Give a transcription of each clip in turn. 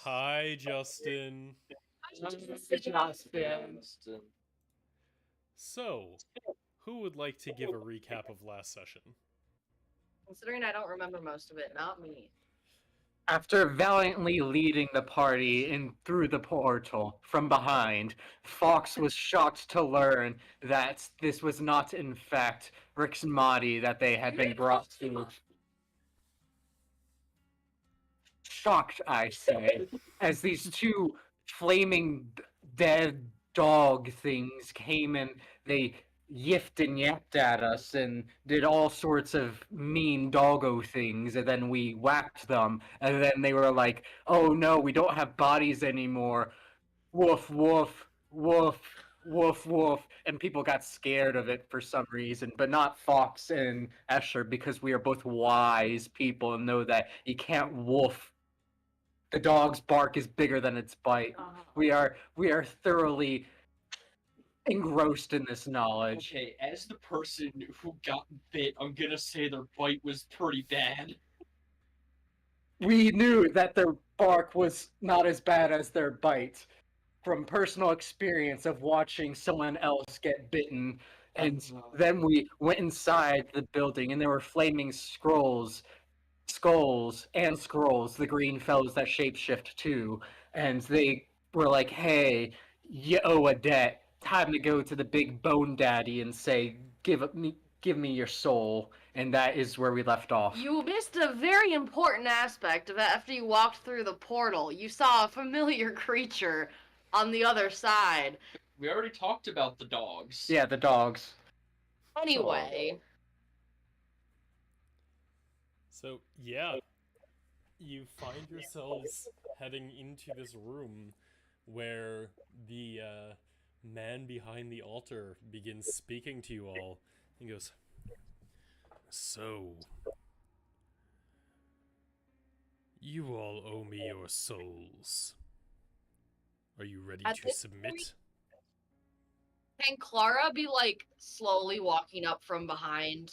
Hi, Justin. Justin. So, who would like to give a recap of last session? Considering I don't remember most of it, not me. After valiantly leading the party in through the portal from behind, Fox was shocked to learn that this was not, in fact, Rix Maadi that they had been brought to. Shocked, I say, as these two flaming dead dog things came and they yiffed and yapped at us and did all sorts of mean doggo things, and then we whacked them, and then they were like, oh no, we don't have bodies anymore. Woof, woof, woof, woof, woof. And people got scared of it for some reason, but not Fox and Escher, because we are both wise people and know that you can't woof. The dog's bark is bigger than its bite. We are thoroughly engrossed in this knowledge. Okay, as the person who got bit, I'm gonna say their bite was pretty bad. We knew that their bark was not as bad as their bite from personal experience of watching someone else get bitten. And then we went inside the building and there were flaming skulls, the green fellows that shapeshift too. And they were like, hey, you owe a debt. Time to go to the big bone daddy and say, give me your soul. And that is where we left off. You missed a very important aspect of it. After you walked through the portal, you saw a familiar creature on the other side. We already talked about the dogs. Yeah, the dogs. Anyway. So, yeah, you find yourselves heading into this room where the man behind the altar begins speaking to you all. He goes, so, you all owe me your souls. Are you ready At to this submit? point, can Clara be, like, slowly walking up from behind?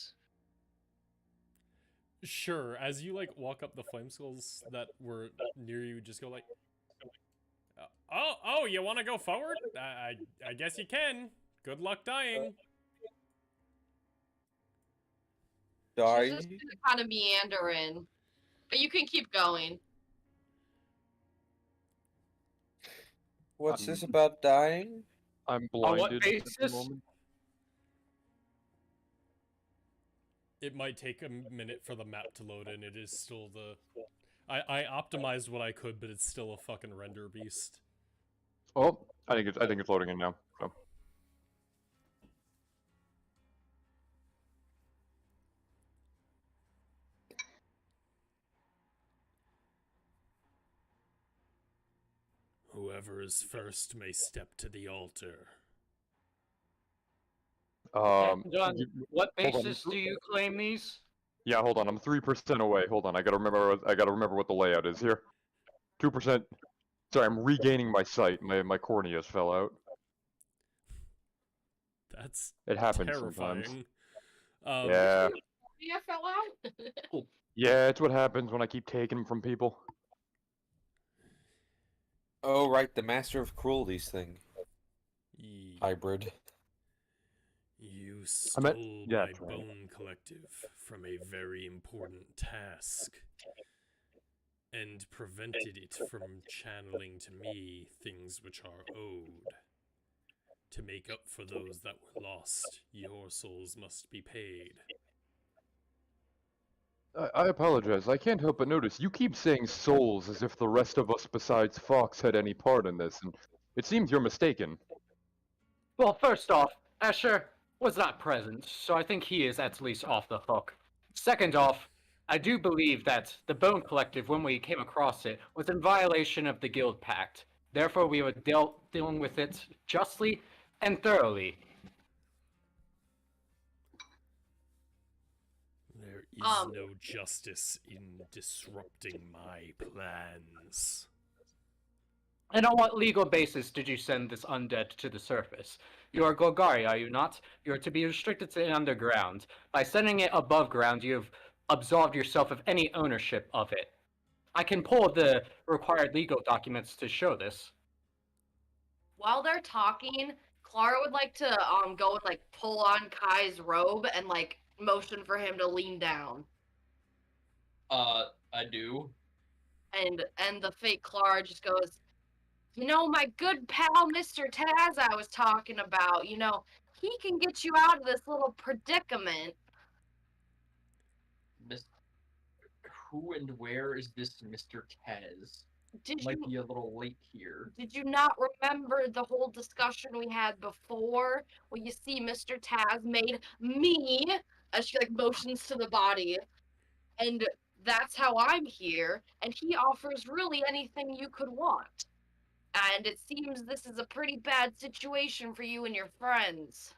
Sure, as you, like, walk up the flame skulls that were near you, just go like, oh, you want to go forward? I guess you can. Good luck dying. She's just gonna kind of meander in. But you can keep going. What's this about dying? I'm On what blinded at the basis? moment. It might take a minute for the map to load in. It is still the... I optimized what I could, but it's still a fucking render beast. Oh, I think it's loading in now. So. Whoever is first may step to the altar. John, You- what hold on. basis do you claim these? Yeah, hold on. I'm 3% away. Hold on. I gotta remember what the layout is here. 2%. Sorry, I'm regaining my sight. My corneas fell out. That's It happens terrifying. sometimes. Yeah. Yeah, fell out. Yeah, it's what happens when I keep taking them from people. Oh, right, the Master of Cruelties thing. Ye- Hybrid. You I stole meant- yeah, my that's right. bone collective from a very important task and prevented it from channeling to me things which are owed. To make up for those that were lost, your souls must be paid. I apologize. I can't help but notice you keep saying souls as if the rest of us besides Fox had any part in this, and it seems you're mistaken. Well, first off, Escher was not present, so I think he is at least off the hook. Second off, I do believe that the Bone Collective, when we came across it, was in violation of the Guild Pact. Therefore, we were dealing with it justly and thoroughly. There is no justice in disrupting my plans. And on what legal basis did you send this undead to the surface? You are Golgari, are you not? You are to be restricted to the underground. By sending it above ground, you have absolved yourself of any ownership of it. I can pull the required legal documents to show this. While they're talking, Clara would like to go and like pull on Kai's robe and like motion for him to lean down. I do. And the fake Clara just goes, you know, my good pal Mr. Taz I was talking about, you know, he can get you out of this little predicament. Miss, who and where is this Mr. Tez? Did Might you be a little late here. Did you not remember the whole discussion we had before? Well, you see, Mr. Taz made me, as she like motions to the body, and that's how I'm here. And he offers really anything you could want. And it seems this is a pretty bad situation for you and your friends.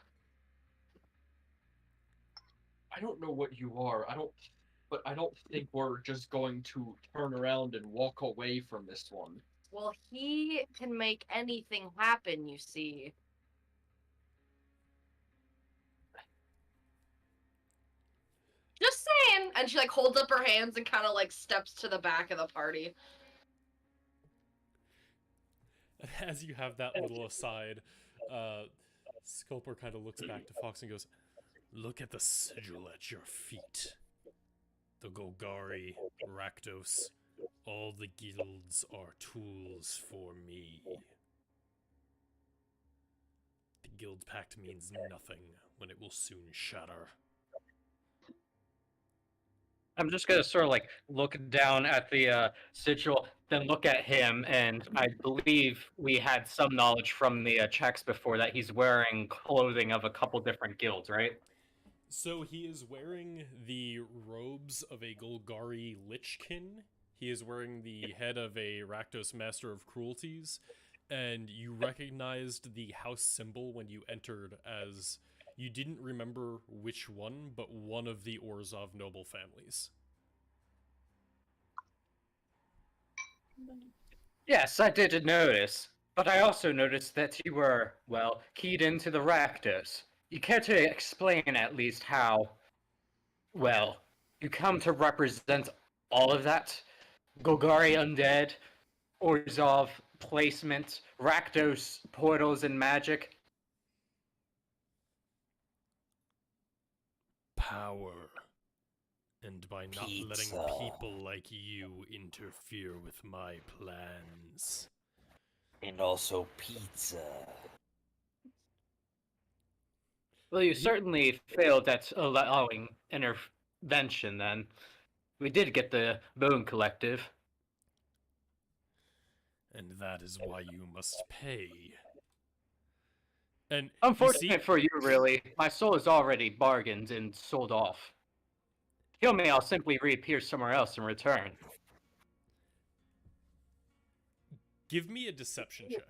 I don't know what you are. But I don't think we're just going to turn around and walk away from this one. Well, he can make anything happen, you see. Just saying. And she like holds up her hands and kind of like steps to the back of the party. As you have that little aside, Sculper kind of looks back to Fox and goes, "Look at the sigil at your feet. The Golgari, Rakdos, all the guilds are tools for me. The guild pact means nothing when it will soon shatter." I'm just gonna sort of like look down at the sigil, then look at him, and I believe we had some knowledge from the checks before that he's wearing clothing of a couple different guilds, right? So he is wearing the robes of a Golgari Lichkin. He is wearing the head of a Rakdos Master of Cruelties, and you recognized the house symbol when you entered as you didn't remember which one, but one of the Orzhov noble families. Yes, I did notice, but I also noticed that you were, well, keyed into the Rakdos. You care to explain at least how, well, you come to represent all of that? Golgari undead, Orzhov placement, Rakdos portals and magic? Power. And by not letting Pizza. people like you interfere with my plans. And also pizza. Well, you certainly failed at allowing intervention then. We did get the Bone Collective. And that is why you must pay. And Unfortunate for you, really. My soul is already bargained and sold off. Kill me, I'll simply reappear somewhere else in return. give me a deception check.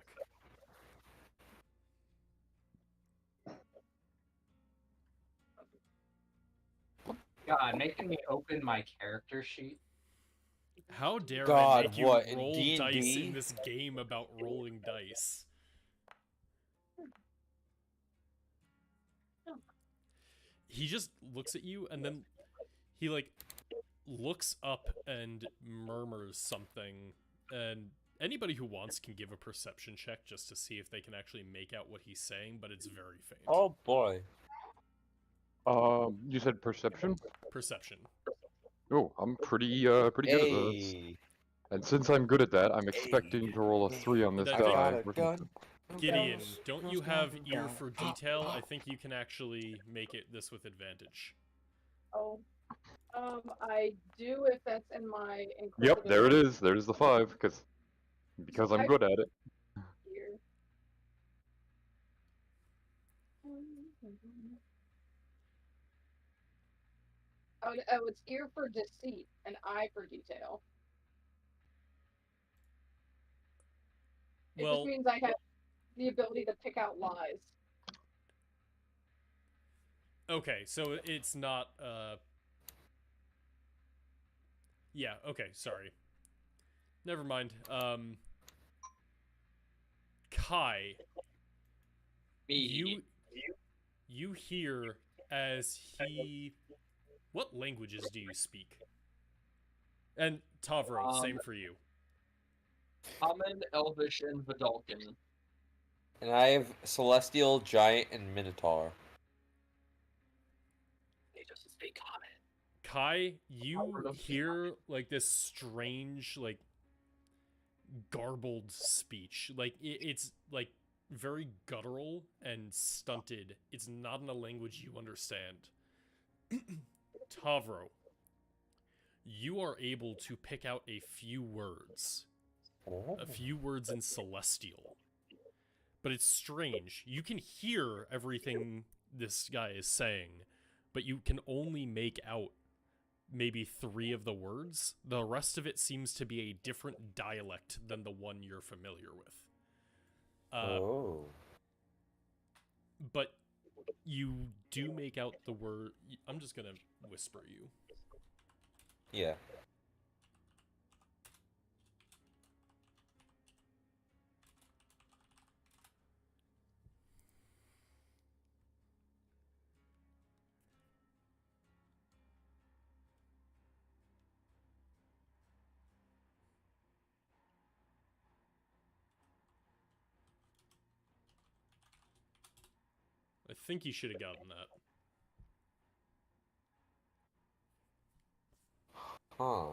God, making me open my character sheet. How dare I God, make you what, in roll D&D? dice in this game about rolling dice? He just looks at you and then he like looks up and murmurs something, and anybody who wants can give a perception check just to see if they can actually make out what he's saying, but it's very faint. Oh boy. You said perception? Perception. Oh, I'm pretty good at this. Hey. And since I'm good at that, I'm expecting to roll a 3 on this That die. got a which gun. Gideon, don't you have ear for detail? I think you can actually make it this with advantage. Oh, I do if that's in my. Yep, there it is. There's the 5, because I'm good at it. Here. Oh, it's ear for deceit and eye for detail. It Well, just means I have the ability to pick out lies. okay, so it's not, yeah, okay, sorry. Never mind. Kai, Me. you hear as he... What languages do you speak? And Tavro, same Um, for you. Common, Elvish, and Vidalcan. And I have Celestial, Giant, and Minotaur. He doesn't speak common. Kai, you hear like this strange, like garbled speech. Like it's like very guttural and stunted. It's not in a language you understand. Tavro, you are able to pick out a few words. A few words in Celestial. But it's strange. You can hear everything this guy is saying, but you can only make out maybe 3 of the words. The rest of it seems to be a different dialect than the one you're familiar with. Oh. But you do make out the word. I'm just gonna whisper you. Yeah. I think you should have gotten that. Huh.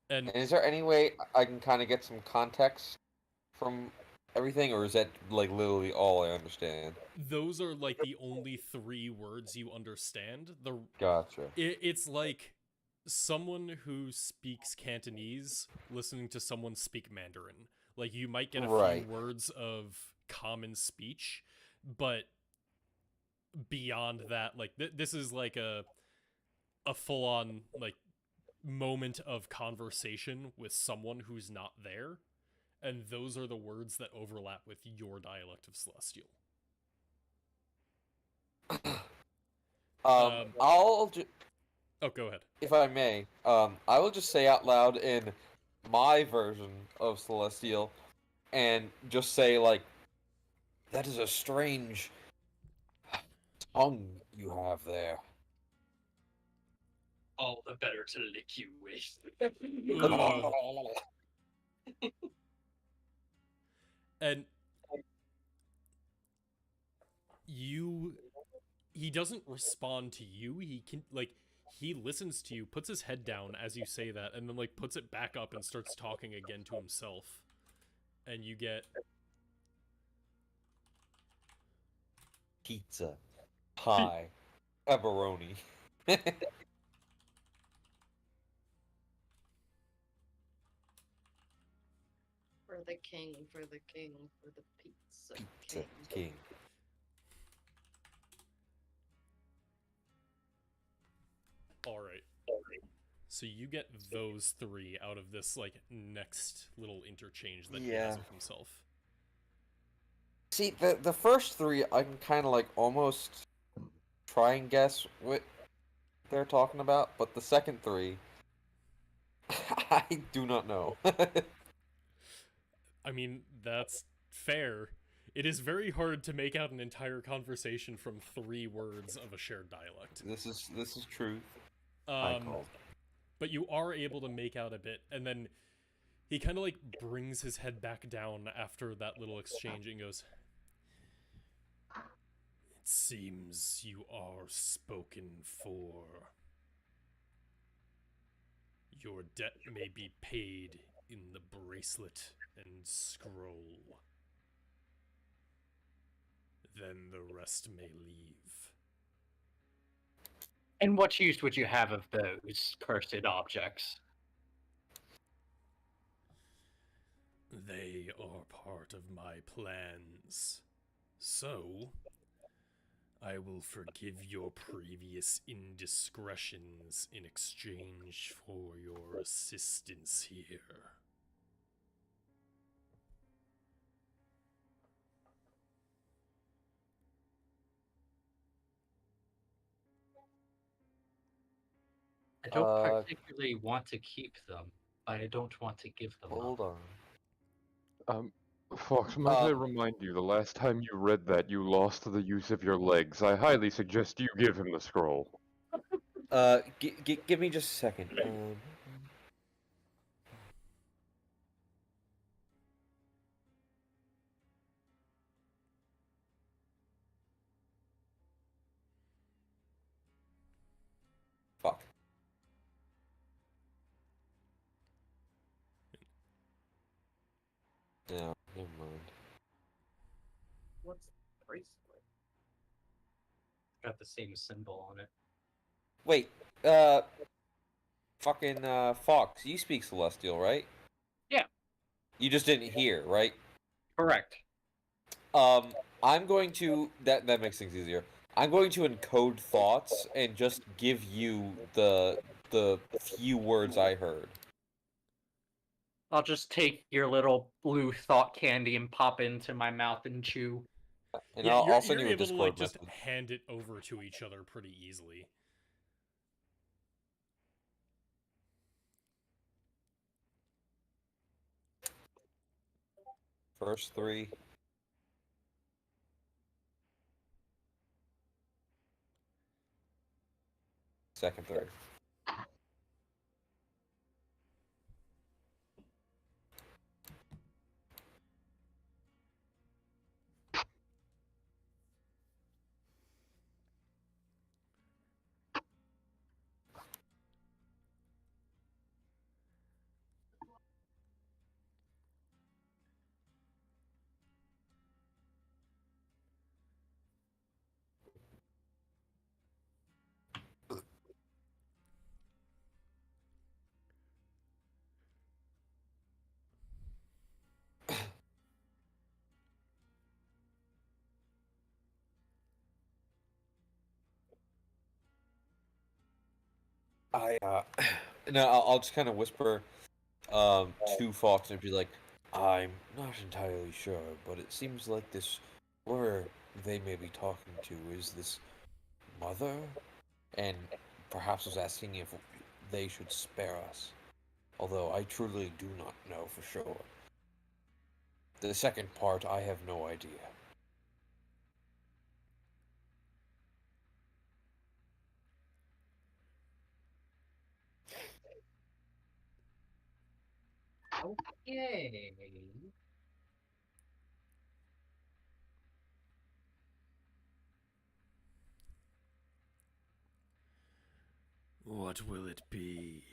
And And is there any way I can kind of get some context from everything, or is that like literally all I understand? those are like the only 3 words you understand. Gotcha. It's like someone who speaks Cantonese listening to someone speak Mandarin. Like you might get a Right. few words of common speech, but beyond that, like this is like a full-on like moment of conversation with someone who's not there, and those are the words that overlap with your dialect of Celestial. I'll Oh, go ahead. if I may, I will just say out loud in my version of Celestial, and just say like, that is a strange tongue you have there. All the better to lick you with. And he doesn't respond to you. He listens to you, puts his head down as you say that, and then like puts it back up and starts talking again to himself. And you get Pizza, pie, pepperoni. For the king, for the king, for the pizza, Pizza king. all right. So you get those 3 out of this like next little interchange that he has Yeah. with himself. See, the first 3 I can kind of like almost try and guess what they're talking about, but the second 3, I do not know. I mean, that's fair. It is very hard to make out an entire conversation from 3 words of a shared dialect. This is truth. I called. But you are able to make out a bit, and then he kind of like brings his head back down after that little exchange and goes, "It seems you are spoken for. Your debt may be paid in the bracelet and scroll. Then the rest may leave." And what use would you have of those cursed objects? They are part of my plans. So, I will forgive your previous indiscretions in exchange for your assistance here. I don't Uh, particularly want to keep them, but I don't want to give them Hold up. on. Fox, might I remind you, the last time you read that, you lost the use of your legs. I highly suggest you give him the scroll. Give me just a second. Yeah, never mind. What's the bracelet? Got the same symbol on it. Wait, fucking, Fox, you speak Celestial, right? Yeah. You just didn't hear, right? Correct. I'm going to, that makes things easier. I'm going to encode thoughts and just give you the few words I heard. I'll just take your little blue thought candy and pop into my mouth and chew. And Yeah, I'll you're send you a able to Discord like just message. hand it over to each other pretty easily. First three. Second three. No, I'll just kind of whisper, to Fox and be like, I'm not entirely sure, but it seems like this whoever they may be talking to is this mother, and perhaps was asking if they should spare us. Although I truly do not know for sure. The second part, I have no idea. Yay. What will it be?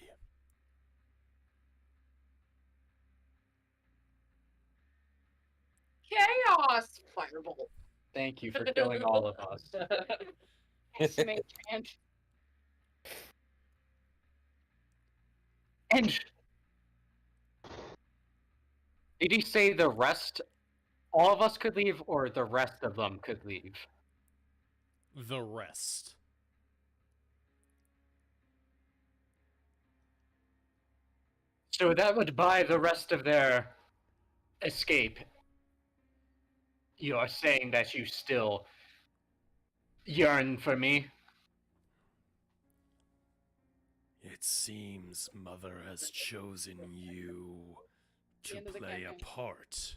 Chaos! Firebolt. Thank you for killing all of us. Yes, mage hand. And did he say the rest, all of us could leave, or the rest of them could leave? The rest. So that would buy the rest of their escape. You are saying that you still yearn for me? It seems Mother has chosen you The to end of the play a campaign. part.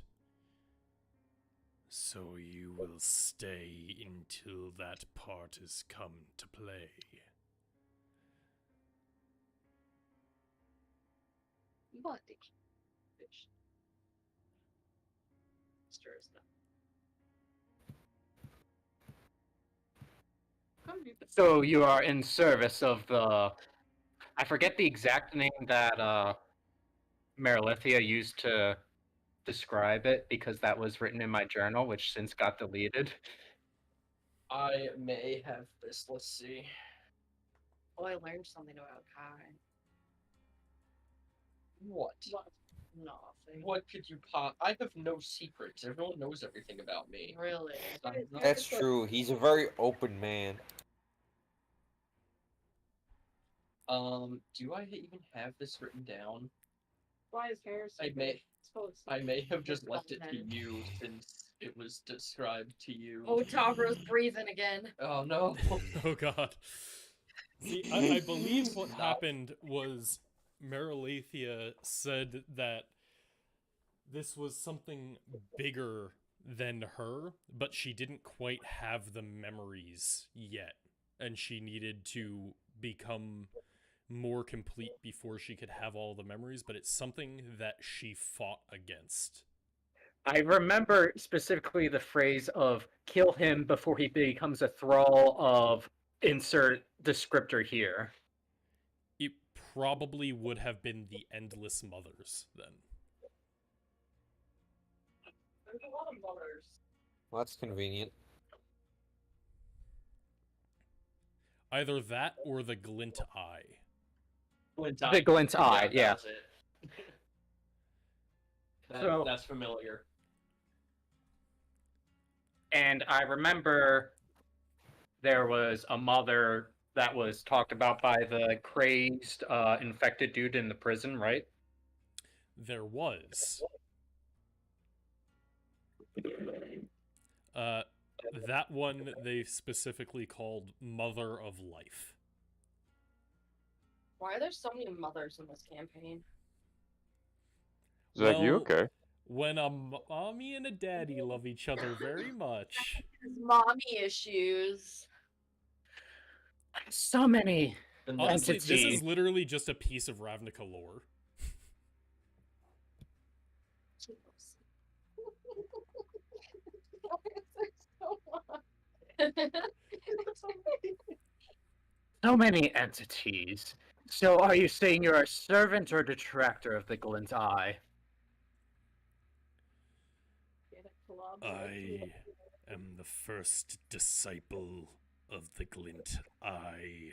So you will stay until that part has come to play. What? Bitch. Stirs them. So you are in service of the... I forget the exact name that Merilithia used to describe it, because that was written in my journal, which since got deleted. I may have this. Let's see. Oh, I learned something about Kai. What? Nothing. What could you I have no secrets. Everyone knows everything about me. Really? That's true. He's a very open man. Do I even have this written down? Why is hair so I may- big? Supposed to- I may have just It's left it to content. you since it was described to you. Oh, Tavro's breathing again. Oh no. Oh god. See, I believe what Stop. happened was Merilithia said that this was something bigger than her, but she didn't quite have the memories yet, and she needed to become more complete before she could have all the memories, but it's something that she fought against. I remember specifically the phrase of kill him before he becomes a thrall of insert descriptor here. It probably would have been the Endless Mothers then. There's a lot of mothers. Well, that's convenient. Either that or the glint eye. The glint eye, yeah. That's it. So- That's familiar. And I remember there was a mother that was talked about by the crazed, infected dude in the prison, right? There was. That one they specifically called Mother of Life. Why are there so many mothers in this campaign? Zach, you Well, okay? When a mommy and a daddy love each other very much. Mommy issues. So many. Honestly, this entity. is literally just a piece of Ravnica lore. So many entities. So are you saying you're a servant or detractor of the glint eye? Get it, club. I am the first disciple of the Glint Eye.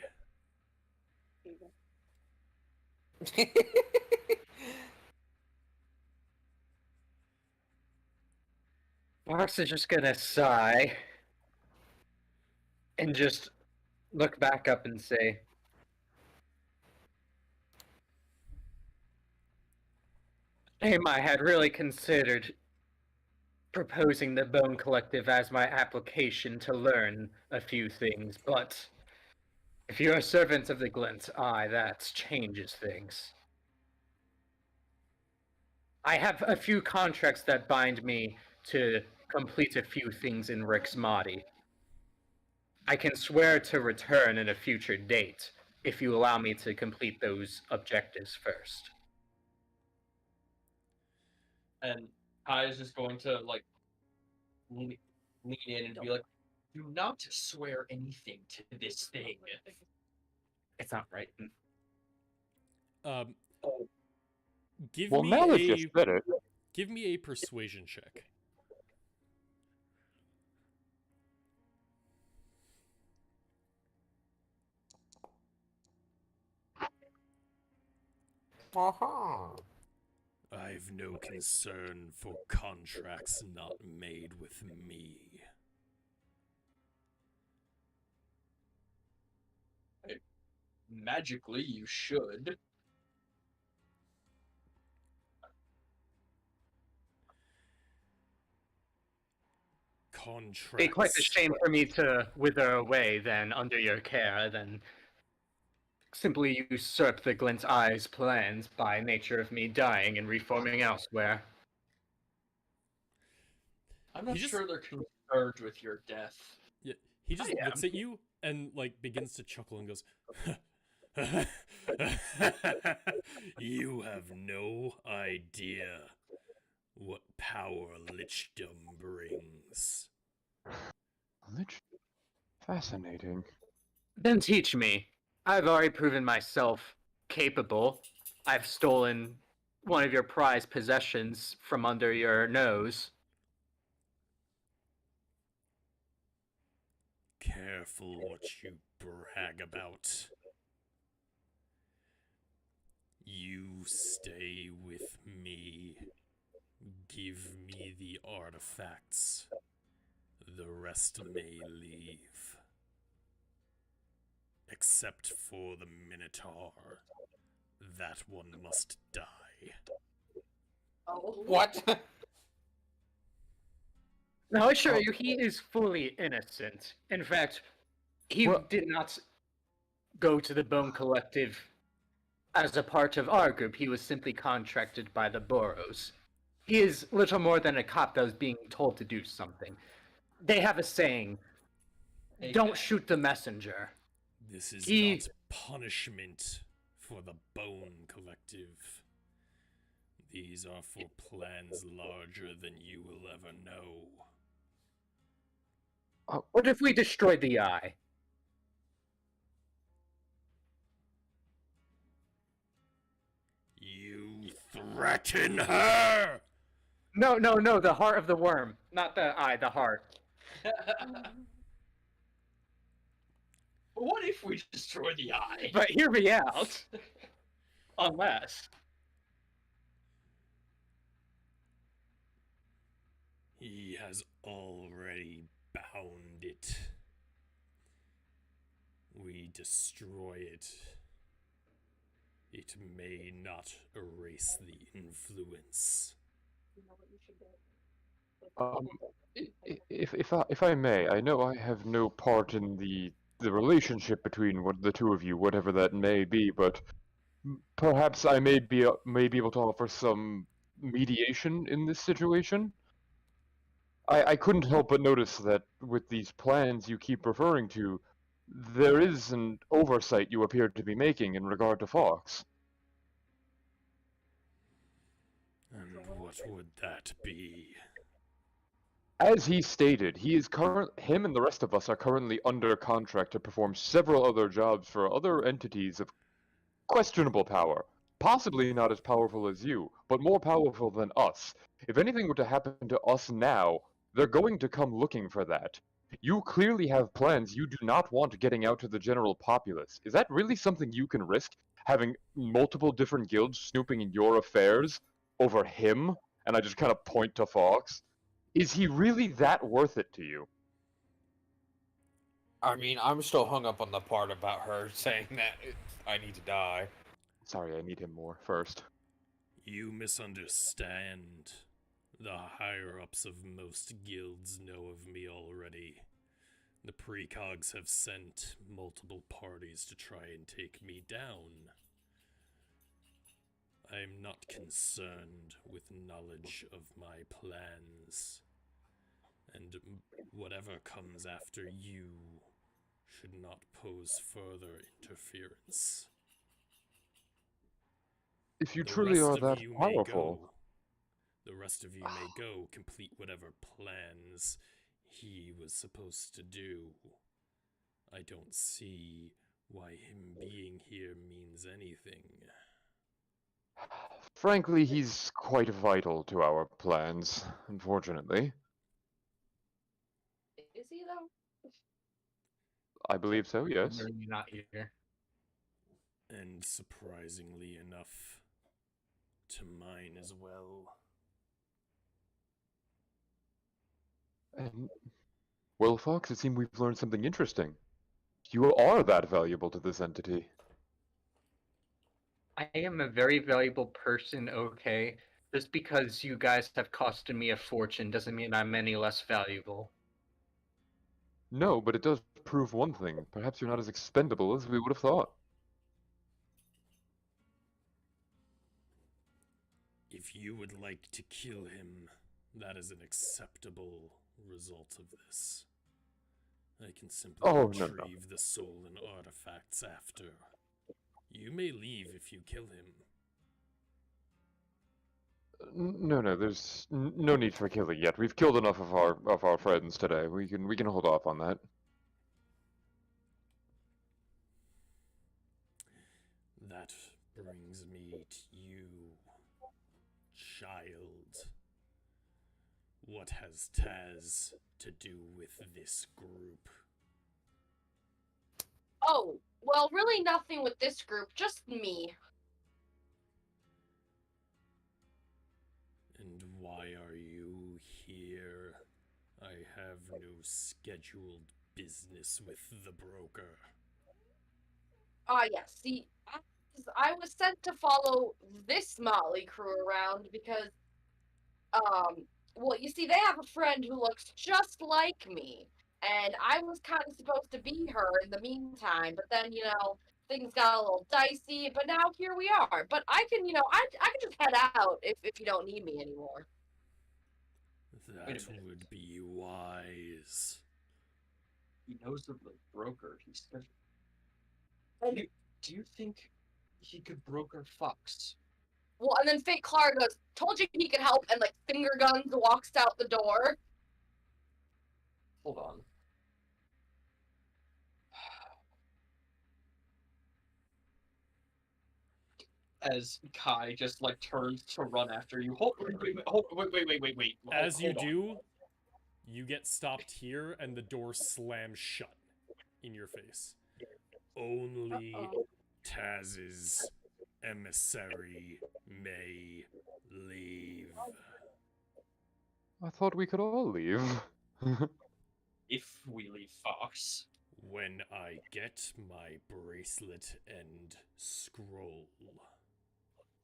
Fox is just gonna sigh and just look back up and say, Shame I had really considered proposing the Bone Collective as my application to learn a few things, but if you're a servant of the Glint Eye, that changes things. I have a few contracts that bind me to complete a few things in Rix Maadi. I can swear to return at a future date if you allow me to complete those objectives first. And Kai is just going to like lean in and be like, "Do not swear anything to this thing." It's not right. Give Well, me now that a you said it, give me a persuasion check. Aha. I've no concern for contracts not made with me. Magically, you should. Contracts. Be quite a shame for me to wither away then under your care, than simply usurp the Glint Eye's plans by nature of me dying and reforming elsewhere. I'm not He just- sure they're concerned with your death. Yeah, he just I looks am. at you and like begins to chuckle and goes, "You have no idea what power lichdom brings." fascinating. Then teach me. I've already proven myself capable. I've stolen one of your prized possessions from under your nose. Careful what you brag about. You stay with me. Give me the artifacts. The rest may leave. Except for the Minotaur. That one must die. Oh. What? Now, I assure you, he is fully innocent. In fact, he Well- did not go to the Bone Collective as a part of our group. He was simply contracted by the boroughs. He is little more than a cop that was being told to do something. They have a saying, Hey, don't Kai. shoot the messenger. This is He- not punishment for the Bone Collective. These are for plans larger than you will ever know. What if we destroyed the eye? You threaten her! No, the heart of the worm. Not the eye, the heart. What if we destroy the eye? But hear me out. Unless. He has already bound it. We destroy it. It may not erase the influence. If I may, I know I have no part in the relationship between the two of you, whatever that may be, but perhaps I may be able to offer some mediation in this situation. I couldn't help but notice that with these plans you keep referring to, there is an oversight you appear to be making in regard to Fox. And what would that be? As he stated, him and the rest of us are currently under contract to perform several other jobs for other entities of questionable power. Possibly not as powerful as you, but more powerful than us. If anything were to happen to us now, they're going to come looking for that. You clearly have plans you do not want getting out to the general populace. Is that really something you can risk? Having multiple different guilds snooping in your affairs over him? And I just kind of point to Fox. Is he really that worth it to you? I mean, I'm still hung up on the part about her saying that I need to die. Sorry, I need him more first. You misunderstand. The higher-ups of most guilds know of me already. The precogs have sent multiple parties to try and take me down. I'm not concerned with knowledge of my plans. And whatever comes after you should not pose further interference. If you The truly rest are of that you may powerful, go. The rest of you may go, complete whatever plans he was supposed to do. I don't see why him being here means anything. frankly, he's quite vital to our plans, unfortunately. Is he though? I believe so, yes. Really not here. And surprisingly enough, to mine as well. And, well, Fox, it seems we've learned something interesting. You are that valuable to this entity. I am a very valuable person, okay? Just because you guys have costed me a fortune doesn't mean I'm any less valuable. No, but it does prove one thing. Perhaps you're not as expendable as we would have thought. If you would like to kill him, that is an acceptable result of this. I can simply Oh, no, no. retrieve the soul and artifacts after. You may leave if you kill him. No, there's no need for killing yet. We've killed enough of our friends today. We can hold off on that. That brings me to you, child. What has Taz to do with this group? Oh, well, really nothing with this group, just me. And why are you here? I have no scheduled business with the broker. Yes, see, I was sent to follow this motley crew around because, well, you see, they have a friend who looks just like me, and I was kind of supposed to be her in the meantime, but then, things got a little dicey, but now here we are. But I can, I can just head out if you don't need me anymore. That would be wise. He knows of the broker. He's. And, Do you think he could broker Fox? well, and then fake Clara goes, told you he could help, and, finger guns walks out the door. Hold on. as Kai just like turns to run after you. Wait. As you hold on. do, you get stopped here, and the door slams shut in your face. Only Uh-oh. Taz's emissary may leave. I thought we could all leave. If we leave Fox. When I get my bracelet and scroll.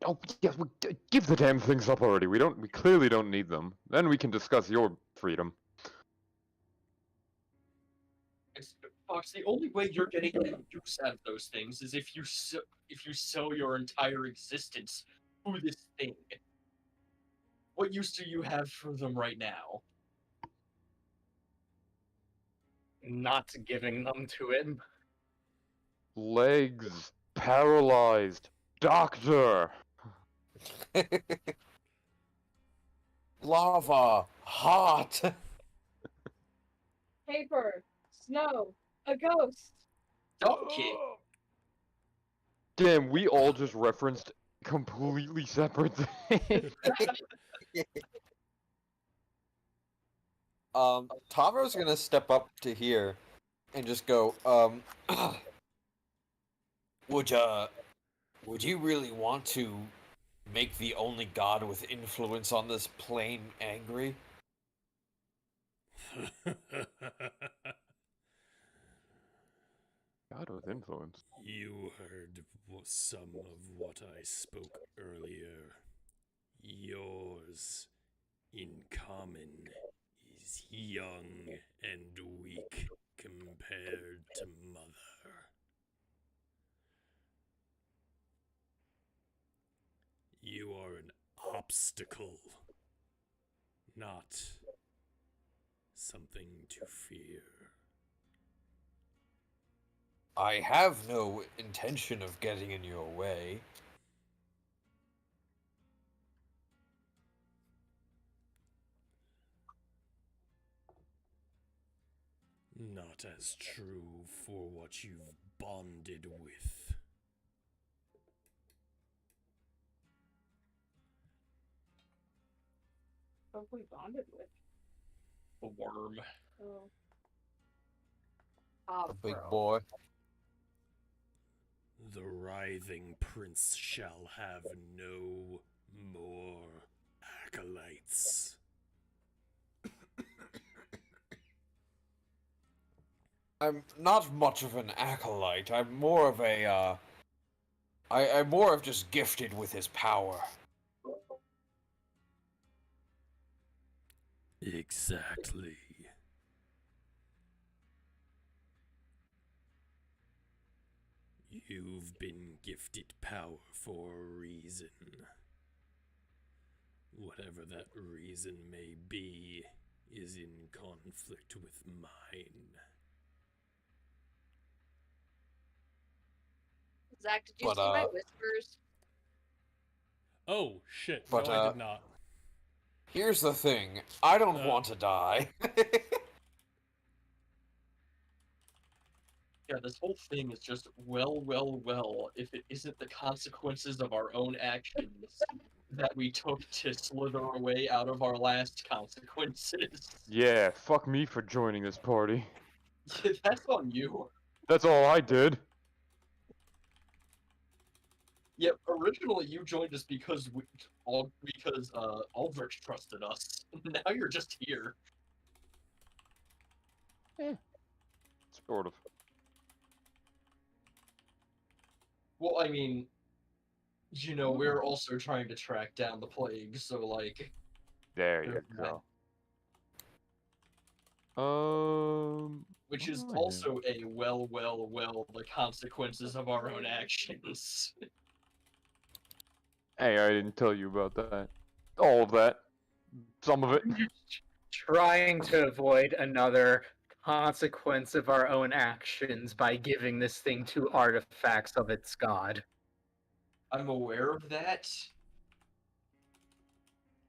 Oh, yes, give the damn things up already. We clearly don't need them. Then we can discuss your freedom. Fox, the only way you're getting any use out of those things is if you sell your entire existence to this thing. What use do you have for them right now? Not giving them to him. Legs paralyzed. Doctor. Lava, hot. Paper, snow, a ghost. Donkey. Damn, we all just referenced completely separate things. Tavaro's gonna step up to here and just go, would you really want to make the only god with influence on this plane angry? God with influence. You heard some of what I spoke earlier. Yours, in common, is young and weak compared to Mother. You are an obstacle, not something to fear. I have no intention of getting in your way. Not as true for what you've bonded with. What have we bonded with? A worm. Oh. A big boy. The writhing prince shall have no more acolytes. I'm not much of an acolyte. I'm more of a, I'm more of just gifted with his power. Exactly. You've been gifted power for a reason. Whatever that reason may be is in conflict with mine. Zach, did you But, see my whispers? Oh, shit. But, no, I did not. Here's the thing. I don't want to die. Yeah, this whole thing is just well, if it isn't the consequences of our own actions that we took to slither our way out of our last consequences. Yeah, fuck me for joining this party. That's on you. That's all I did. Yep, originally you joined us because Aldrich trusted us. Now you're just here. Sort of. Well, I mean, you know, we're also trying to track down the plague, so like. There you There's go. Which is Oh, also a well, the consequences of our own actions. Hey, I didn't tell you about that. All of that. Some of it. Trying to avoid another consequence of our own actions by giving this thing to artifacts of its god. I'm aware of that.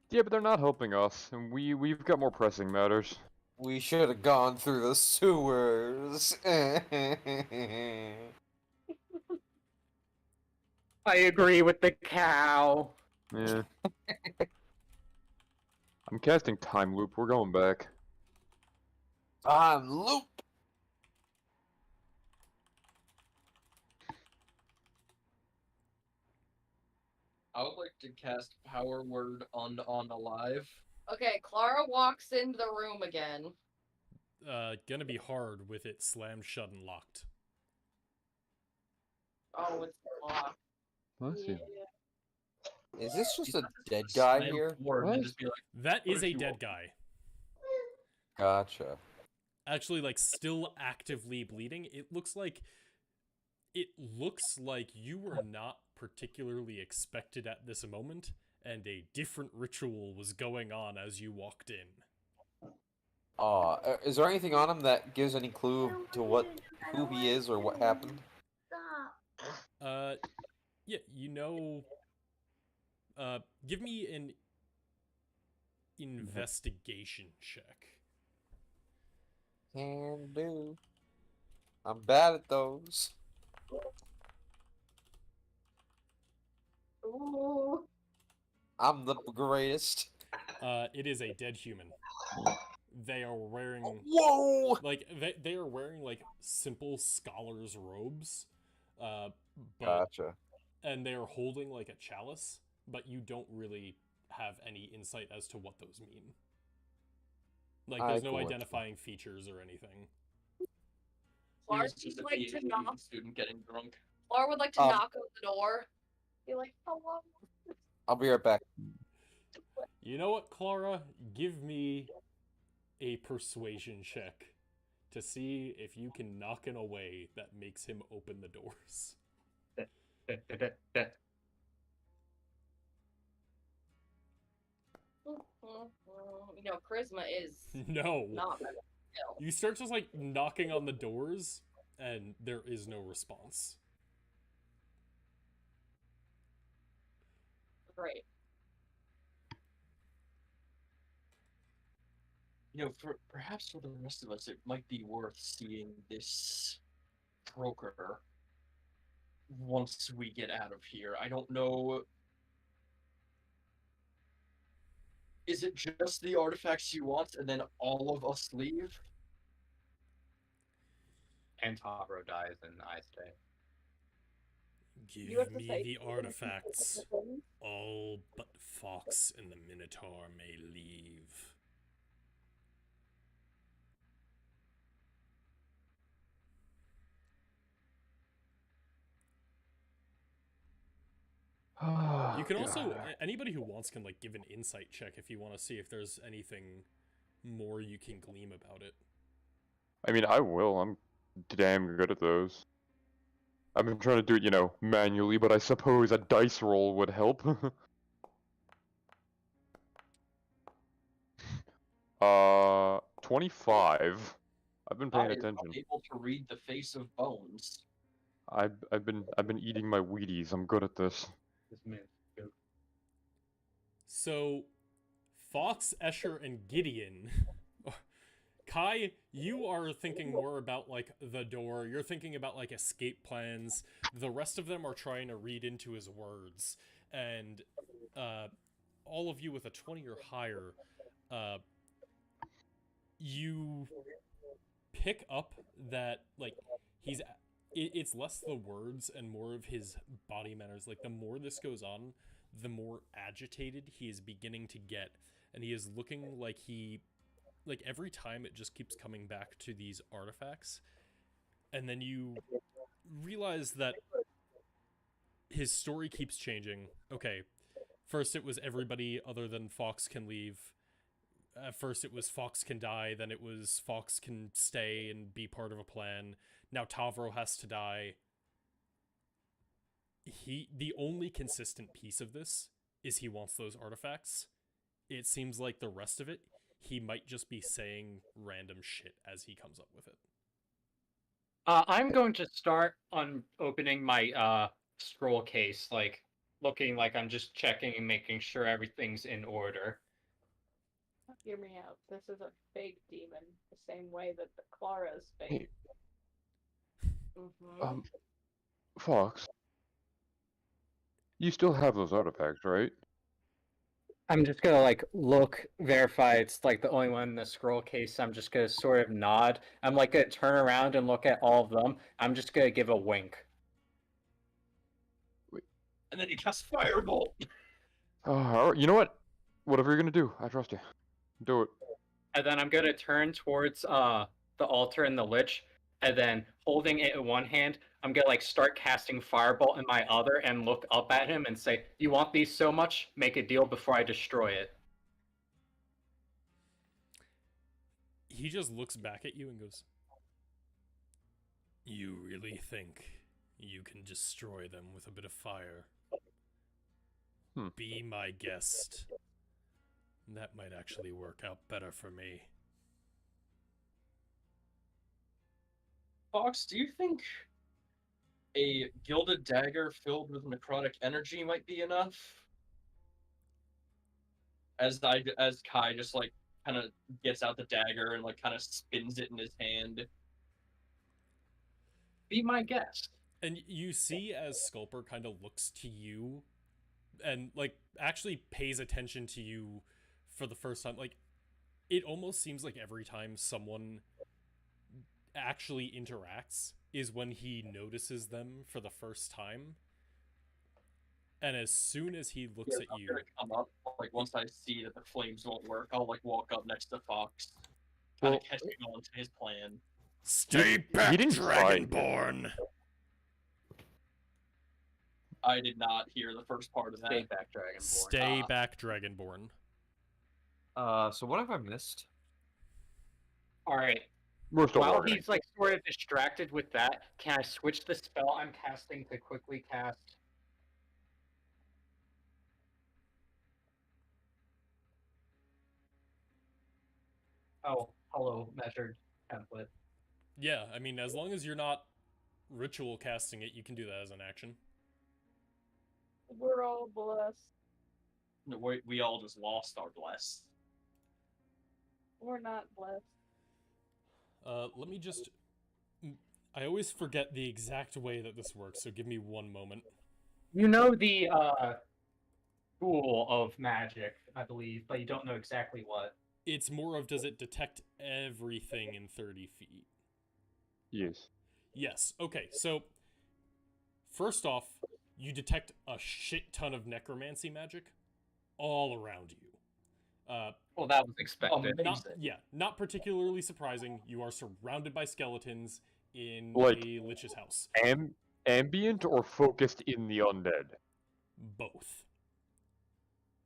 Yeah, but they're not helping us, and we've got more pressing matters. We should have gone through the sewers. I agree with the cow. Yeah. I'm casting Time Loop. We're going back. Time loop. I would like to cast Power Word on Alive. Okay, Clara walks into the room again. Gonna be hard with it slammed shut and locked. Oh, it's locked. Let's see. Is this just a Just dead guy slam here? forward and What? just be like, That What is if a you dead want? guy. Gotcha. Actually, like, still actively bleeding. It looks like you were not particularly expected at this moment, and a different ritual was going on as you walked in. Is there anything on him that gives any clue to who he is or what happened? Yeah, give me an investigation check. Can do. I'm bad at those. Ooh. I'm the greatest. It is a dead human. They are wearing Whoa! like they are wearing like simple scholar's robes, but Gotcha. and they are holding like a chalice, but you don't really have any insight as to what those mean. Like, there's no cool. identifying features or anything. Clara He's just would a like to PhD knock. student getting drunk. Clara would like to knock on the door. Be like, hello. I'll be right back. You know what, Clara? Give me a persuasion check to see if you can knock in a way that makes him open the doors. You know, charisma is No. not my skill. You start just like knocking on the doors, and there is no response. Great. You know, perhaps for the rest of us, it might be worth seeing this broker once we get out of here. I don't know. Is it just the artifacts you want, and then all of us leave? And Tavro dies and I stay. You have Give to me say the artifacts. All but Fox and the Minotaur may leave. You can also, anybody who wants can like give an insight check if you want to see if there's anything more you can glean about it. I mean, I will. I'm damn good at those. I've been trying to do it, manually, but I suppose a dice roll would help. 25. I've been paying I am attention. able to read the face of bones. I've been eating my Wheaties. I'm good at this. This man's joke. So, Fox, Escher, and Gideon. Kai, you are thinking more about, like, the door. You're thinking about, like, escape plans. The rest of them are trying to read into his words. And, all of you with a 20 or higher, you pick up that, like, it's less the words and more of his body manners. Like, the more this goes on, the more agitated he is beginning to get. And he is looking like every time it just keeps coming back to these artifacts. And then you realize that his story keeps changing. Okay, first it was everybody other than Fox can leave. At first it was Fox can die, then it was Fox can stay and be part of a plan. Now Tavro has to die. The only consistent piece of this is he wants those artifacts. It seems like the rest of it, he might just be saying random shit as he comes up with it. I'm going to start on opening my scroll case, like looking like I'm just checking and making sure everything's in order. Hear me out. This is a fake demon, the same way that the Clara is fake. Fox. You still have those artifacts, right? I'm just gonna like look, verify it's like the only one in the scroll case. I'm just gonna sort of nod. I'm like gonna turn around and look at all of them. I'm just gonna give a wink. And then you cast Firebolt. Alright, you know what? Whatever you're gonna do, I trust you. Do it. And then I'm gonna turn towards the altar and the lich, and then holding it in one hand, I'm gonna like start casting firebolt in my other and look up at him and say, "You want these so much? Make a deal before I destroy it." He just looks back at you and goes, "You really think you can destroy them with a bit of fire? Be my guest. That might actually work out better for me." Fox, do you think a gilded dagger filled with necrotic energy might be enough? As Kai just like kind of gets out the dagger and like kind of spins it in his hand. Be my guest. And you see as Sculper kind of looks to you and like actually pays attention to you for the first time. Like, it almost seems like every time someone actually interacts is when he notices them for the first time. And as soon as he looks at I'm you, gonna come up, like once I see that the flames won't work, I'll like walk up next to Fox, kind of catching on to his plan. "Stay back, he didn't try it. Dragonborn!" I did not hear the first part of that. Stay back, Dragonborn. Stay back, Dragonborn. So what have I missed? All right. We're still While working. he's like sort of distracted with that, can I switch the spell I'm casting to quickly cast? Oh, hello, measured template. Yeah, I mean, as long as you're not ritual casting it, you can do that as an action. We're all blessed. No, we all just lost our bless. We're not blessed. Let me just... I always forget the exact way that this works, so give me one moment. You know the school of magic, I believe, but you don't know exactly what. It's more of, does it detect everything in 30 feet? Yes. Yes. Okay, so first off, you detect a shit ton of necromancy magic all around you. Well, that was expected. Not particularly surprising. You are surrounded by skeletons in Like, a lich's house. Ambient or focused in the undead? Both.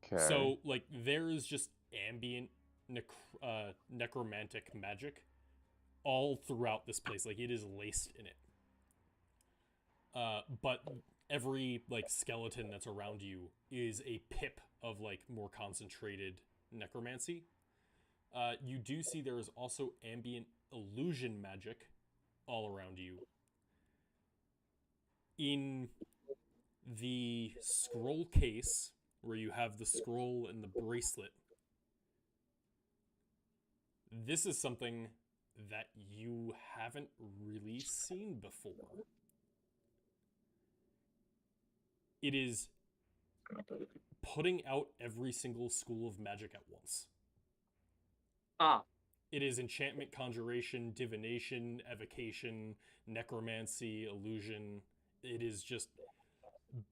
Okay. So, like, there is just ambient necromantic magic all throughout this place. Like, it is laced in it. But every, like, skeleton that's around you is a pip of, like, more concentrated necromancy. You do see there is also ambient illusion magic all around you. In the scroll case, where you have the scroll and the bracelet, this is something that you haven't really seen before. It is putting out every single school of magic at once. It is enchantment, conjuration, divination, evocation, necromancy, illusion. It is just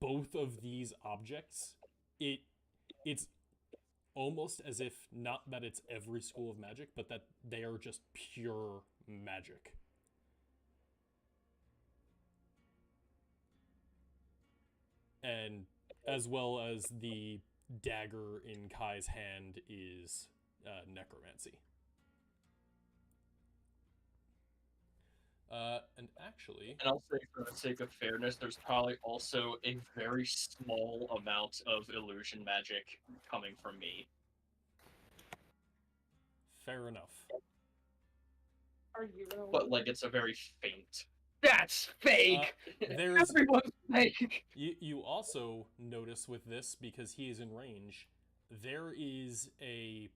both of these objects. It's almost as if not that it's every school of magic, but that they are just pure magic. And as well as the dagger in Kai's hand is necromancy. And actually... And I'll say, for the sake of fairness, there's probably also a very small amount of illusion magic coming from me. Fair enough. Are you gonna But, like, it's a very faint. That's fake! There's... Everyone's fake! You also notice with this, because he is in range, there is a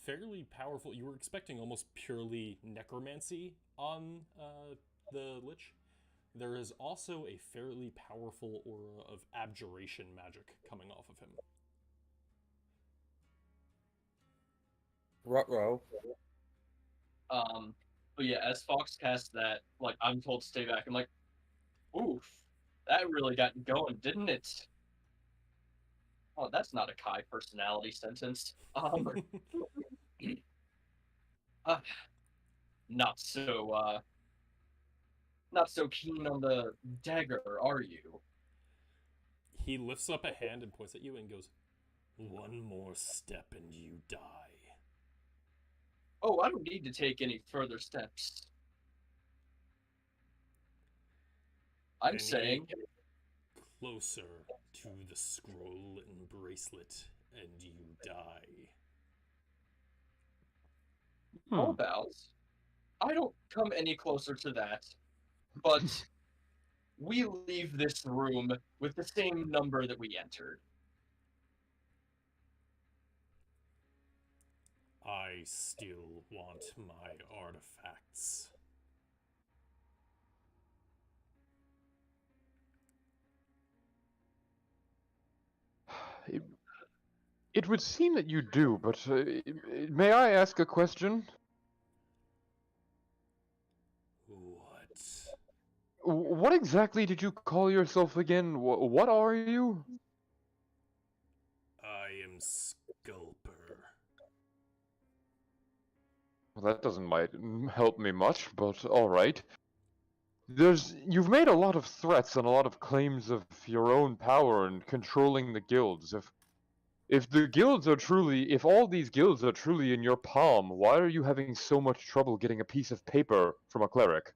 fairly powerful... You were expecting almost purely necromancy on the Lich. there is also a fairly powerful aura of abjuration magic coming off of him. Ruh-roh. But yeah, as Fox casts that, like, I'm told to stay back. I'm like, oof, that really got going, didn't it? Oh, that's not a Kai personality sentence. Uh, not so, not so keen on the dagger, are you? He lifts up a hand and points at you and goes, "One more step and you die." Oh, I don't need to take any further steps. I'm Any saying, closer to the scroll and bracelet and you die. how about I don't come any closer to that, but we leave this room with the same number that we entered. I still want my artifacts. It would seem that you do, but may I ask a question? What? What exactly did you call yourself again? What are you? I am Sculper. Well, that doesn't might help me much, but all right. You've made a lot of threats and a lot of claims of your own power and controlling the guilds. If all these guilds are truly in your palm, why are you having so much trouble getting a piece of paper from a cleric?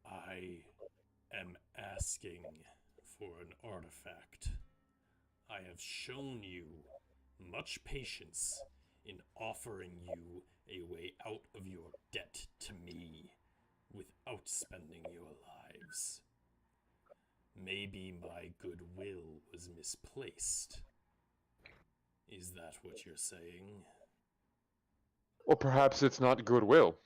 I am asking for an artifact. I have shown you much patience in offering you a way out of your debt to me without spending your lives. Maybe my goodwill was misplaced. Is that what you're saying? Or perhaps it's not goodwill.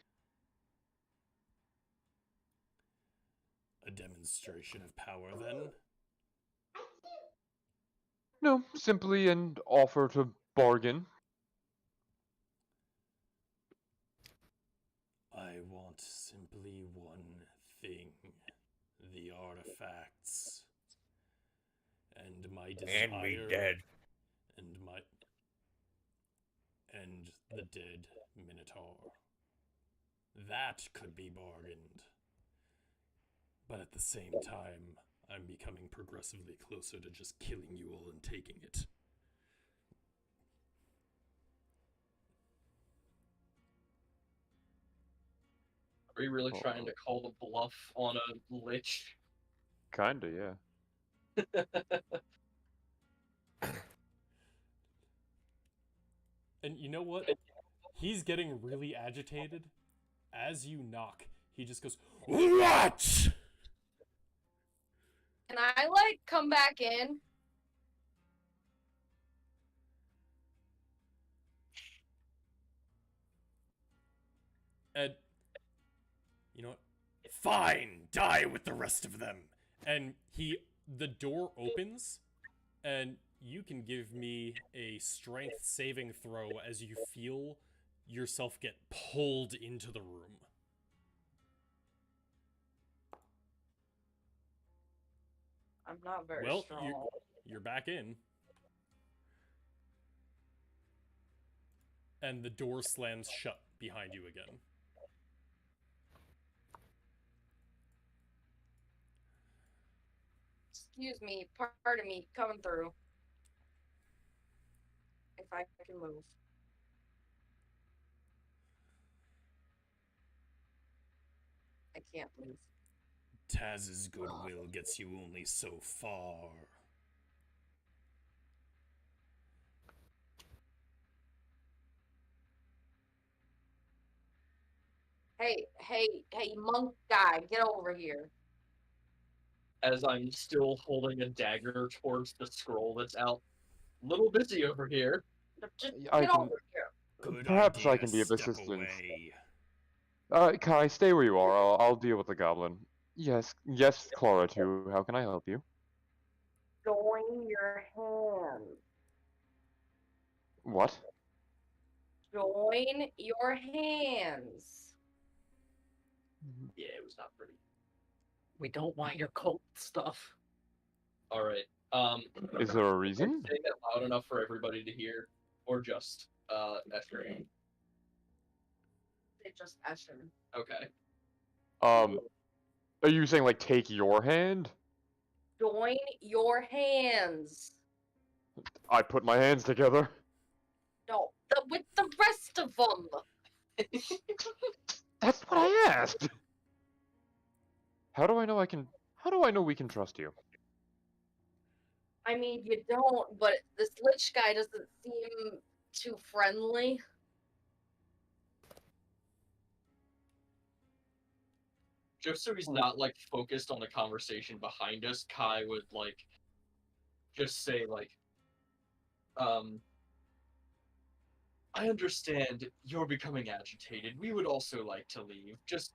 A demonstration of power, then? No, simply an offer to bargain. I want simply one thing. The artifacts. And my desire... And me dead. And the dead Minotaur. That could be bargained. But at the same time, I'm becoming progressively closer to just killing you all and taking it. Are you really trying to call the bluff on a lich? Kinda, yeah. And you know what? He's getting really agitated. As you knock, he just goes, "What?" Can I, like, come back in? And you know what? Fine, die with the rest of them. And the door opens, and you can give me a strength saving throw as you feel yourself get pulled into the room. I'm not very Well, strong. you're back in. And the door slams shut behind you again. Excuse me, pardon me, coming through. If I can move. I can't move. Taz's goodwill gets you only so far. Hey, monk guy, get over here. As I'm still holding a dagger towards the scroll that's out. Little busy over here. Just I get can- over here. Good Perhaps idea. I can be of Step assistance. away. Kai, stay where you are. I'll deal with the goblin. Yes, Clara too. How can I help you? Join your hands. What? Join your hands. Yeah, it was not pretty. We don't want your cult stuff. All right. Is there a reason? Say that loud enough for everybody to hear, or just Esther? They just Escher. Okay. Are you saying like take your hand? Join your hands. I put my hands together. No, with the rest of them. That's what I asked. How do I know we can trust you? I mean, you don't, but this Lich guy doesn't seem too friendly. Just so he's not like focused on the conversation behind us, Kai would like just say like, I understand you're becoming agitated. We would also like to leave. Just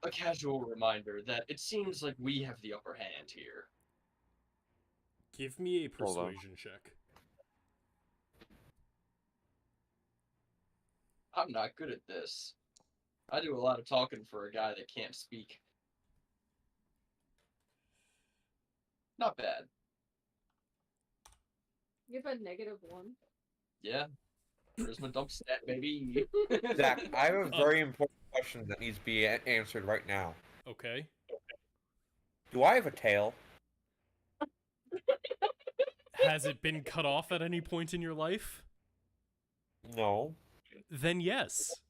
a casual reminder that it seems like we have the upper hand here. Give me a Hold on. persuasion check. I'm not good at this. I do a lot of talking for a guy that can't speak. Not bad. You have a -1. Yeah. Charisma dump stat, baby. Zach, I have a very important question that needs to be answered right now. Okay. Do I have a tail? Has it been cut off at any point in your life? No. Then yes.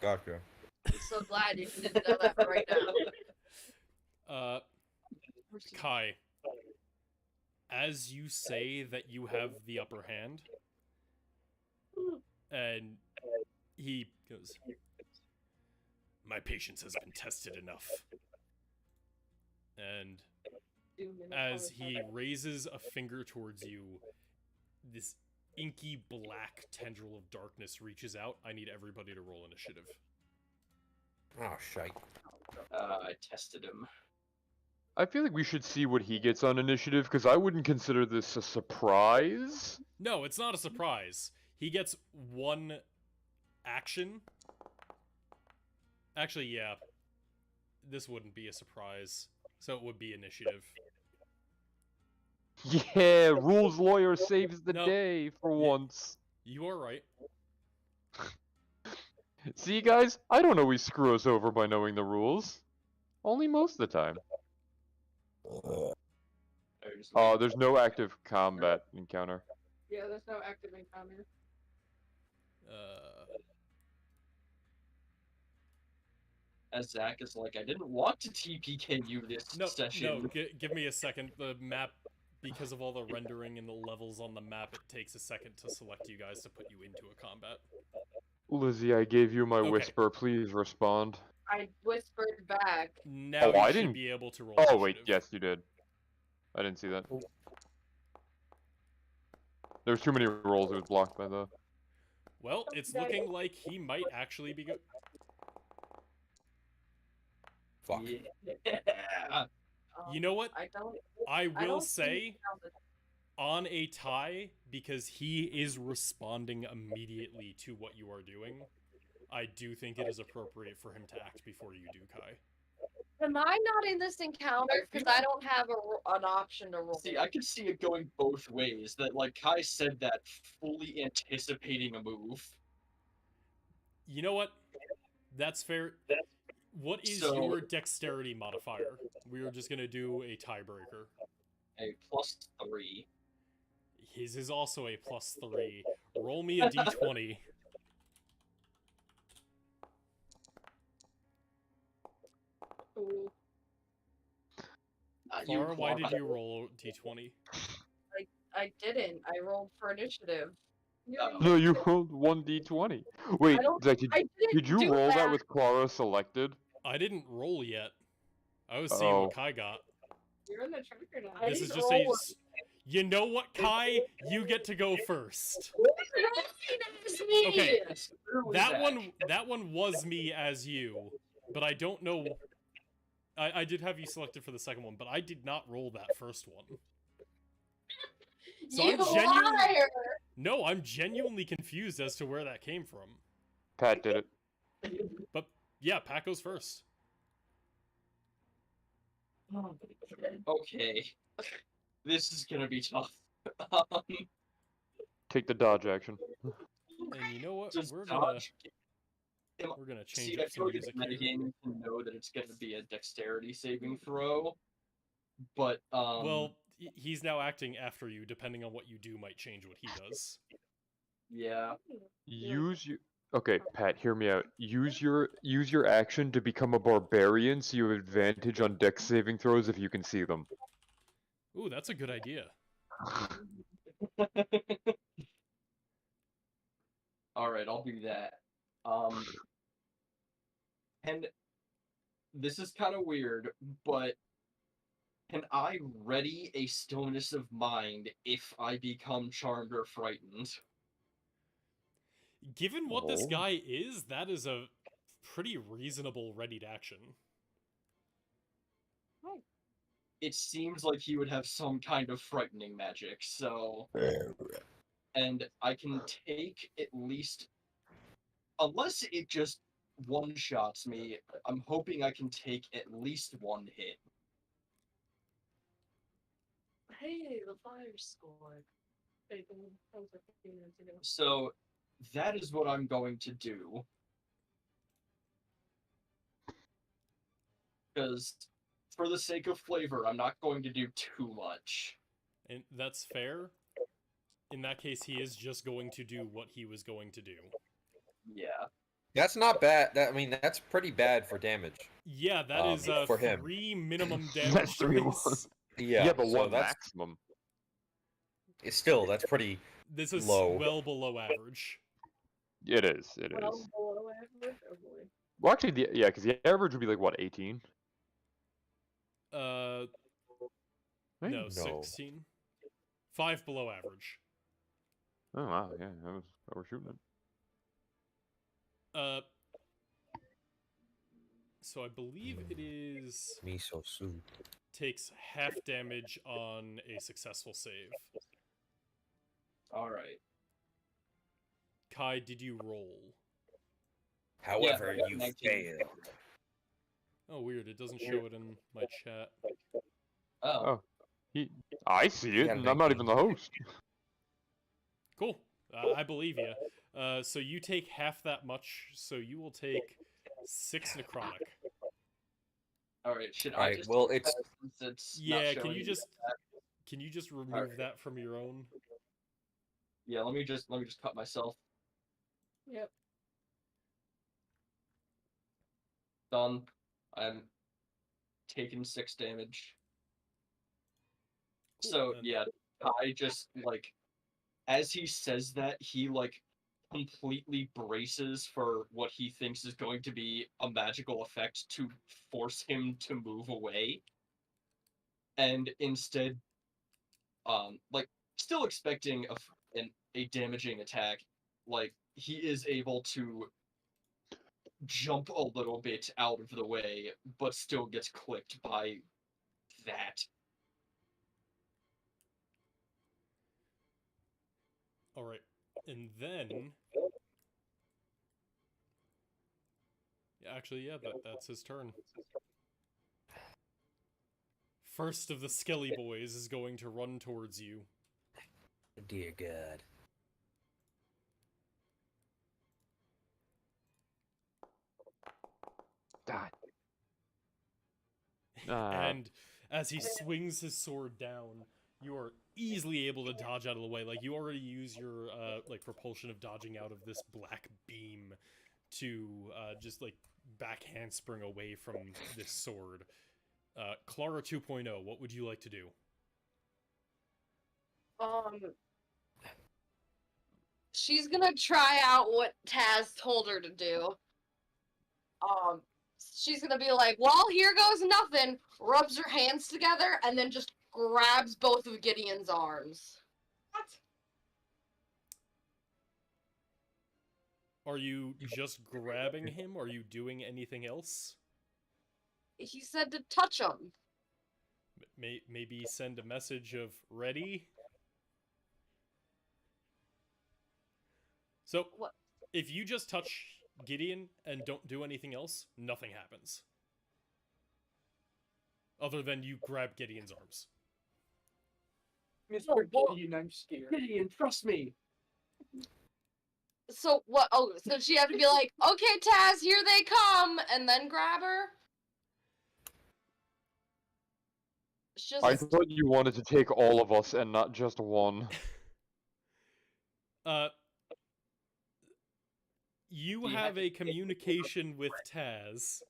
Gotcha. I'm so glad you didn't know that right now. Kai, as you say that you have the upper hand, and he goes, my patience has been tested enough. And as he raises a finger towards you, this inky black tendril of darkness reaches out. I need everybody to roll initiative. Oh, shite. I tested him. I feel like we should see what he gets on initiative, because I wouldn't consider this a surprise. No, it's not a surprise. He gets one action. Actually, yeah. This wouldn't be a surprise. So it would be initiative. Yeah, rules lawyer saves the No. day for once. You are right. See, guys, I don't always screw us over by knowing the rules. Only most of the time. Oh, there's no active combat encounter. Yeah, there's no active encounter. As Zach is like, I didn't want to TPK you this session. No, give me a second. The map, because of all the rendering and the levels on the map, it takes a second to select you guys to put you into a combat. Lizzie, I gave you my Okay. whisper. Please respond. I whispered back. Now I you should didn't- be able to roll Oh, wait, initiative. yes, you did. I didn't see that. There's too many rolls. It was blocked by the... Well, it's looking like he might actually be good. Fuck. Yeah. You know what? I don't. I I will don't say, think that was- on a tie, because he is responding immediately to what you are doing, I do think it is appropriate for him to act before you do, Kai. Am I not in this encounter because I don't have an option to roll? See, I can see it going both ways. That, like, Kai said that fully anticipating a move. You know what? That's fair. What is So- your dexterity modifier? We are just gonna do a tiebreaker. A +3. His is also a +3. Roll me a d20. Ooh. Clara, why did you roll d20? I didn't. I rolled for initiative. No, you rolled 1d20. Wait, I don't- Zach, I did you do roll that with Clara selected? I didn't roll yet. I was seeing Oh. what Kai got. You're in the tracker now. I This is didn't just roll a... it. You know what, Kai? You get to go first. That's me! Okay. Yes, where was That one was me as you, but I don't know. I did have you selected for the second one, but I did not roll that first one. So You I'm genuinely liar! no, I'm genuinely confused as to where that came from. Pat did it. But yeah, Pat goes first. Okay. This is gonna be tough. Um, Take the dodge action. And you know what? just We're gonna dodge. change See, I up feel some like music it's here. metagame to know that it's gonna be a dexterity saving throw. But Well, he's now acting after you. Depending on what you do, might change what he does. yeah. Use your. Okay, Pat, hear me out. Use your action to become a barbarian, so you have advantage on dex saving throws if you can see them. Ooh, that's a good idea. Alright, I'll do that. And this is kind of weird, but can I ready a stillness of mind if I become charmed or frightened? Given what this Oh. guy is, that is a pretty reasonable readied action. It seems like he would have some kind of frightening magic, so... And I can take at least... Unless it just one-shots me, I'm hoping I can take at least one hit. Hey, the fire scored. That was like 15 minutes ago. So, that is what I'm going to do. Because, for the sake of flavor, I'm not going to do too much. And that's fair. In that case, he is just going to do what he was going to do. Yeah. That's not bad. I mean, that's pretty bad for damage. Yeah, that is for him. 3 minimum damage That's 3 dice. Yeah, but so one that's maximum. that's pretty. This is Low. well below average. It is. It Well, is. below average, oh boy. Well, actually, yeah, because the average would be like what, 18? No, No. 16. 5 below average. Oh wow, yeah, that was overshooting it. So I believe it is Miso soup. takes half damage on a successful save. Alright. Kai, did you roll? However, I got you 19. failed. Oh, weird. It doesn't show it in my chat. Oh. I see it, Yeah, and I'm not 19. even the host. Cool. I believe you. So you take half that much, so you will take 6 necrotic. Alright, should I Alright, just... well, do it's- that since it's not Yeah, can showing you in just the chat? remove Alright. that from your own? Yeah, let me just cut myself. Yep. Done. I'm taking 6 damage. Cool, So, then. yeah, I just, like, as he says that, he, like, completely braces for what he thinks is going to be a magical effect to force him to move away. And instead, like, still expecting a damaging attack, like, he is able to jump a little bit out of the way, but still gets clipped by that. Alright. And then... Actually, yeah, that's his turn. First of the Skelly Boys is going to run towards you. Dear God. God. And as he swings his sword down, you are easily able to dodge out of the way. Like, you already use your, like, propulsion of dodging out of this black beam to, just, like, back handspring away from this sword. Clara 2.0, what would you like to do? She's gonna try out what Taz told her to do. She's gonna be like, well, here goes nothing, rubs her hands together, and then just grabs both of Gideon's arms. What? Are you just grabbing him? Are you doing anything else? He said to touch him. Maybe send a message of ready? So, What? if you just touch Gideon and don't do anything else, nothing happens. Other than you grab Gideon's arms. Mr. well- Gideon, I'm scared. Gideon, trust me. So what? Oh, so she have to be like, okay, Taz, here they come, and then grab her. It's just I thought you wanted to take all of us and not just one. You have a communication with Taz.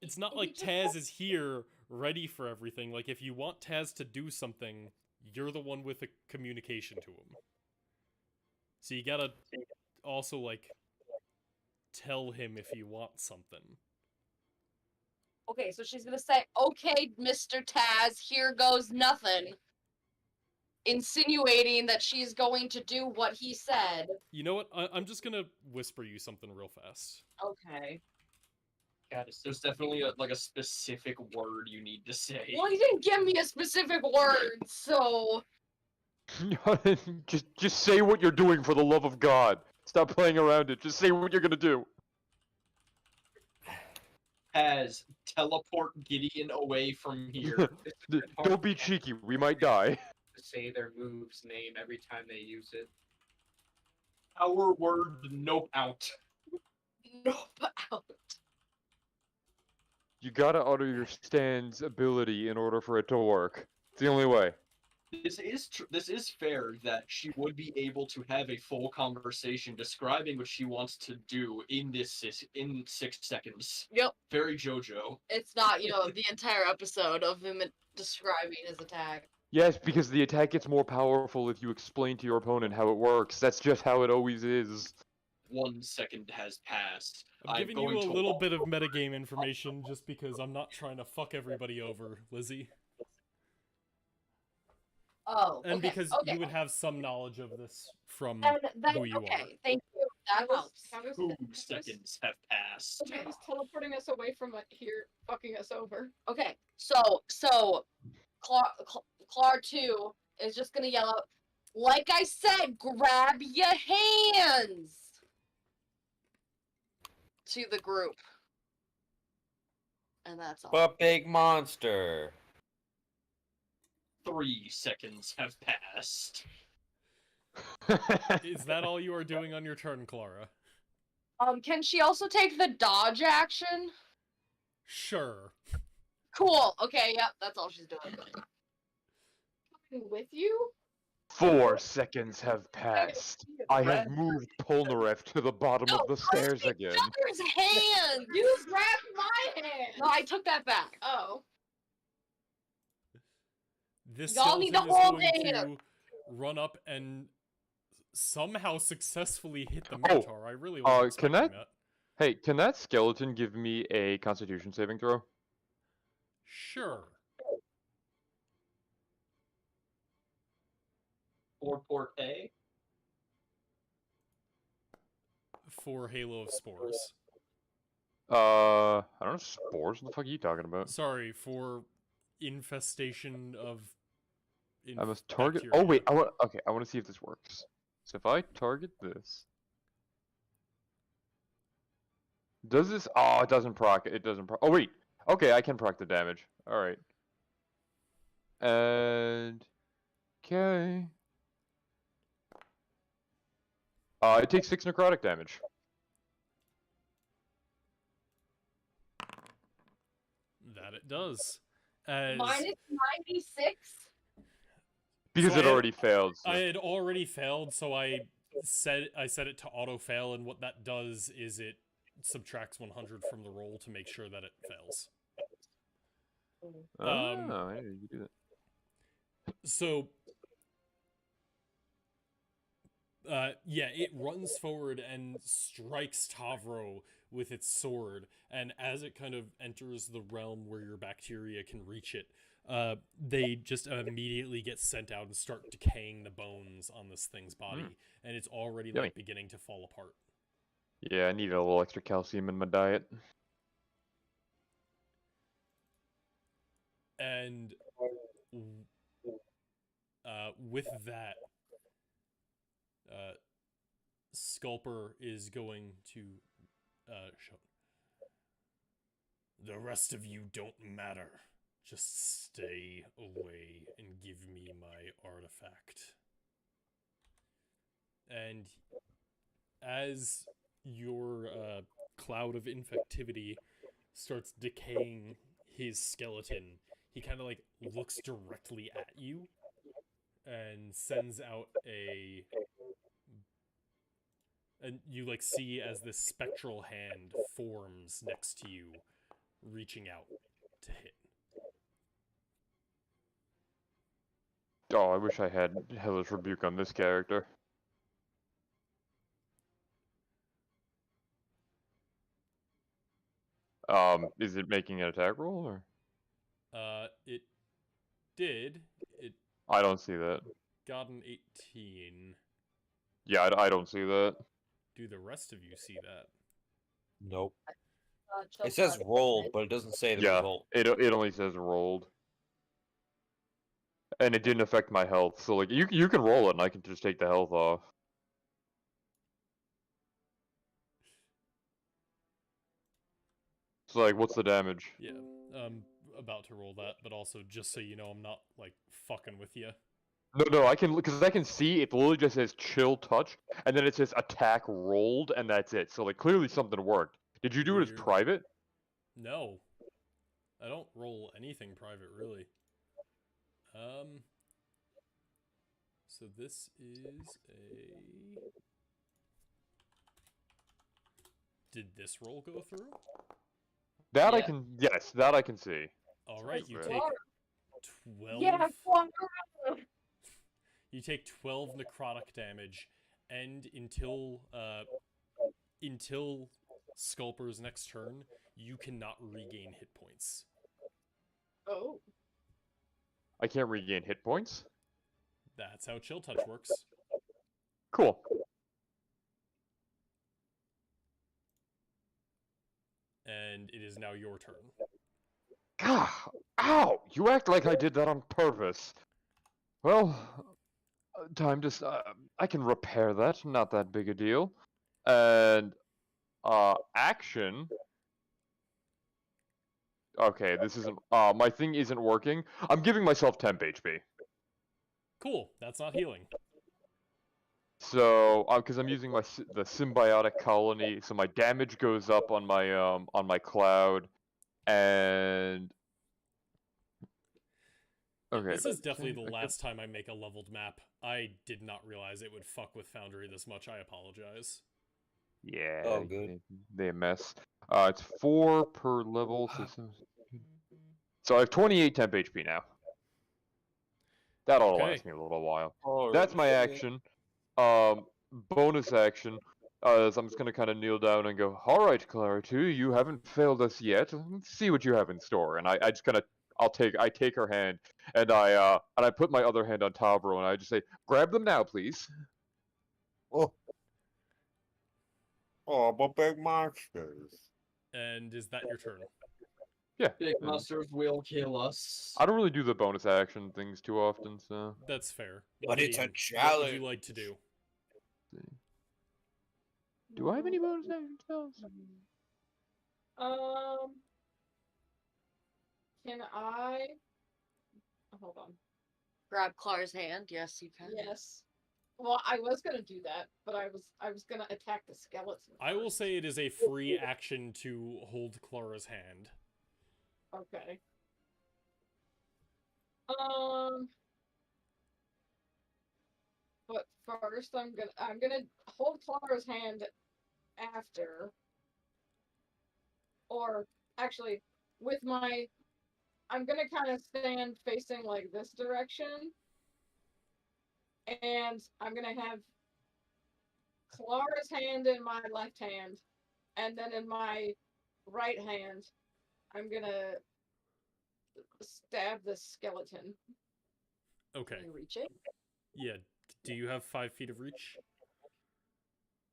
It's not like Taz is here ready for everything. Like, if you want Taz to do something, you're the one with the communication to him. So you gotta also, like, tell him if you want something. okay. So she's gonna say, okay, Mr. Taz, here goes nothing, insinuating that she's going to do what he said. You know what? I'm just gonna whisper you something real fast. Okay. God, there's definitely a specific word you need to say. Well, he didn't give me a specific word, so just say what you're doing for the love of God. Stop playing around it. Just say what you're gonna do. As teleport Gideon away from here. Don't be cheeky. We might die. To say their move's name every time they use it. Our word nope out. nope out. You gotta utter your stand's ability in order for it to work. It's the only way. This is fair that she would be able to have a full conversation describing what she wants to do in 6 seconds. Yep. Very JoJo. It's not, the entire episode of him describing his attack. Yes, because the attack gets more powerful if you explain to your opponent how it works. That's just how it always is. 1 second has passed. I'm giving you a little bit of metagame information just because I'm not trying to fuck everybody over, Lizzie. Oh, And okay, because okay. you would have some knowledge of this from And that, who you okay, are. thank you. That helps. How does 2 how does- seconds have passed. how does teleporting us away from it here fucking us over? Okay, so Clara 2 is just gonna yell out, like I said, grab your hands to the group. And that's all. But big monster. 3 seconds have passed. Is that all you are doing on your turn, Clara? Can she also take the dodge action? Sure. Cool. Okay, yep, that's all she's doing. Coming with you? 4 seconds have passed. I have moved Polnareff to the bottom of the stairs grab again. each other's hands! You grabbed my hand! No, I took that back. Oh. This Y'all need to skeleton is hold going it. to run up and somehow successfully hit the Oh, Minotaur. I really wasn't can expecting that- that. Hey, can that skeleton give me a Constitution saving throw? Sure. For port A. For Halo of Spores. I don't know, spores? What the fuck are you talking about? Sorry, for infestation of. I must target. bacteria. Oh wait, I want to see if this works. So if I target this, does this? Oh, it doesn't proc. It doesn't proc. Oh wait. Okay, I can proc the damage. All right. And okay. It takes 6 necrotic damage. That it does. As Minus 96? Because So it I had- already failed. So. I had already failed, so I set it to auto fail, and what that does is it subtracts 100 from the roll to make sure that it fails. Oh, I didn't even do that. So Yeah, it runs forward and strikes Tavro with its sword, and as it kind of enters the realm where your bacteria can reach it, they just immediately get sent out and start decaying the bones on this thing's body, and it's already Yummy. like beginning to fall apart. Yeah, I need a little extra calcium in my diet. And with that, Sculper is going to show. The rest of you don't matter. Just stay away and give me my artifact. And as your cloud of infectivity starts decaying his skeleton, he kind of like looks directly at you and sends out and you like see as this spectral hand forms next to you, reaching out to hit. Oh, I wish I had Hellish Rebuke on this character. Is it making an attack roll, or? It did. It I don't see that. got an 18. Yeah, I don't see that. Do the rest of you see that? Nope. Chill It says Touch. rolled, but it doesn't say the Yeah, result. it only says rolled. And it didn't affect my health, so like you can roll it and I can just take the health off. So like, what's the damage? Yeah. About to roll that, but also just so you know, I'm not like fucking with you. No, I can, because I can see it literally just says chill touch, and then it says attack rolled, and that's it. So like, clearly something worked. Did you do it as Weird. private? No. I don't roll anything private, really. So this is a... Did this roll go through? That I Yeah. can, yes, that I can see. Alright, you Right. take 12... Yeah, Clara. You take 12 necrotic damage, and until Sculper's next turn, you cannot regain hit points. Oh. I can't regain hit points. That's how Chill Touch works. Cool. And it is now your turn. Gah! Ow! You act like I did that on purpose. Well, time to. I can repair that. Not that big a deal. And action. Okay, this isn't. My thing isn't working. I'm giving myself temp HP. Cool, that's not healing. So, because I'm using the symbiotic colony, so my damage goes up on my cloud, and okay. This is definitely the last time I make a leveled map. I did not realize it would fuck with Foundry this much. I apologize. Yeah. Oh, good. They a mess. It's 4 per level, so I have 28 temp HP now. That'll Okay. last me a little while. Oh, That's my action. Bonus action. So I'm just gonna kind of kneel down and go, "All right, Clara, 2, you haven't failed us yet. Let's see what you have in store." And I just gonna, I take her hand, and I put my other hand on Tavro, and I just say, "Grab them now, please." Oh. Oh, but big monsters. And is that your turn? Yeah. Big monsters will kill us. I don't really do the bonus action things too often, so. That's fair. But it's a What would challenge. you like to do? Do I have any bonus action spells? Can I? Hold on. Grab Clara's hand. Yes, you can. Yes. Well, I was gonna do that, but I was gonna attack the skeleton. I will first. say it is a free action to hold Clara's hand. Okay. But first, I'm gonna hold Clara's hand after, or actually, with my, I'm gonna kind of stand facing like this direction, and I'm gonna have Clara's hand in my left hand, and then in my right hand, I'm gonna stab the skeleton. Okay. Can you reach it? Yeah. Do you have 5 feet of reach?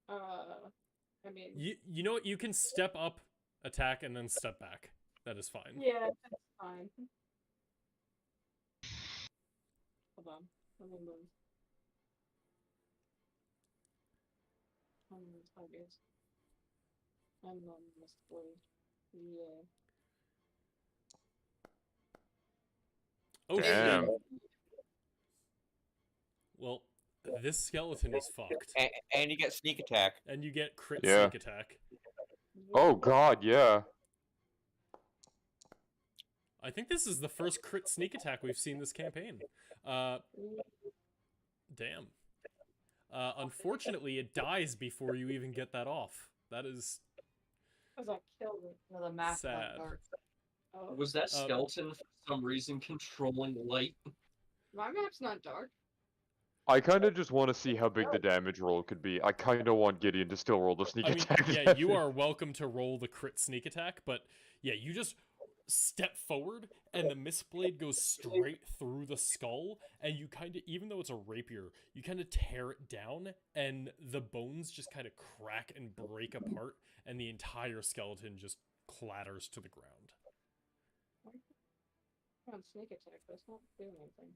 I mean, You know what? You can step up, attack, and then step back. That is fine. yeah, that's fine. Hold on. Let me move. Targets. I'm on this blade. Yeah. Oh Damn. shit. Well, this skeleton is fucked. And you get sneak attack. And you get crit Yeah. sneak attack. Oh god, yeah. I think this is the first crit sneak attack we've seen this campaign. Damn. Unfortunately, it dies before you even get that off. That is Because I killed it. No, the map sad. went dark. Oh, Was that skeleton for some reason controlling light? my map's not dark. I kind of just want to see how big the damage roll could be. I kind of want Gideon to still roll the sneak I mean, attack. yeah, you are welcome to roll the crit sneak attack, but yeah, you just step forward and the mistblade goes straight through the skull, and you kind of, even though it's a rapier, you kind of tear it down, and the bones just kind of crack and break apart, and the entire skeleton just clatters to the ground. I'm on sneak attack, but it's not doing anything.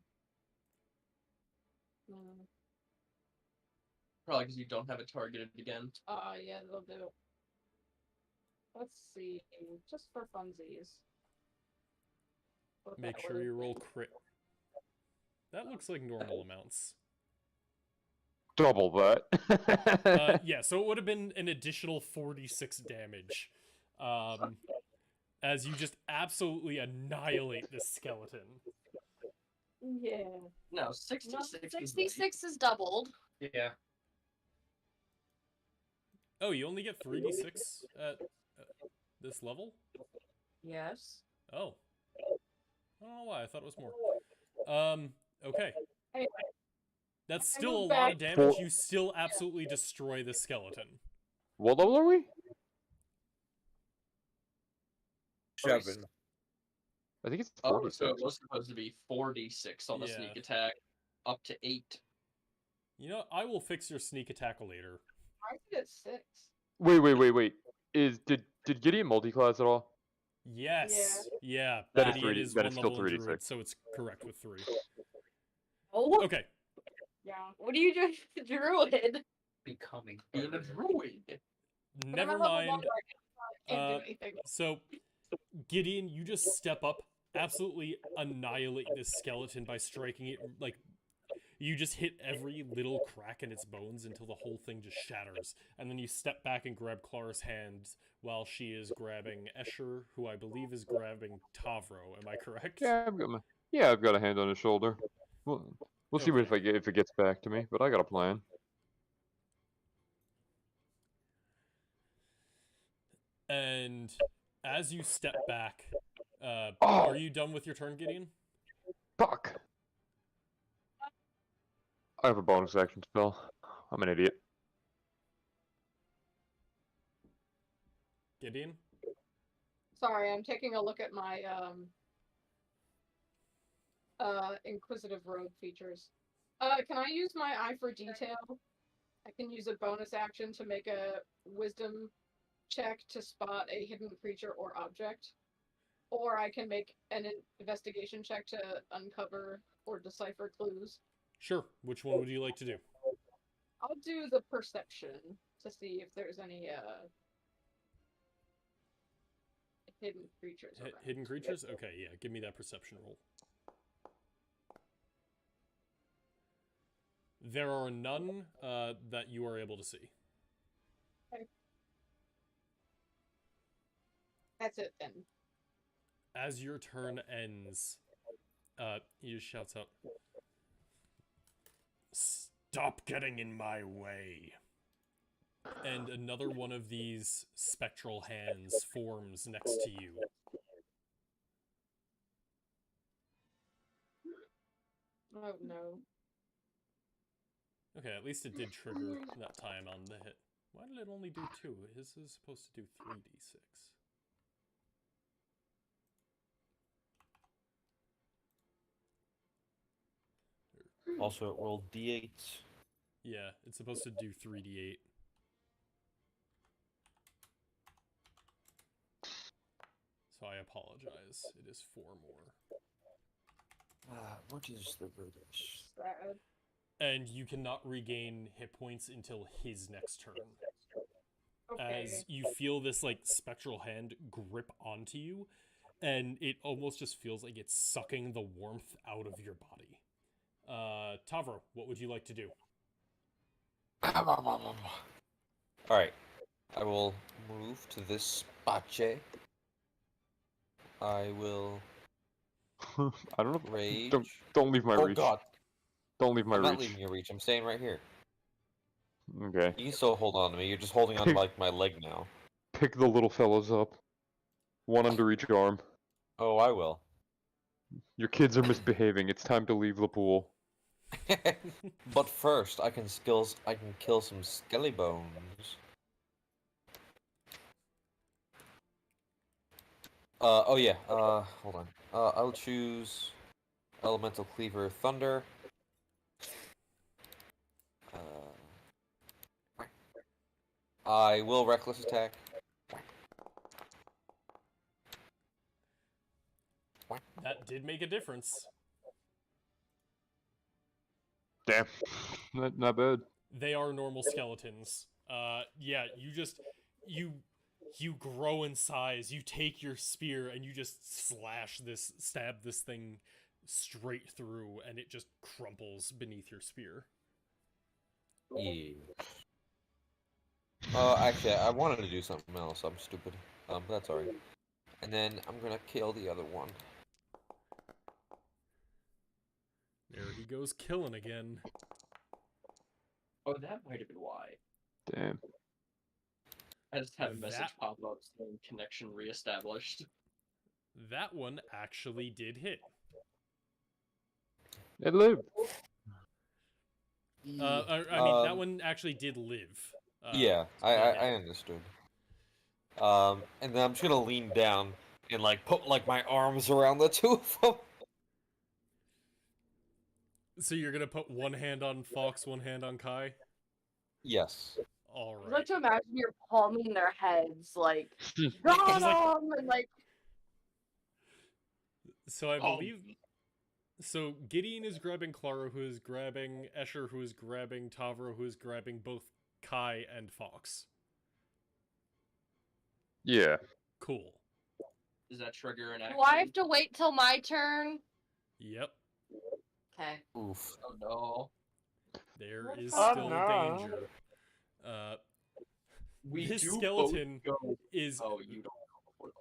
Probably because you don't have it targeted again. Yeah, they'll do. Let's see, just for funsies. What Make that sure would've you roll been. crit. That looks like normal amounts. Double that. Yeah, so it would have been an additional 46 damage. As you just absolutely annihilate this skeleton. Yeah. No, 66. No, is right. 66 is doubled. Yeah. Oh, you only get 3d6 at this level? Yes. Oh. I don't know why, I thought it was more. Okay. Anyway, That's I still a move lot of back. damage. You still absolutely destroy the skeleton. What level are we? 7. I think it's Oh, 46. so it was supposed to be 46 on the Yeah. sneak attack, up to 8. You know, I will fix your sneak attack later. I did it 6. Wait. Did Gideon multi-class at all? Yes. Yeah. That is Gideon 3D is that one is still level in 3d6. druid, so it's correct with 3. Oh, Okay. Yeah. what are you doing with the druid? Becoming Being a bird. druid. But Never I'm at level mind. 1 right now, so I can't do anything. So, Gideon, you just step up, absolutely annihilate this skeleton by striking it. Like, you just hit every little crack in its bones until the whole thing just shatters. And then you step back and grab Clara's hand while she is grabbing Escher, who I believe is grabbing Tavro. Am I correct? Yeah, I've got a hand on his shoulder. We'll see Okay. if it gets back to me, but I got a plan. And as you step back, Oh! are you done with your turn, Gideon? Fuck! I have a bonus action spell. I'm an idiot. Gideon? Sorry, I'm taking a look at my Inquisitive Rogue features. Can I use my eye for detail? I can use a bonus action to make a wisdom check to spot a hidden creature or object. Or I can make an investigation check to uncover or decipher clues. Sure. Which one would you like to do? I'll do the perception to see if there's any hidden creatures. around. Hidden creatures? Okay, yeah. Give me that perception roll. There are none that you are able to see. That's it then. As your turn ends, he just shouts out, "Stop getting in my way!" And another one of these spectral hands forms next to you. Oh no. Okay, at least it did trigger that time on the hit. Why did it only do 2? His is supposed to do 3d6. Also, it rolled d8. Yeah, it's supposed to do 3d8. So I apologize. It is 4 more. What is the British? Sad. And you cannot regain hit points until his next turn. Okay. As you feel this like spectral hand grip onto you, and it almost just feels like it's sucking the warmth out of your body. Tavro, what would you like to do? Alright. I will move to this space. I will I don't know. rage. Don't leave my Oh reach. god. Don't leave my I'm not reach. leaving your reach. I'm staying right here. Okay. You can still hold on to me. You're just holding on to like my leg now. Pick the little fellows up. One under each arm. Oh, I will. Your kids are misbehaving. It's time to leave the pool. But first, I can kill some skelly bones. Oh yeah. Hold on. I'll choose Elemental Cleaver Thunder. I will Reckless Attack. That did make a difference. Damn. Not bad. They are normal skeletons. Yeah, you grow in size. You take your spear and you just stab this thing straight through, and it just crumples beneath your spear. Yeah. Actually, I wanted to do something else. I'm stupid. That's alright. And then I'm gonna kill the other one. There he goes killing again. Oh, that might have been why. Damn. I just had a message That- pop up saying connection reestablished. That one actually did hit. It lived. I mean, that one actually did live. Yeah, I understood. And then I'm just gonna lean down and like put like my arms around the two of them. So you're gonna put one hand on Fox, one hand on Kai? Yes. I Alright. like to imagine you're palming their heads, like, Just got like- 'em! And like, So I Oh. believe... So Gideon is grabbing Clara, who is grabbing Escher, who is grabbing Tavro, who is grabbing both Kai and Fox. Yeah. Cool. Does that trigger an action? do I have to wait till my turn? Yep. Okay. Oof. Oh no. There is Oh, still no. danger. We This do skeleton both go. is... Oh, you don't go.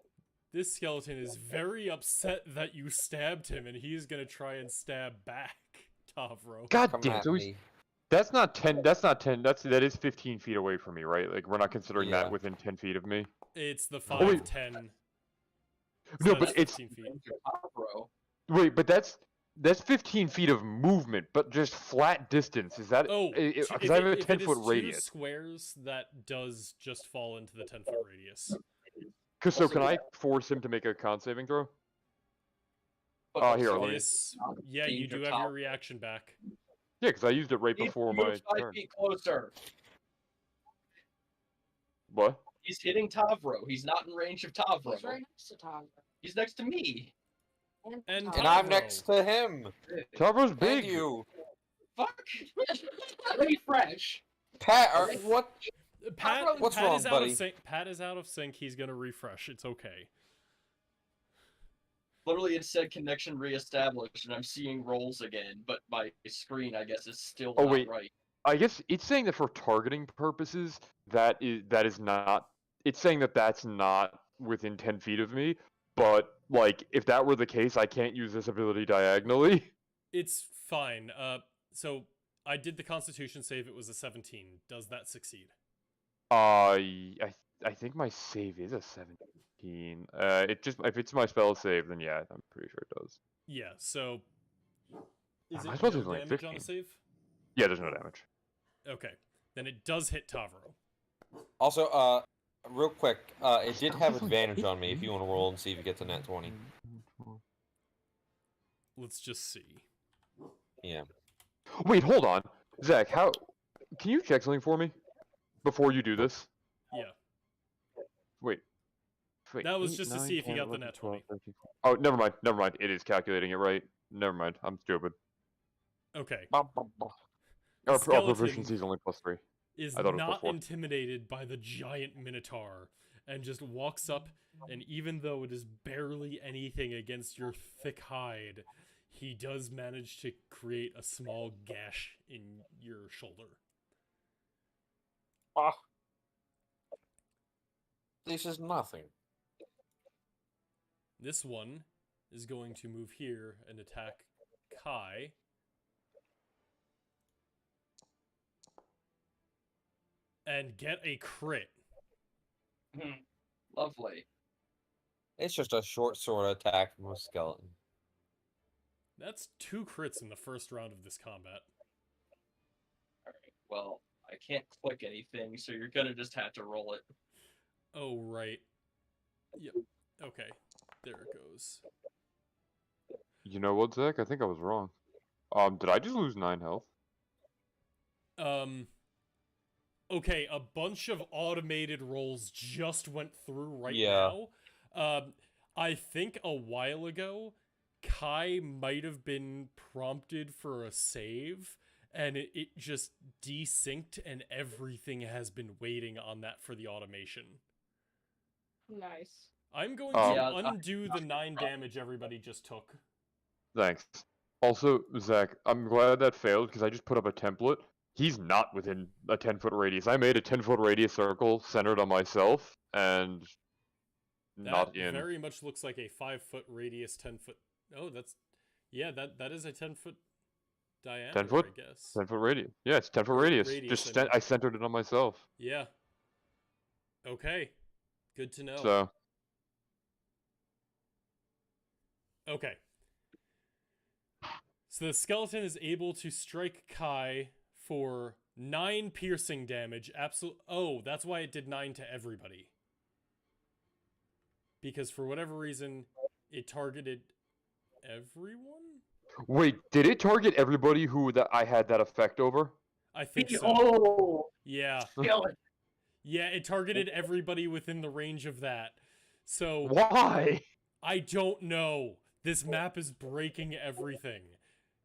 This skeleton is very upset that you stabbed him, and he's gonna try and stab back, Tavro. God Come damn. at So he's, me. that's not 10. That's not 10. That is 15 feet away from me, right? Like we're not considering Yeah. that within 10 feet of me. It's the Oh, wait. 5'10". No, that's but it's 15 feet. Bro. wait, but that's 15 feet of movement, but just flat distance. Is that? Oh, Because I have a if it 10-foot is 2 radius. squares, that does just fall into the 10-foot radius. Cause so Also, can I yeah. force him to make a con saving throw? But Oh, here, also, let me- This, yeah, you danger do have top. your reaction back. Yeah, because I used it right Need to before move my 5 turn. feet closer. What? He's hitting Tavro. He's not in range of Tavro. He's right next to Tom. He's next to me. And Tom. And I'm Tavro. next to him. Tavro's And big. you. Fuck. Refresh. Pat, what? Pat, Tavro- What's Pat wrong, is out buddy? of sync. Pat is out of sync. He's gonna refresh. It's okay. Literally, it said connection reestablished, and I'm seeing rolls again, but my screen, I guess, is still Oh, not wait. right. I guess it's saying that for targeting purposes, that is not. It's saying that that's not within 10 feet of me. But like, if that were the case, I can't use this ability diagonally. It's fine. So I did the Constitution save. It was a 17. Does that succeed? I think my save is a 17. It just if it's my spell save, then yeah, I'm pretty sure it does. Yeah. So is Am I it supposed to no do, like, damage on a 15? save? Yeah, there's no damage. Okay. Then it does hit Tavro. Also, real quick, it did have advantage on me if you want to roll and see if it gets a nat 20. Let's just see. Yeah. Wait, hold on. Zach, how... Can you check something for me? Before you do this? Yeah. Wait. Wait, That was 8, just to 9, see if you 10, got the 11, nat 12, 20. 13, 14. Oh, never mind. Never mind. It is calculating it right. Never mind. I'm stupid. Okay. Our skeleton proficiency is only +3. Is I thought it was not +4. intimidated by the giant minotaur and just walks up, and even though it is barely anything against your thick hide, he does manage to create a small gash in your shoulder. This is nothing. This one is going to move here and attack Kai. And get a crit. Lovely. It's just a short sword attack from a skeleton. That's 2 crits in the first round of this combat. Alright, well, I can't click anything, so you're gonna just have to roll it. Oh, right. Yep. Okay. There it goes. You know what, Zach? I think I was wrong. Did I just lose 9 health? Okay, a bunch of automated rolls just went through right Yeah. now. I think a while ago, Kai might have been prompted for a save, and it just desynced, and everything has been waiting on that for the automation. Nice. I'm going Oh. to Yeah, undo the 9 damage everybody just took. Thanks. Also, Zach, I'm glad that failed because I just put up a template. He's not within a 10-foot radius. I made a 10-foot radius circle centered on myself and That not in. very much looks like a 5-foot radius, 10-foot... Oh, that's... Yeah, that is a 10-foot diameter, 10 foot? I guess. 10-foot radius. Yeah, it's 10-foot Or radius. radius, Just I mean. I centered it on myself. Yeah. Okay. Good to know. So, Okay. So the skeleton is able to strike Kai for 9 piercing damage. Oh, that's why it did 9 to everybody. Because for whatever reason, it targeted everyone? wait, did it target everybody who I had that effect over? I think so. Oh, Yeah. skeleton. Yeah, it targeted everybody within the range of that. So, Why? I don't know. This map is breaking everything.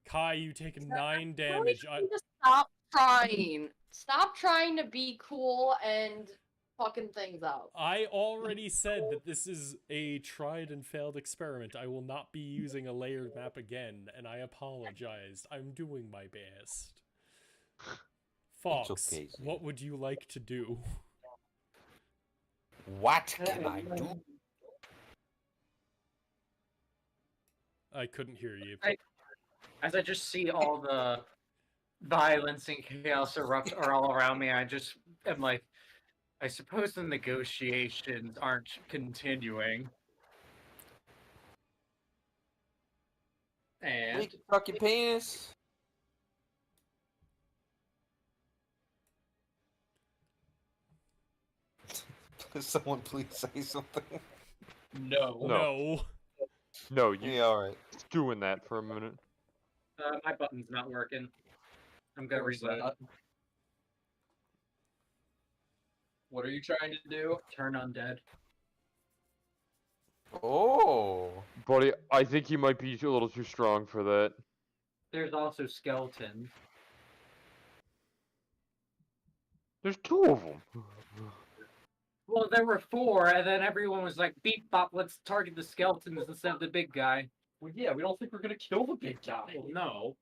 Kai, you take 9 damage. Just stop trying. Stop trying to be cool and fucking things up. I already said that this is a tried and failed experiment. I will not be using a layered map again, and I apologize. I'm doing my best. Fox, okay, Zane. what would you like to do? What can I do? I couldn't hear you. As I just see all the violence and chaos erupt all around me, I just am like, I suppose the negotiations aren't continuing. And We can suck your penis. Someone please say something. No. No. No, you Yeah, alright. doing that for a minute. my button's not working. I'm gonna Where's reboot. that? What are you trying to do? Turn undead. Oh. Buddy, I think you might be a little too strong for that. There's also skeletons. There's 2 of them. Well, there were 4, and then everyone was like, beep bop, let's target the skeletons instead of the big guy. Well, yeah, we don't think we're gonna kill the big guy. Well, no.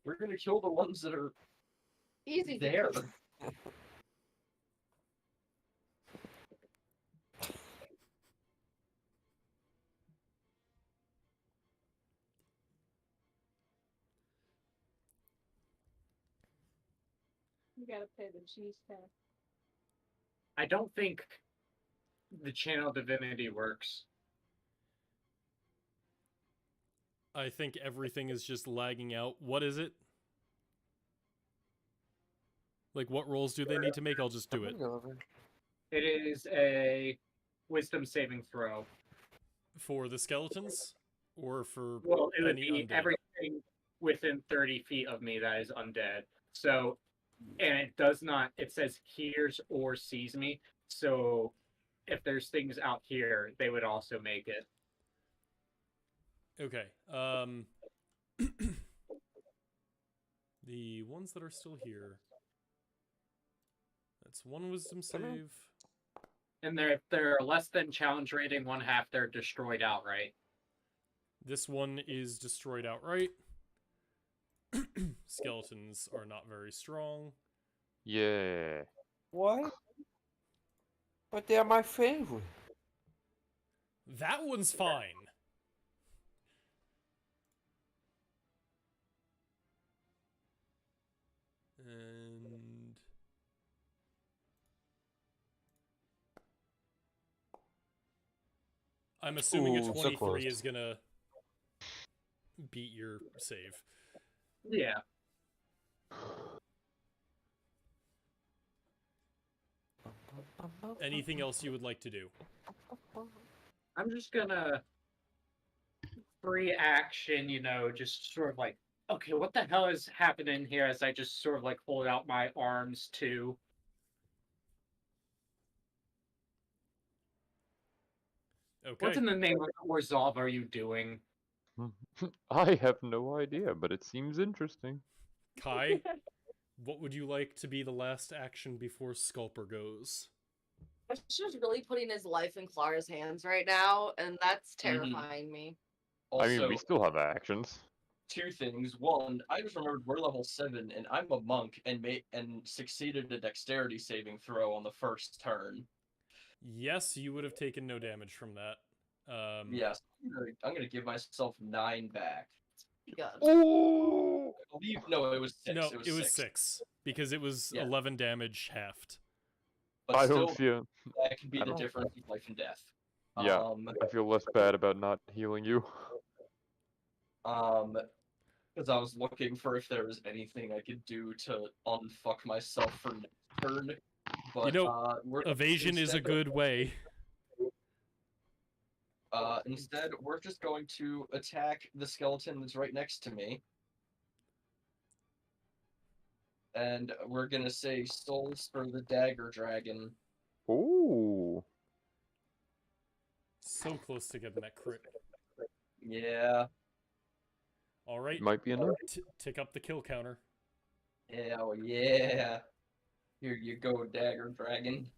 We're gonna kill the ones that are Easy to there. do. You gotta pay the cheese tax. I don't think the channel divinity works. I think everything is just lagging out. What is it? Like, what rolls do they need to make? I'll just do it. It is a wisdom saving throw. For the skeletons? Or for Well, it would any be undead? everything within 30 feet of me that is undead. So, and it does not, it says hears or sees me. So, if there's things out here, they would also make it. Okay. The ones that are still here. That's one wisdom save. And they're less than challenge rating 1/2, they're destroyed outright. This one is destroyed outright. Skeletons are not very strong. Yeah. What? But they're my favorite. That one's fine. And I'm assuming Ooh, a so 23 close. is gonna beat your save. Yeah. Anything else you would like to do? I'm just gonna free action, just sort of like, okay, what the hell is happening here as I just sort of like hold out my arms too. Okay. What in the name of resolve are you doing? I have no idea, but it seems interesting. Kai, what would you like to be the last action before Sculper goes? He's just really putting his life in Clara's hands right now, and that's Mhm. terrifying me. Also, I mean, we still have actions. two things. One, I just remembered we're level 7, and I'm a monk, and succeeded a dexterity saving throw on the first turn. Yes, you would have taken no damage from that. Yes, I'm gonna give myself 9 back. Good. Oh! I believe no, it was 6. No, it was 6. 6 because it was Yeah. 11 damage halved. But I still, don't feel. that could be I the don't- difference of life and death. Yeah. Um, I feel less bad about not healing you. because I was looking for if there was anything I could do to unfuck myself for next turn. But Evasion is a instead- good way. Instead, we're just going to attack the skeleton that's right next to me. And we're gonna say souls for the dagger dragon. Ooh. So close to getting that crit. Yeah, All right, Might be enough. tick up the kill counter. hell yeah. Here you go, dagger dragon.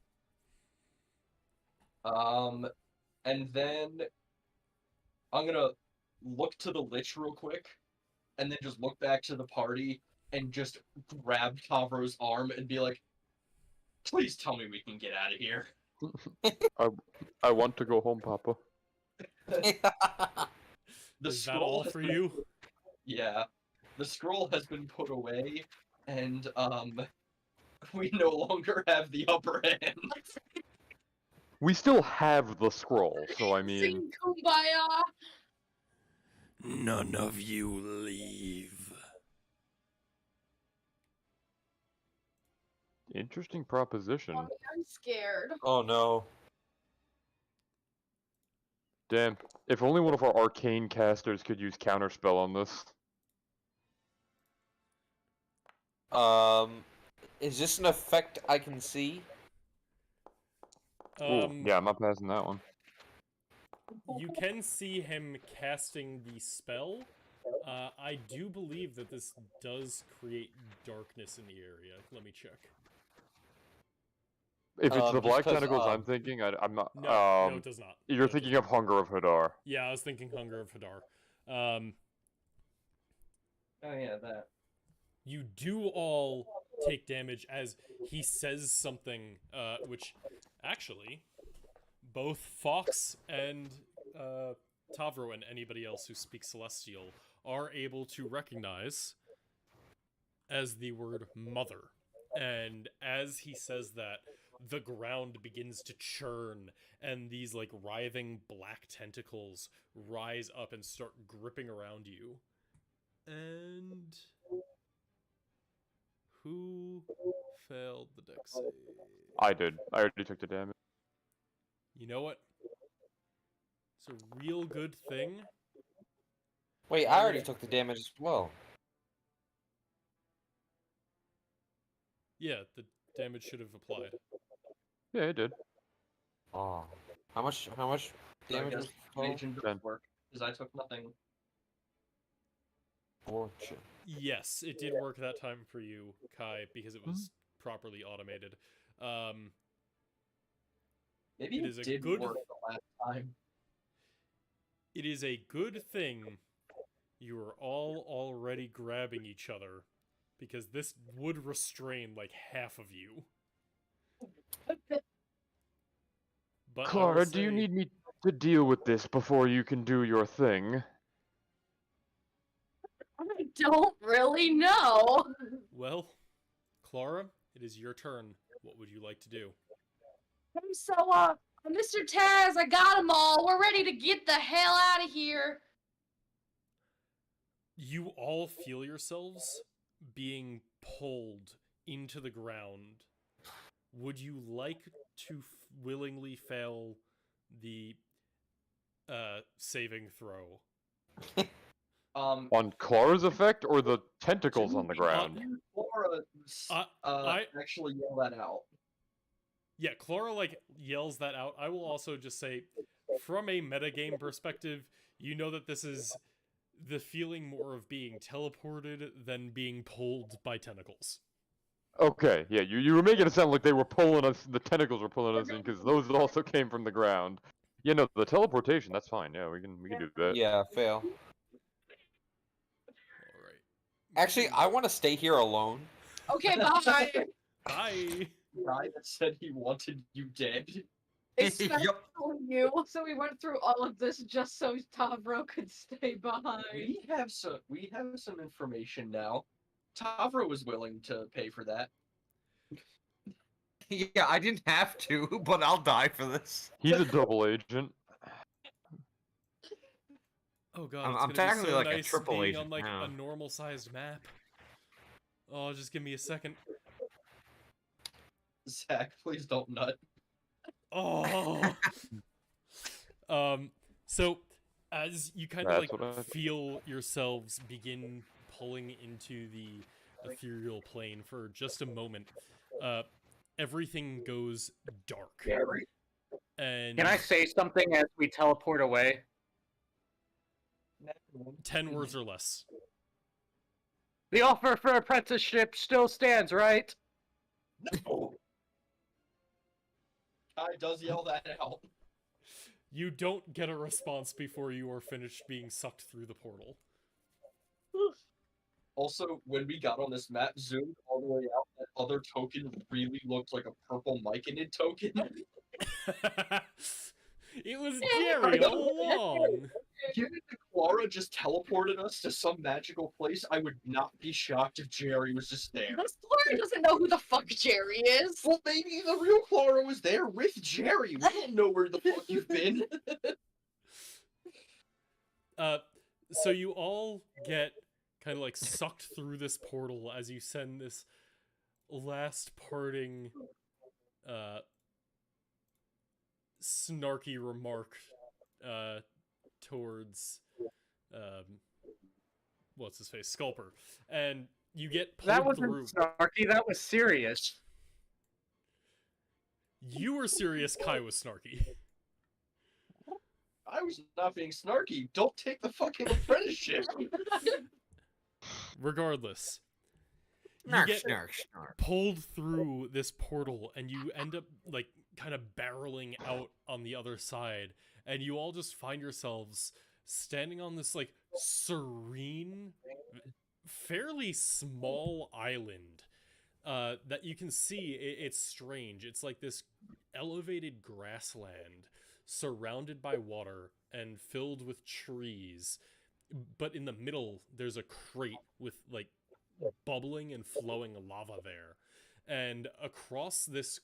And then I'm gonna look to the Lich real quick, and then just look back to the party and just grab Tavro's arm and be like, please tell me we can get out of here. I want to go home, Papa. The Is that scroll all has for been- you? Yeah. The scroll has been put away, and we no longer have the upper hand. We still have the scroll, so I mean, Sing Kumbaya! None of you leave. interesting proposition. Mommy, I'm scared. Oh no. Damn. If only one of our arcane casters could use counterspell on this. Is this an effect I can see? Ooh, yeah, I'm not passing that one. You can see him casting the spell. I do believe that this does create darkness in the area. Let me check. If it's the black 'cause, tentacles I'm thinking, I'm not. No, no, it does not. No, You're it does thinking not. of Hunger of Hadar. Yeah, I was thinking Hunger of Hadar. Oh yeah, that. You do all take damage as he says something, which actually, both Fox and Tavro and anybody else who speaks Celestial are able to recognize as the word mother. And as he says that, the ground begins to churn, and these like writhing black tentacles rise up and start gripping around you. And who failed the deck save? I did. I already took the damage. You know what? It's a real good thing. Wait, I already took the damage as well. Yeah, the damage should have applied. Yeah, it did. Oh. How much So I damage guess was total? Legion Ten. doesn't work because I took nothing. Fortune. Yes, it did work that time for you, Kai, because it was properly automated. Maybe It it is a did good- work the last time. It is a good thing you are all already grabbing each other, because this would restrain like half of you. But I will Clara, do you say- need me to deal with this before you can do your thing? I don't really know. Well, Clara, it is your turn. What would you like to do? So, Mr. Taz, I got them all. We're ready to get the hell out of here. You all feel yourselves being pulled into the ground. Would you like to willingly fail the saving throw? On Clara's effect or the tentacles on the Didn't ground? Laura I- actually yell that out. Yeah, Clara like yells that out. I will also just say, from a metagame perspective, you know that this is the feeling more of being teleported than being pulled by tentacles. Okay, yeah, you were making it sound like they were pulling us, the tentacles were pulling us in, because those also came from the ground. Yeah, no, the teleportation, that's fine, yeah, we can do that. Yeah, fail. Alright. Actually, I want to stay here alone. Okay, bye. Bye! The guy that said he wanted you dead. Especially Yup. you. So we went through all of this just so Tavro could stay behind. We have some information now. Tavro was willing to pay for that. Yeah, I didn't have to, but I'll die for this. He's a double agent. Oh god, I'm- it's I'm gonna be technically so like a nice triple being agent on like now. a normal-sized map. Oh, just give me a second. Zach, please don't nut. Oh. So as you kind of That's what I- like feel yourselves begin pulling into the ethereal plane for just a moment, everything goes dark. And Can I say something as we teleport away? 10 words or less. The offer for apprenticeship still stands, right? No. Kai does yell that out. You don't get a response before you are finished being sucked through the portal. Also, when we got on this map, zoomed all the way out, that other token really looked like a purple myconid token. It was Jerry all along. Given that Clara just teleported us to some magical place, I would not be shocked if Jerry was just there. This Clara doesn't know who the fuck Jerry is. Well, maybe the real Clara was there with Jerry. We don't know where the fuck you've been. So you all get kind of like sucked through this portal as you send this last parting snarky remark towards what's his face, Sculper, and you get pulled That wasn't through. snarky, that was serious. You were serious, Kai was snarky. I was not being snarky. Don't take the fucking apprenticeship. Regardless, you Snark, get snark, snark. pulled through this portal and you end up like kind of barreling out on the other side, and you all just find yourselves standing on this like serene, fairly small island that you can see. It's strange. It's like this elevated grassland surrounded by water and filled with trees, but in the middle there's a crate with like bubbling and flowing lava there, and across this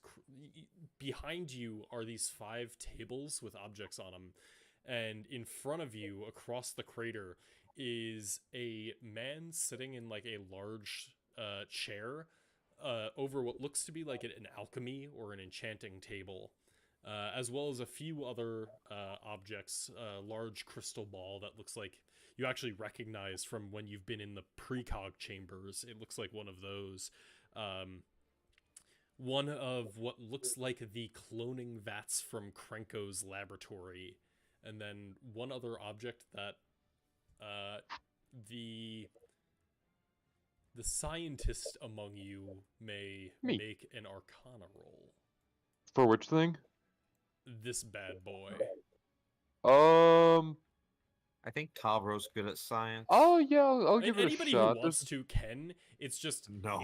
behind you are these 5 tables with objects on them, and in front of you across the crater is a man sitting in like a large chair over what looks to be like an alchemy or an enchanting table, as well as a few other objects. A large crystal ball that looks like you actually recognize from when you've been in the precog chambers. It looks like one of those. One of what looks like the cloning vats from Krenko's laboratory, and then one other object that the scientist among you may Me. make an arcana roll. For which thing? This bad boy. I think Tavro's good at science. Oh yeah, I'll And give it a anybody shot. who wants to can. It's just No.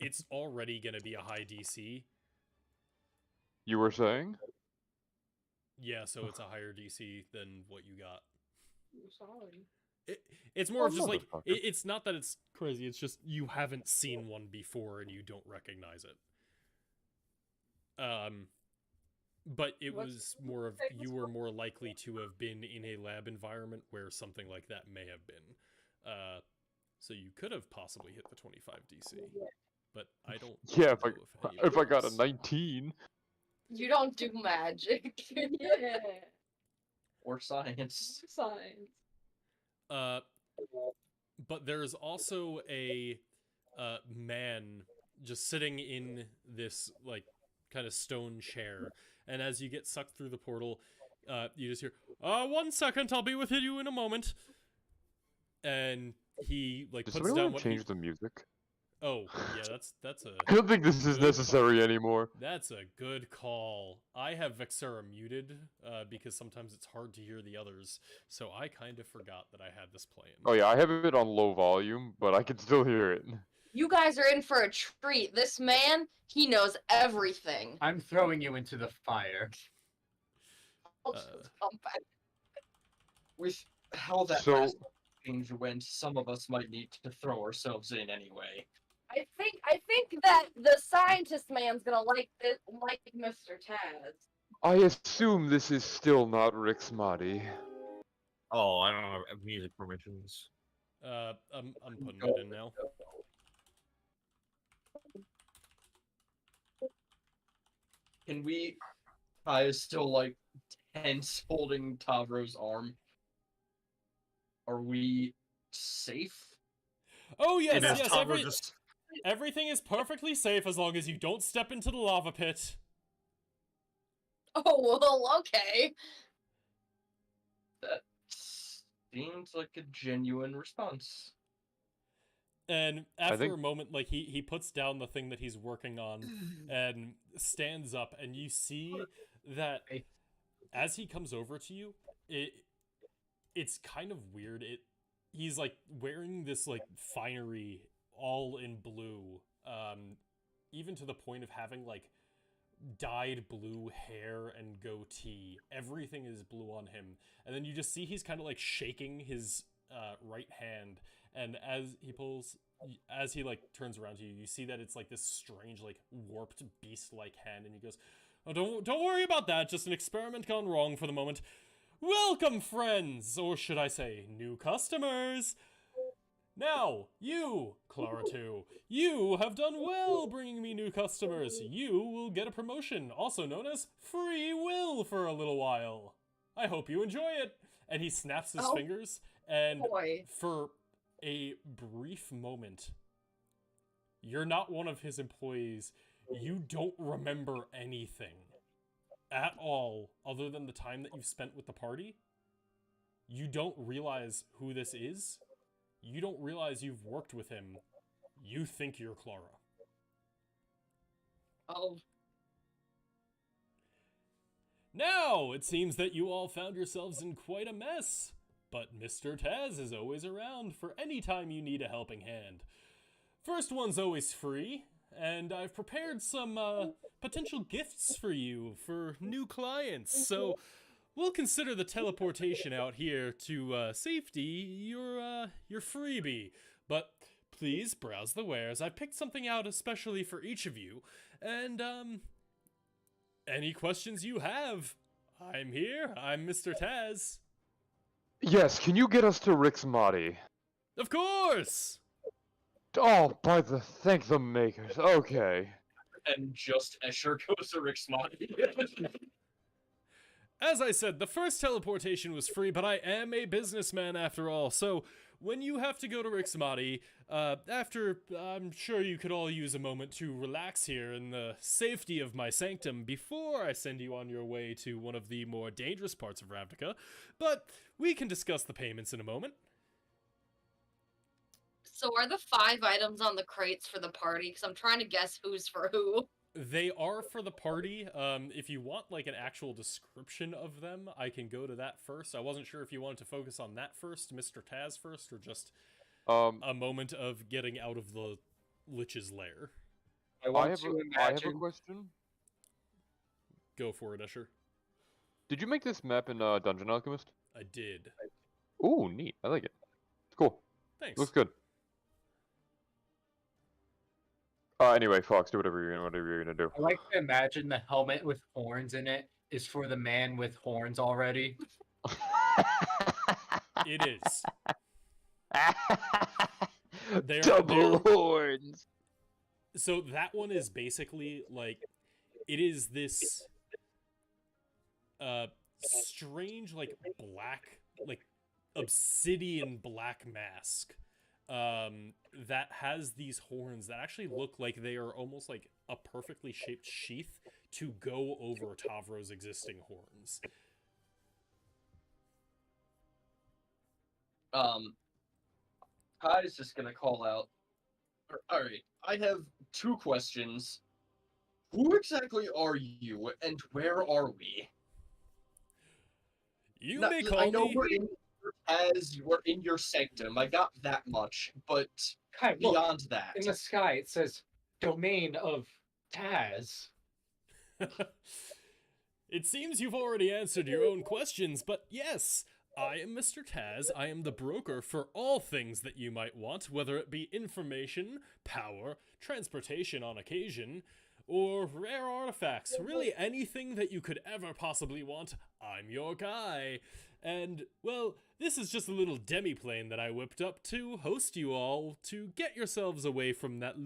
it's already gonna be a high DC. You were saying? Yeah, so it's a higher DC than what you got. I'm sorry. It's more of just like motherfucker. it's not that it's crazy. It's just you haven't seen one before and you don't recognize it. But it What's- was more of you were more likely to have been in a lab environment where something like that may have been. So you could have possibly hit the 25 DC, but I don't. Yeah, know any if I got a others. 19. You don't do magic. Yeah. Or science. Science. But there's also a man just sitting in this like kind of stone chair, and as you get sucked through the portal, you just hear, 1 second, I'll be with you in a moment." And he like Does puts somebody down want what to he... change the music? Oh, yeah, that's a I don't think this is Good necessary anymore. that's a good call. I have Vexera muted because sometimes it's hard to hear the others, so I kind of forgot that I had this playing. Oh yeah, I have it on low volume, but I can still hear it. You guys are in for a treat. This man, he knows everything. I'm throwing you into the fire. I'll just come back. With how that So- last change went, some of us might need to throw ourselves in anyway. I think that the scientist man's gonna like this, like Mr. Taz. I assume this is still not Rix Maadi. Oh, I don't have music permissions. I'm putting it in now. Can we... I is still, like, tense holding Tavro's arm. Are we safe? Oh yes, And as yes, Tavro just everything is perfectly safe as long as you don't step into the lava pit. Oh well, okay. That seems like a genuine response. And after think- a moment, like he puts down the thing that he's working on and stands up, and you see that as he comes over to you, it's kind of weird. He's like wearing this like finery all in blue, even to the point of having like dyed blue hair and goatee. Everything is blue on him, and then you just see he's kind of like shaking his right hand, and as he like turns around to you, you see that it's like this strange like warped beast-like hand, and he goes, "Oh, don't worry about that. Just an experiment gone wrong for the moment. Welcome, friends, or should I say, new customers. Now, you, Clara 2, you have done well bringing me new customers. You will get a promotion, also known as free will, for a little while. I hope you enjoy it." And he snaps his Oh, fingers, and Boy. for a brief moment, you're not one of his employees. You don't remember anything at all other than the time that you've spent with the party. You don't realize who this is. You don't realize you've worked with him. You think you're Clara. Oh, Now, it seems that you all found yourselves in quite a mess. But Mr. Taz is always around for any time you need a helping hand. First one's always free, and I've prepared some potential gifts for you for new clients. So we'll consider the teleportation out here to safety your freebie. But please browse the wares. I picked something out especially for each of you, and any questions you have, I'm here. I'm Mr. Taz. Yes, can you get us to Rix Maadi? Of course! Oh, thank the makers. Okay. And just Escher goes to Rix Maadi. As I said, the first teleportation was free, but I am a businessman after all, so when you have to go to Rix Maadi, after I'm sure you could all use a moment to relax here in the safety of my sanctum before I send you on your way to one of the more dangerous parts of Ravnica, but we can discuss the payments in a moment. So are the 5 items on the crates for the party? Because I'm trying to guess who's for who. They are for the party. If you want like an actual description of them, I can go to that first. I wasn't sure if you wanted to focus on that first, Mr. Taz first, or just a moment of getting out of the Lich's lair. I have a question. Go for it, Escher. Did you make this map in Dungeon Alchemist? I did. Ooh, neat. I like it. It's cool. Thanks. Looks good. Anyway, Fox, do whatever you're gonna do. I like to imagine the helmet with horns in it is for the man with horns already. It is. Double horns. So that one is basically like, it is this strange like black, like obsidian black mask that has these horns that actually look like they are almost like a perfectly shaped sheath to go over Tavro's existing horns. Kai's just gonna call out. Alright, I have 2 questions. Who exactly are you, and where are we? You Now, may call I know me... we're in your sanctum. I got that much, but Kai, look, beyond that, in the sky it says domain of Taz. It seems you've already answered your own questions, but yes, I am Mr. Taz. I am the broker for all things that you might want, whether it be information, power, transportation on occasion, or rare artifacts. Really anything that you could ever possibly want, I'm your guy. And, well, this is just a little demi-plane that I whipped up to host you all to get yourselves away from that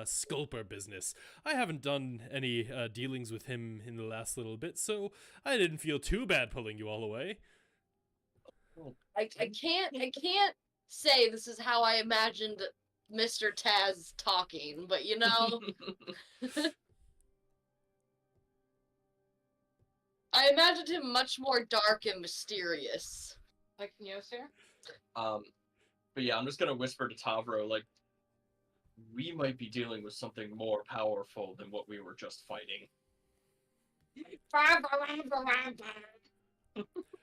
Sculper business. I haven't done any dealings with him in the last little bit, so I didn't feel too bad pulling you all away. I can't say this is how I imagined Mr. Taz talking, but you know, I imagined him much more dark and mysterious. Like Neosir? but yeah, I'm just gonna whisper to Tavro, like, we might be dealing with something more powerful than what we were just fighting.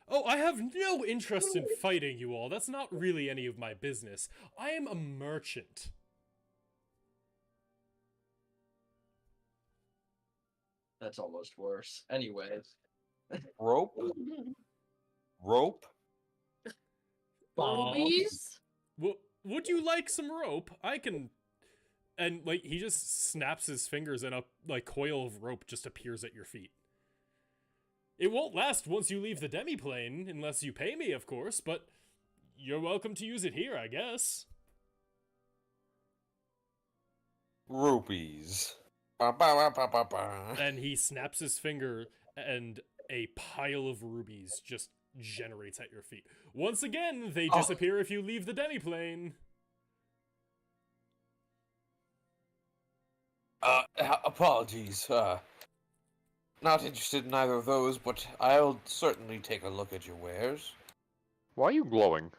Oh, I have no interest in fighting you all. That's not really any of my business. I am a merchant. That's almost worse. Anyways. Rope? Rope? Rubies? Would you like some rope? I can... And, like, he just snaps his fingers and a, like, coil of rope just appears at your feet. It won't last once you leave the demi-plane, unless you pay me, of course, but you're welcome to use it here, I guess. Rupees. Ba, ba, ba, ba, ba. And he snaps his finger, and a pile of rubies just generates at your feet. Once again, they disappear if you leave the demi-plane. Apologies, not interested in either of those, but I'll certainly take a look at your wares. Why are you glowing?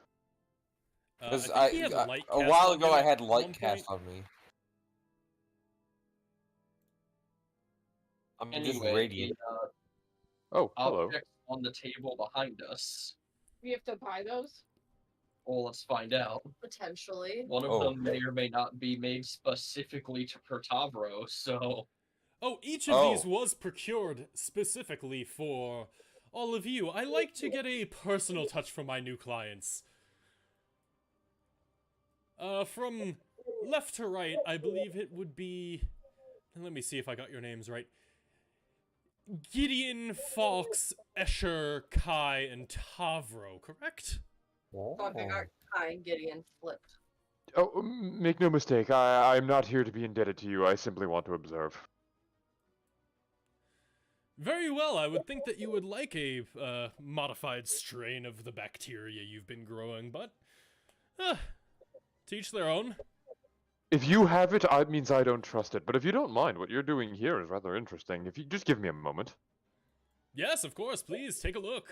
Because I think he had light a cast while on ago him I at had one light cast point. on me. I'm just Anyway, radiant. Oh, hello. Objects on the table behind us. We have to buy those? Well, let's find out. Potentially. One of Oh. them may or may not be made specifically to Pertavro, so... Oh, each of these was procured specifically for all of you. I like to get a personal touch from my new clients. From left to right, I believe it would be... Let me see if I got your names right. Gideon, Fox, Escher, Kai, and Tavro, correct? Fuck, I got Kai and Gideon flipped. Oh, make no mistake, I'm not here to be indebted to you. I simply want to observe. Very well, I would think that you would like a modified strain of the bacteria you've been growing, but to each their own. If you have it, it means I don't trust it. But if you don't mind, what you're doing here is rather interesting. If you just give me a moment. Yes, of course, please, take a look.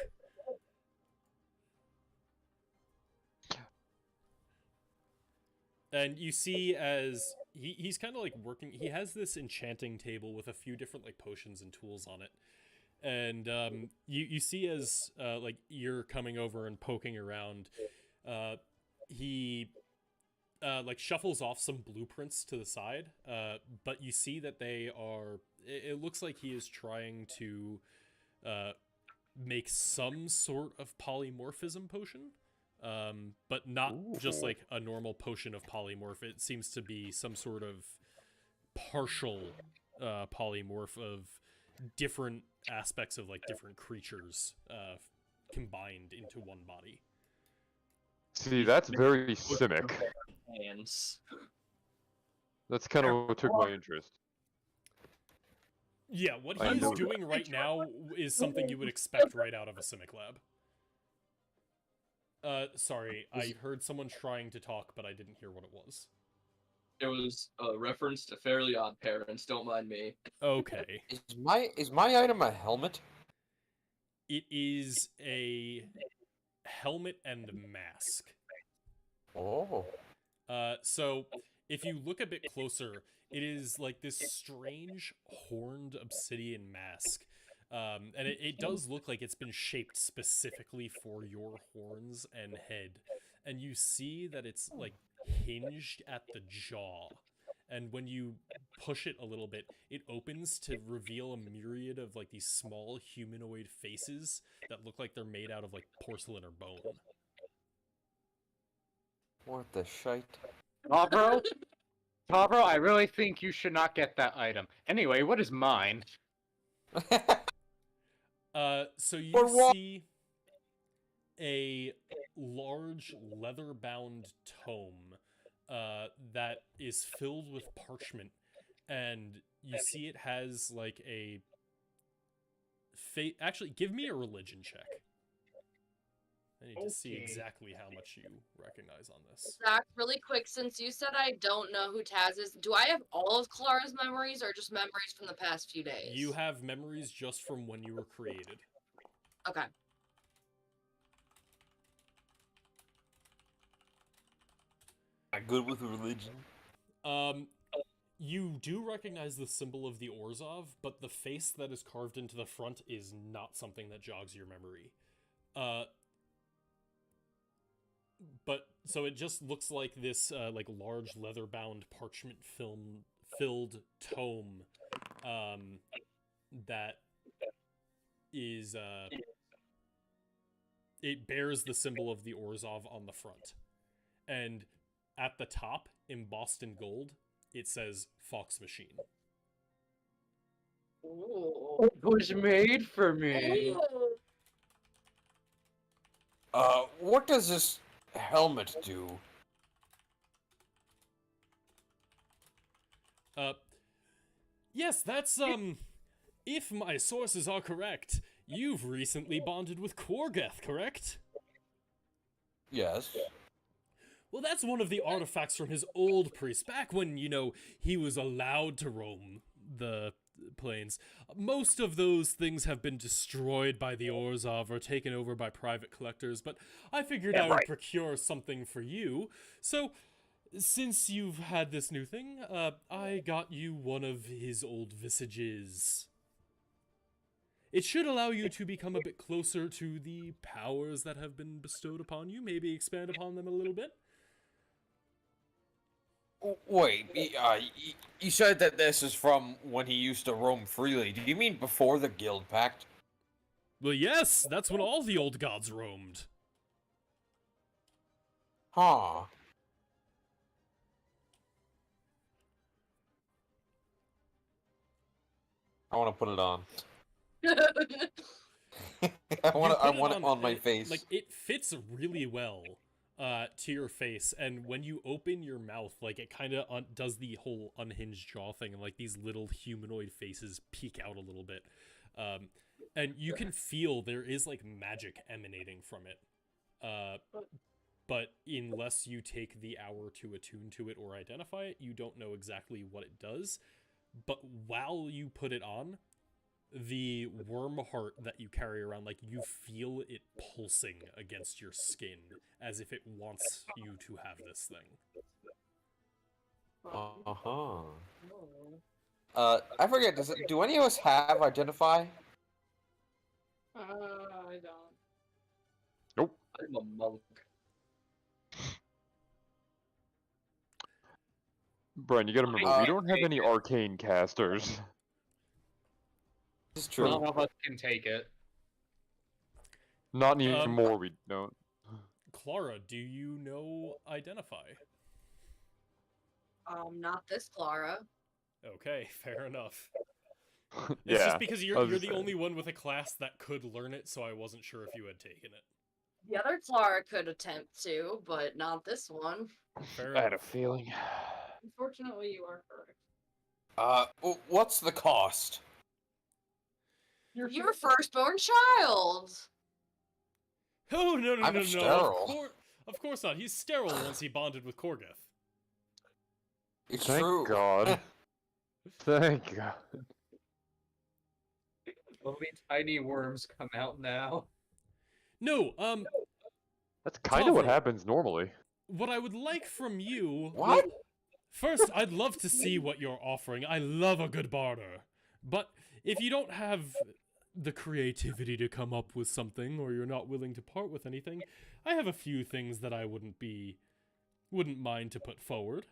And you see as he's kind of like working, he has this enchanting table with a few different like potions and tools on it. And you see as like you're coming over and poking around, he like shuffles off some blueprints to the side, but you see that they are, it looks like he is trying to make some sort of polymorphism potion. But not just like a normal potion of polymorph. It seems to be some sort of partial polymorph of different aspects of like different creatures combined into one body. See, that's very Simic. Hands. That's kind of what took my interest. Yeah, what I he's know. doing right now is something you would expect right out of a Simic lab. Sorry, I heard someone trying to talk, but I didn't hear what it was. It was a reference to Fairly Odd Parents. Don't mind me. Okay. Is my item a helmet? It is a helmet and mask. Oh. So if you look a bit closer, it is like this strange horned obsidian mask. And it does look like it's been shaped specifically for your horns and head. And you see that it's like hinged at the jaw. And when you push it a little bit, it opens to reveal a myriad of like these small humanoid faces that look like they're made out of like porcelain or bone. What the shite? Tavro? Tavro, I really think you should not get that item. Anyway, what is mine? So you For what? see a large leather-bound tome that is filled with parchment, and you see it has like a Actually, give me a religion check. I need to see Okay. exactly how much you recognize on this. Zach, really quick, since you said I don't know who Taz is, do I have all of Clara's memories or just memories from the past few days? You have memories just from when you were created. Okay. I'm good with religion. You do recognize the symbol of the Orzhov, but the face that is carved into the front is not something that jogs your memory. But so it just looks like this like large leather-bound parchment filled tome that is it bears the symbol of the Orzhov on the front. And at the top, embossed in gold, it says Fox Machine. Ooh. It was made for me. What does this helmet do? Yes, that's, if my sources are correct, you've recently bonded with Korgeth, correct? Yes. Well, that's one of the artifacts from his old priest, back when, you know, he was allowed to roam the plains. Most of those things have been destroyed by the Orzhov or taken over by private collectors, but I figured I would procure something for you. So, since you've had this new thing, I got you one of his old visages. It should allow you to become a bit closer to the powers that have been bestowed upon you, maybe expand upon them a little bit. Wait, you said that this is from when he used to roam freely. Do you mean before the Guild Pact? Well, yes, that's when all the old gods roamed. Huh. I want to put it on. I want it on my face. Like, it fits really well to your face, and when you open your mouth, like it kind of does the whole unhinged jaw thing, and like these little humanoid faces peek out a little bit, and you can feel there is like magic emanating from it, but unless you take the hour to attune to it or identify it, you don't know exactly what it does. But while you put it on, the worm heart that you carry around, like you feel it pulsing against your skin as if it wants you to have this thing. I forget. Do any of us have identify? I don't. I'm a monk. Brian, you gotta remember, we don't have any arcane casters. This is true. None of us can take it. Not anymore, we don't. Clara, do you know identify? Not this Clara. Okay, fair enough. It's Yeah. just because I you're was the just saying. only one with a class that could learn it, so I wasn't sure if you had taken it. The other Clara could attempt to, but not this one. Fair I had a enough. feeling. Unfortunately, you are correct. What's the cost? Your firstborn child. Oh, no, I'm no. sterile. Of course not. He's sterile once he bonded with Korgoth. It's Thank true. God. Thank God. Only tiny worms come out now. No, That's kind of what Topher. happens normally. what I would like from you... What? First, I'd love to see what you're offering. I love a good barter. But if you don't have the creativity to come up with something, or you're not willing to part with anything, I have a few things that I wouldn't mind to put forward.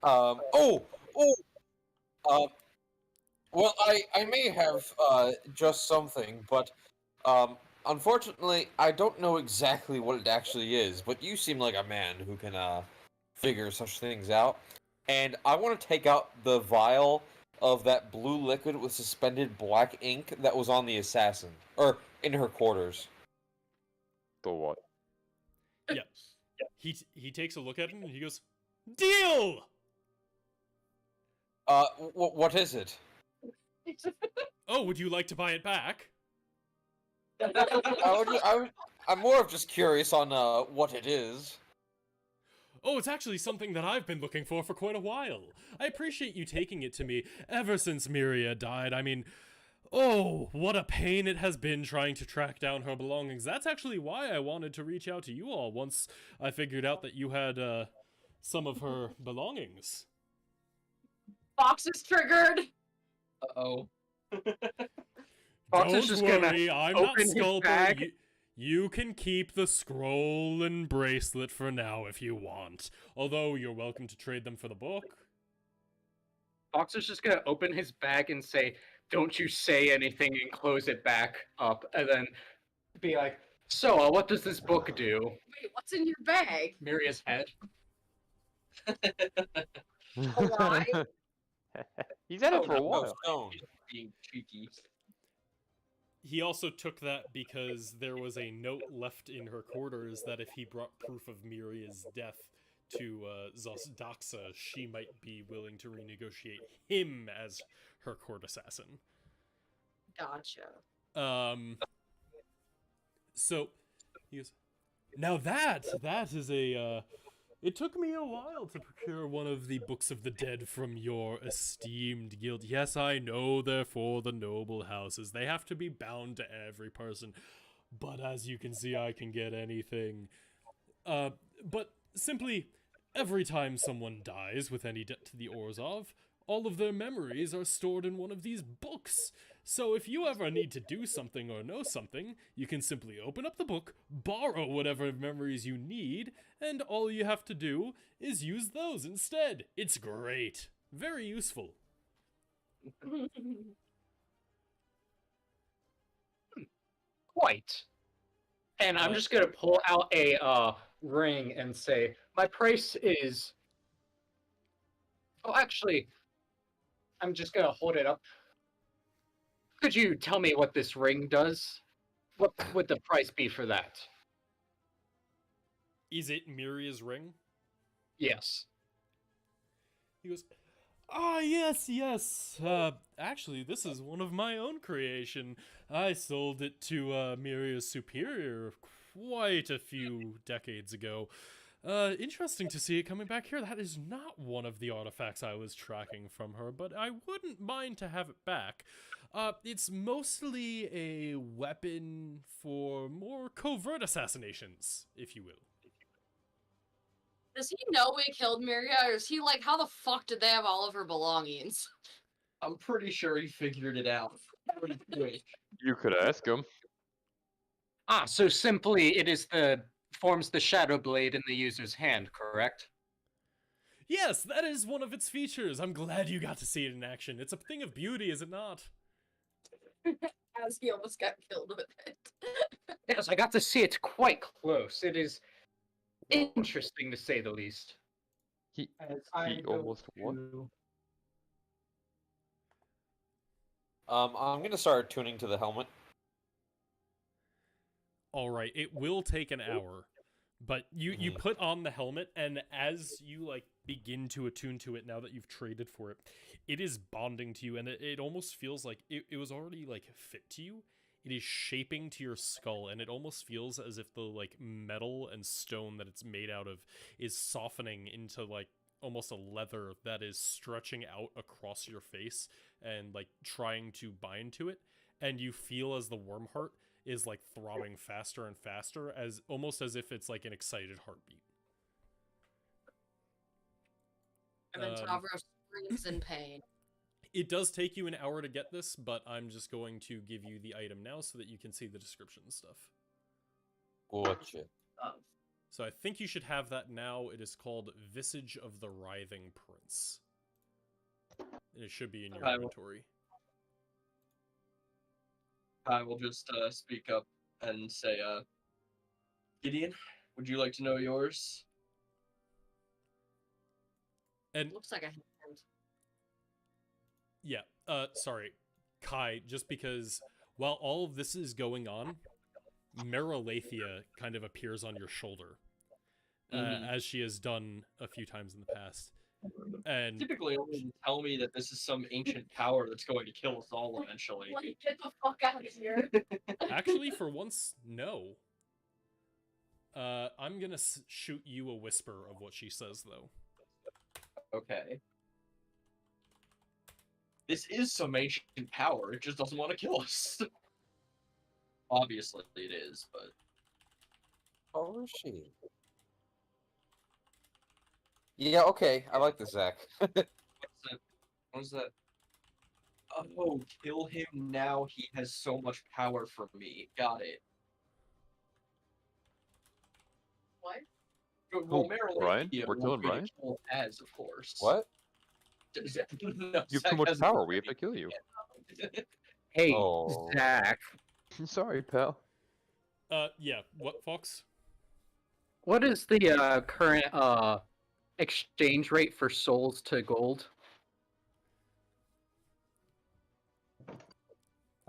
Well, I may have just something, but unfortunately, I don't know exactly what it actually is. But you seem like a man who can figure such things out, and I want to take out the vial of that blue liquid with suspended black ink that was on the assassin, or in her quarters. The what? Yeah. He takes a look at it and he goes, "Deal!" What is it? Oh, would you like to buy it back? I'm more of just curious on what it is. Oh, it's actually something that I've been looking for quite a while. I appreciate you taking it to me ever since Miria died. I mean, oh, what a pain it has been trying to track down her belongings. That's actually why I wanted to reach out to you all once I figured out that you had some of her belongings. Fox is triggered. Uh-oh. Fox is Don't just gonna worry, I'm not open his Sculper. bag. You can keep the scroll and bracelet for now if you want. Although you're welcome to trade them for the book. Fox is just gonna open his bag and say, "Don't you say anything," and close it back up, and then be like, "So, what does this book do?" Wait, what's in your bag? Miria's head. Why? He's had it for a no while. stone. Being cheeky. He also took that because there was a note left in her quarters that if he brought proof of Miria's death to Zosdaxa, she might be willing to renegotiate him as her court assassin. Gotcha. So, he goes, now that is a, it took me a while to procure one of the Books of the Dead from your esteemed guild. Yes, I know they're for the noble houses. They have to be bound to every person. But as you can see, I can get anything. But simply, every time someone dies with any debt to the Orzhov, all of their memories are stored in one of these books. So if you ever need to do something or know something, you can simply open up the book, borrow whatever memories you need, and all you have to do is use those instead. It's great. Very useful. Quite. And I'm just gonna pull out a ring and say, "My price is." Oh, actually, I'm just gonna hold it up. Could you tell me what this ring does? What would the price be for that? Is it Miria's ring? Yes. He goes, ah, yes, yes. Actually, this is one of my own creation. I sold it to Miria's superior quite a few decades ago. Interesting to see it coming back here. That is not one of the artifacts I was tracking from her, but I wouldn't mind to have it back. It's mostly a weapon for more covert assassinations, if you will. Does he know we killed Miria, or is he like, how the fuck did they have all of her belongings? I'm pretty sure he figured it out pretty quick. You could ask him. Ah, so simply it is forms the shadow blade in the user's hand, correct? Yes, that is one of its features. I'm glad you got to see it in action. It's a thing of beauty, is it not? As he almost got killed with it. Yes, I got to see it quite close. It is interesting to say the least. He As he almost won. I'm gonna start tuning to the helmet. All right, it will take an hour, but you put on the helmet, and as you like begin to attune to it now that you've traded for it, it is bonding to you, and it almost feels like it was already like fit to you. It is shaping to your skull, and it almost feels as if the like metal and stone that it's made out of is softening into like almost a leather that is stretching out across your face and like trying to bind to it, and you feel as the worm heart is like throbbing faster and faster, as almost as if it's like an excited heartbeat. And then Tavros screams in pain. It does take you an hour to get this, but I'm just going to give you the item now so that you can see the description and stuff. Gotcha. So I think you should have that now. It is called Visage of the Writhing Prince. And it should be in your inventory. I will just speak up and say, Gideon, would you like to know yours? And Looks like a hand. yeah, sorry, Kai, just because while all of this is going on, Merolathia kind of appears on your shoulder, as she has done a few times in the past. And Typically, only tell me that this is some ancient power that's going to kill us all eventually. Like, get the fuck out of here. actually, for once, no. I'm gonna shoot you a whisper of what she says, though. Okay. This is some ancient power. It just doesn't want to kill us. Obviously, it is, but Oh, is she? Yeah, okay. I like this, Zach. what's that? What's that? Oh, kill him now. He has so much power for me. Got it. What? Well, Who, Marilyn, Brian? yeah, We're killing Brian? As of course. What? No, You have Zach too much hasn't power. We have to kill you. Hey, Oh. Zach, I'm sorry, pal. Yeah, what, Fox? what is the current exchange rate for souls to gold?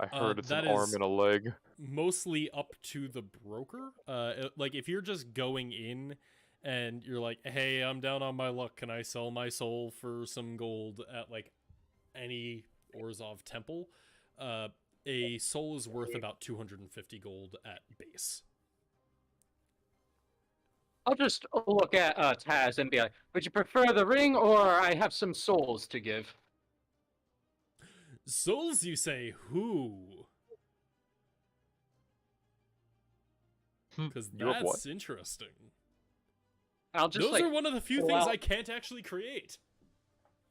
I heard it's that an arm is- and a leg. Mostly up to the broker. Like, if you're just going in and you're like, hey, I'm down on my luck, can I sell my soul for some gold at, like, any Orzhov temple? A soul is worth about 250 gold at base. I'll just look at Taz and be like, would you prefer the ring or I have some souls to give? Souls, you say? Who? Because You have what? that's interesting. I'll just Those are one of the few pull things out- I can't actually create.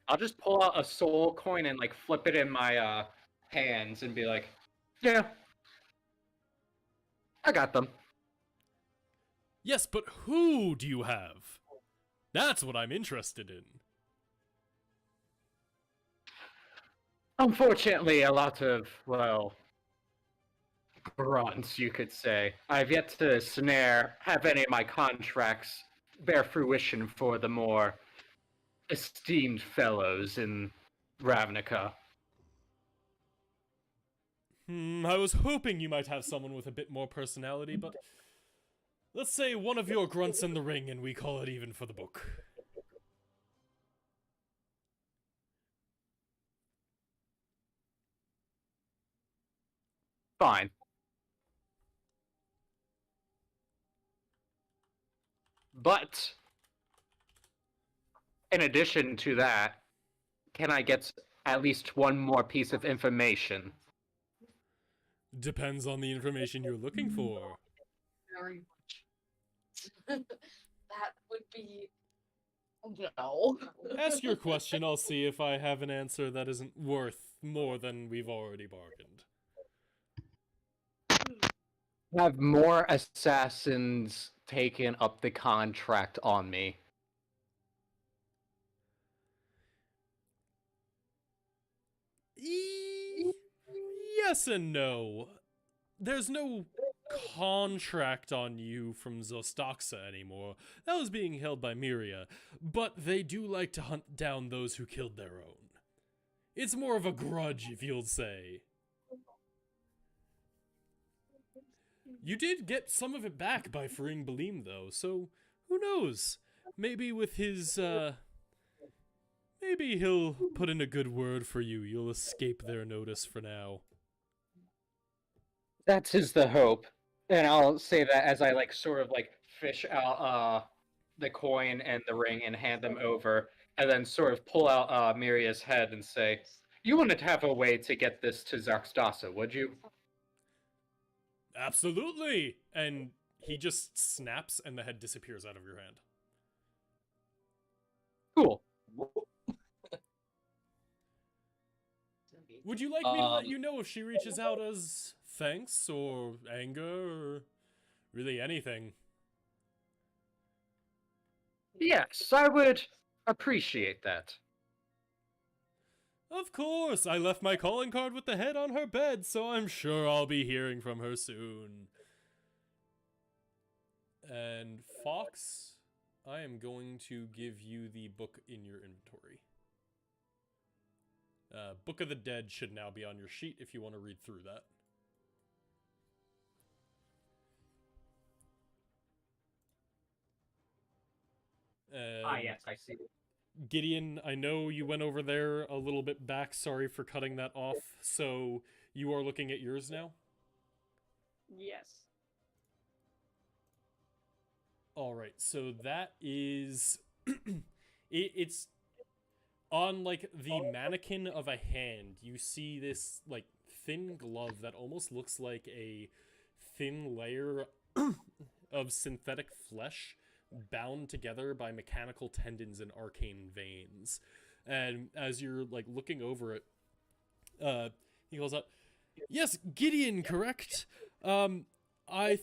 I'll just pull out a soul coin and like flip it in my hands and be like, yeah, I got them. Yes, but who do you have? That's what I'm interested in. Unfortunately, a lot of, well, grunts, you could say. I've yet to have any of my contracts bear fruition for the more esteemed fellows in Ravnica. I was hoping you might have someone with a bit more personality, but let's say one of your grunts in the ring and we call it even for the book. Fine. But in addition to that, can I get at least one more piece of information? Depends on the information you're looking for. Very much. That would be no. Ask your question, I'll see if I have an answer that isn't worth more than we've already bargained. Have more assassins taken up the contract on me? Yes and no. There's no contract on you from Zostaxa anymore. That was being held by Miria, but they do like to hunt down those who killed their own. It's more of a grudge, if you'll say. You did get some of it back by freeing Balim, though, so who knows? Maybe with his, maybe he'll put in a good word for you. You'll escape their notice for now. That is the hope. And I'll say that as I sort of fish out the coin and the ring and hand them over, and then sort of pull out Miria's head and say, "You wouldn't have a way to get this to Zarkstasa, would you?" Absolutely! And he just snaps and the head disappears out of your hand. Cool. Would you like me to let you know if she reaches out as thanks or anger or really anything? Yes, I would appreciate that. Of course, I left my calling card with the head on her bed, so I'm sure I'll be hearing from her soon. And Fox, I am going to give you the book in your inventory. Book of the Dead should now be on your sheet if you want to read through that. Yes, I see. Gideon, I know you went over there a little bit back. Sorry for cutting that off. So you are looking at yours now? Yes. All right. So that is it's on the mannequin of a hand. You see this thin glove that almost looks like a thin layer of synthetic flesh bound together by mechanical tendons and arcane veins. And as you're looking over it, he goes up, "Yes, Gideon, correct? I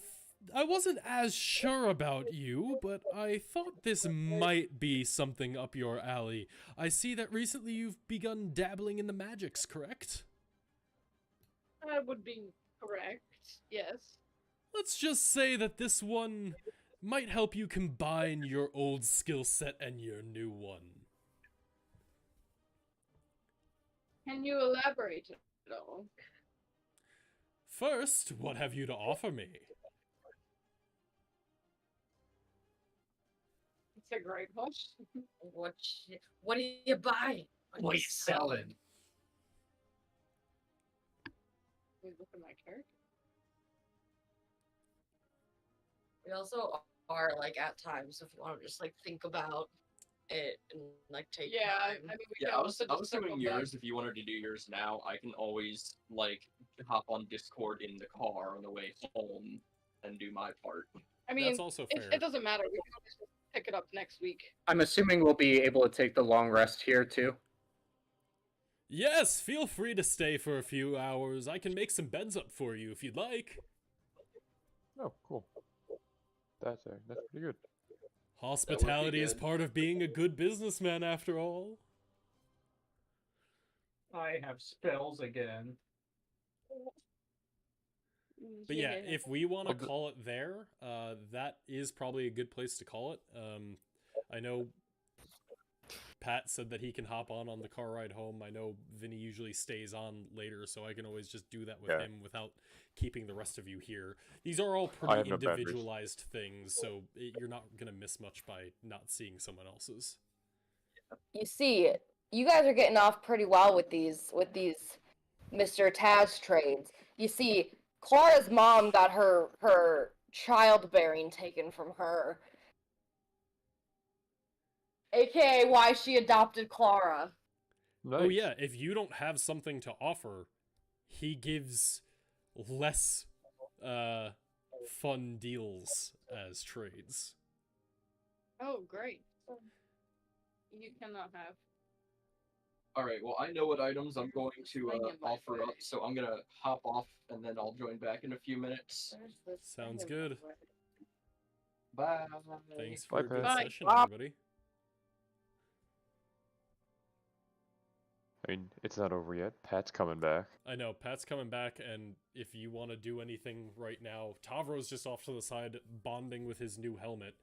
wasn't as sure about you, but I thought this might be something up your alley. I see that recently you've begun dabbling in the magics, correct?" That would be correct. Yes. Let's just say that this one might help you combine your old skill set and your new one. Can you elaborate at all? First, what have you to offer me? It's a great question. What do you buy? What are you selling? Let me look at my character. We also are at times if you want to just think about it and take Yeah, I time. mean, we Yeah, can I was also just doing circle yours. back. If you wanted to do yours now, I can always hop on Discord in the car on the way home and do my part. I mean, That's also fair. it doesn't matter. We can always just pick it up next week. I'm assuming we'll be able to take the long rest here too. Yes, feel free to stay for a few hours. I can make some beds up for you if you'd like. Oh, cool. That's pretty good. Hospitality is good. part of being a good businessman, after all. I have spells again. But yeah, if we want to Okay. call it there, that is probably a good place to call it. I know Pat said that he can hop on the car ride home. I know Vinny usually stays on later, so I can always just do that with Yeah. him without keeping the rest of you here. These are all I pretty have no batteries. individualized things, so you're not gonna miss much by not seeing someone else's. You see, you guys are getting off pretty well with these Mr. Taz trades. You see, Clara's mom got her childbearing taken from her, aka why she adopted Clara. Oh Nice. yeah, if you don't have something to offer, he gives less fun deals as trades. Oh, great. You cannot have. All right. Well, I know what items I'm going to Swing in my offer up, way. so I'm gonna hop off and then I'll join back in a few minutes. Sounds good. Bye. Thanks Bye, for a good Pat. session, Bye. everybody. I mean, it's not over yet. Pat's coming back. I know, Pat's coming back, and if you want to do anything right now, Tavro's just off to the side bonding with his new helmet.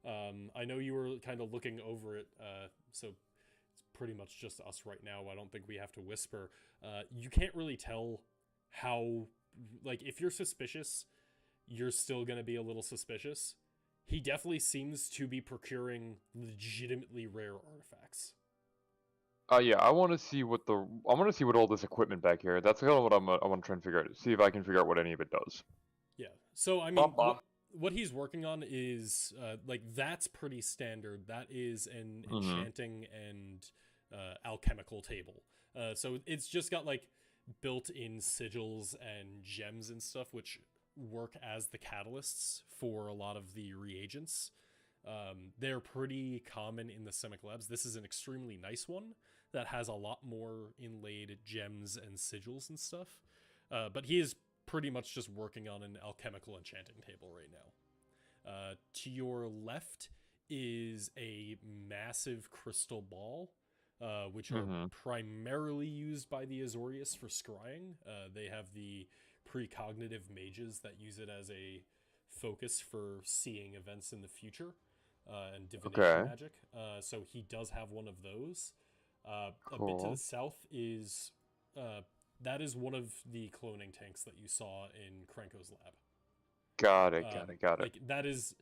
I know you were kind of looking over it, so it's pretty much just us right now. I don't think we have to whisper. You can't really tell how, like, if you're suspicious, you're still going to be a little suspicious. He definitely seems to be procuring legitimately rare artifacts. Yeah, I want to see what all this equipment back here. That's kind of what I want to try and figure out. See if I can figure out what any of it does. Yeah. So I mean, Bum, bum. what he's working on is like that's pretty standard. That is an Mhm. enchanting and alchemical table. So it's just got like built-in sigils and gems and stuff, which work as the catalysts for a lot of the reagents. They're pretty common in the Semic labs. This is an extremely nice one that has a lot more inlaid gems and sigils and stuff. But he is pretty much just working on an alchemical enchanting table right now. To your left is a massive crystal ball, which are Mhm. primarily used by the Azorius for scrying. They have the precognitive mages that use it as a focus for seeing events in the future and divination Okay. magic. So he does have one of those. A bit to Cool. the south is that is one of the cloning tanks that you saw in Krenko's lab. Got it. Like that is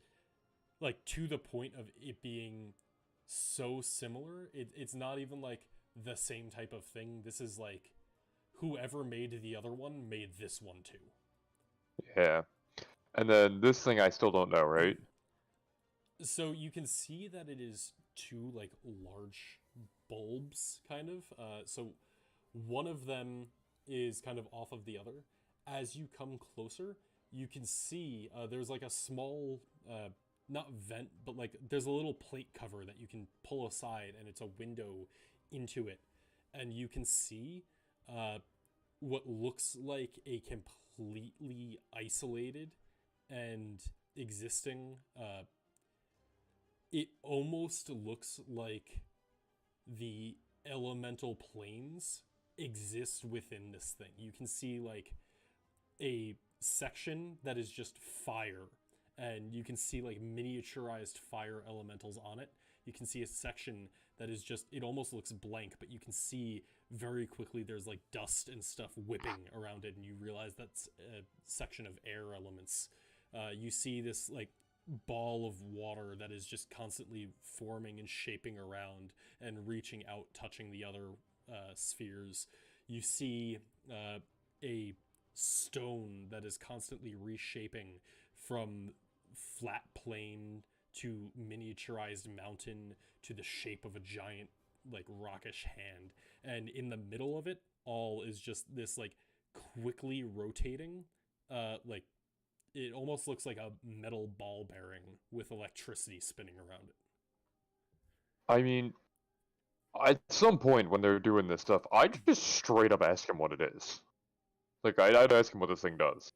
like to the point of it being so similar. It's not even like the same type of thing. This is like whoever made the other one made this one too. Yeah. And then this thing I still don't know, right? So you can see that it is two like large bulbs, kind of. So one of them is kind of off of the other. As you come closer, you can see there's like a small, not vent, but like there's a little plate cover that you can pull aside, and it's a window into it, and you can see what looks like a completely isolated and existing. It almost looks like the elemental planes exist within this thing. You can see like a section that is just fire, and you can see like miniaturized fire elementals on it. You can see a section that is just, it almost looks blank, but you can see very quickly there's like dust and stuff whipping around it, and you realize that's a section of air elements. You see this like ball of water that is just constantly forming and shaping around and reaching out, touching the other spheres. You see a stone that is constantly reshaping from flat plane to miniaturized mountain to the shape of a giant like rockish hand, and in the middle of it all is just this like quickly rotating like it almost looks like a metal ball bearing with electricity spinning around it. I mean, at some point when they're doing this stuff, I'd just straight up ask him what it is. Like, I'd ask him what this thing does.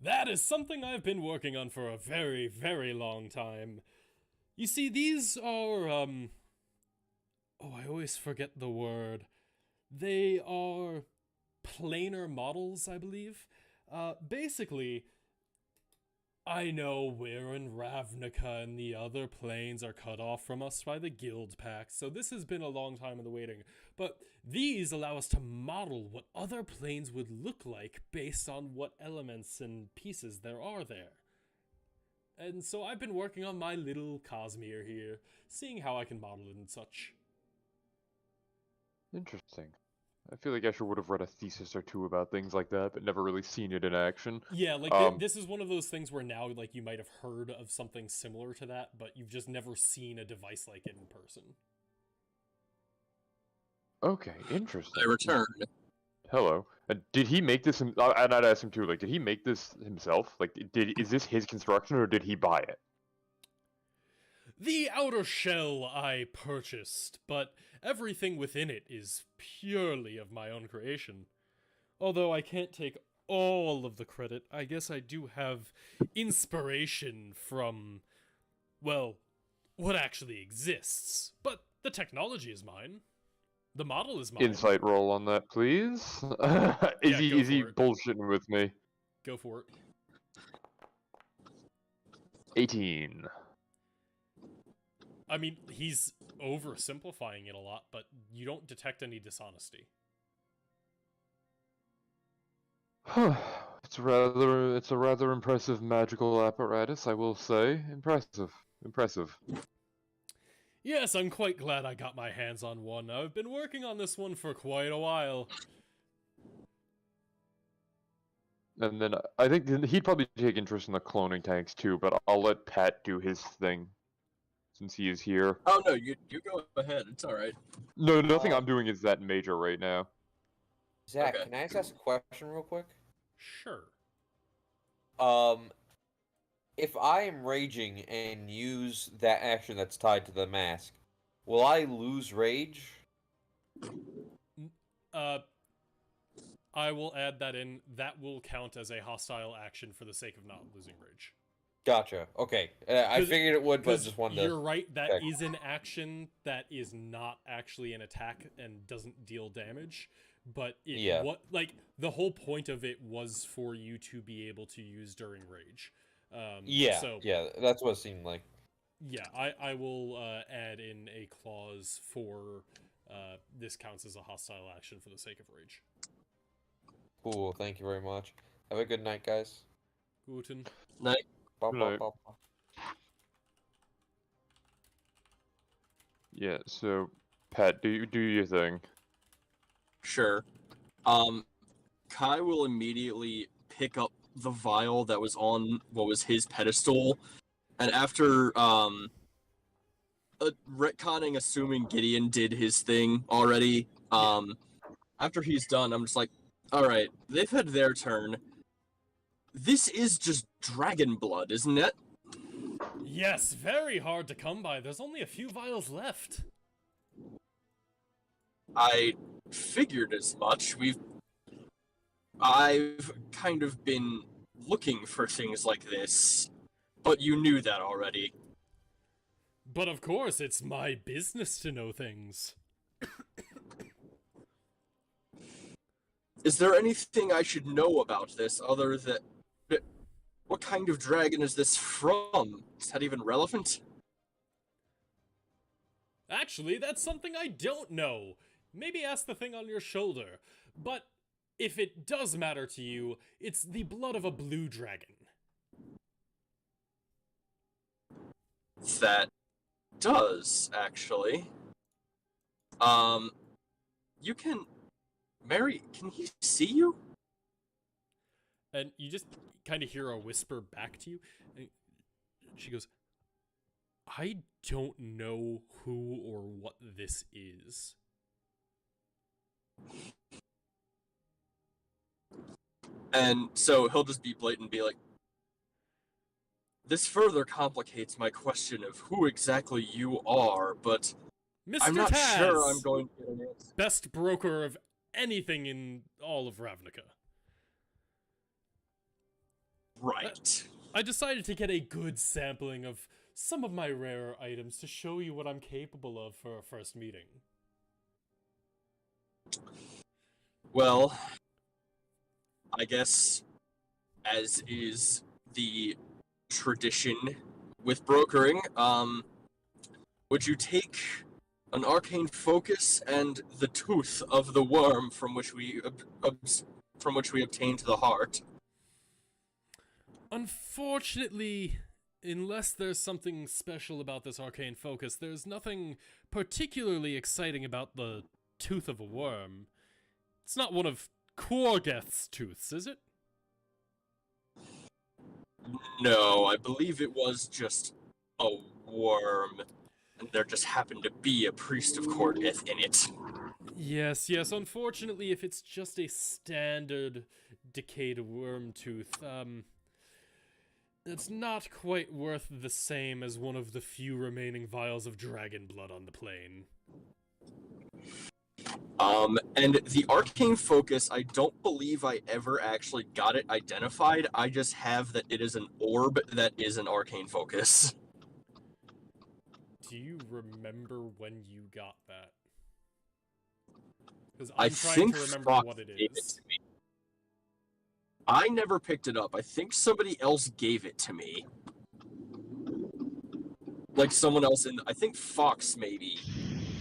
That is something I've been working on for a very, very long time. You see, these are, oh, I always forget the word. They are planar models, I believe. Basically, I know we're in Ravnica and the other planes are cut off from us by the Guild Pact, so this has been a long time in the waiting. But these allow us to model what other planes would look like based on what elements and pieces there are there. And so I've been working on my little Cosmere here, seeing how I can model it and such. Interesting. I feel like I would have read a thesis or two about things like that, but never really seen it in action. Yeah, like this is one of those things where now like you might have heard of something similar to that, but you've just never seen a device like it in person. Okay, interesting. I return. Hello. And did he make this? And I'd ask him too. Like, did he make this himself? Like, is this his construction or did he buy it? The outer shell I purchased, but everything within it is purely of my own creation. Although I can't take all of the credit, I guess I do have inspiration from, well, what actually exists. But the technology is mine. The model is mine. Insight roll on that, please. Is he bullshitting with me? Go for it. 18. I mean, he's oversimplifying it a lot, but you don't detect any dishonesty. It's a rather impressive magical apparatus, I will say. Impressive. Yes, I'm quite glad I got my hands on one. I've been working on this one for quite a while. And then I think he'd probably take interest in the cloning tanks too, but I'll let Pat do his thing since he is here. Oh no, you go ahead. It's all right. No, nothing I'm doing is that major right now. Zach, Okay. can I ask a question real quick? Sure. If I am raging and use that action that's tied to the mask, will I lose rage? I will add that in. That will count as a hostile action for the sake of not losing rage. Gotcha. Okay. I figured it would, but just wanted to... You're right, that check. is an action that is not actually an attack and doesn't deal damage. But the whole point of it was for you to be able to use during rage. Yeah, that's what it seemed like. Yeah, I will add in a clause for this counts as a hostile action for the sake of rage. Cool, thank you very much. Have a good night, guys. Guten. Night. Bop, Good bop, night. bop, bop. Yeah, so Pat, do your thing. Sure. Kai will immediately pick up the vial that was on what was his pedestal, and after retconning, assuming Gideon did his thing already, after he's done, I'm just like, all right, they've had their turn. This is just dragon blood, isn't it? Yes, very hard to come by. There's only a few vials left. I figured as much. I've kind of been looking for things like this, but you knew that already. But of course, it's my business to know things. Is there anything I should know about this other than... What kind of dragon is this from? Is that even relevant? Actually, that's something I don't know. Maybe ask the thing on your shoulder. But if it does matter to you, it's the blood of a blue dragon. That does, actually. You can... Mary, can he see you? And you just kind of hear a whisper back to you. And she goes, I don't know who or what this is. And so he'll just be blatant and be like, this further complicates my question of who exactly you are, but Mr. I'm not Taz, sure I'm going to get an answer. best broker of anything in all of Ravnica. Right. I decided to get a good sampling of some of my rarer items to show you what I'm capable of for our first meeting. Well, I guess, as is the tradition with brokering, would you take an arcane focus and the tooth of the worm from which we obtained the heart? Unfortunately, unless there's something special about this arcane focus, there's nothing particularly exciting about the tooth of a worm. It's not one of Korgeth's tooths, is it? No, I believe it was just a worm, and there just happened to be a priest of Korgeth in it. Yes, unfortunately, if it's just a standard decayed worm tooth, it's not quite worth the same as one of the few remaining vials of dragon blood on the plane. And the arcane focus, I don't believe I ever actually got it identified. I just have that it is an orb that is an arcane focus. Do you remember when you got that? Because I I'm trying think to remember Fox what it gave it is. to me. I never picked it up. I think somebody else gave it to me. Like someone else I think Fox maybe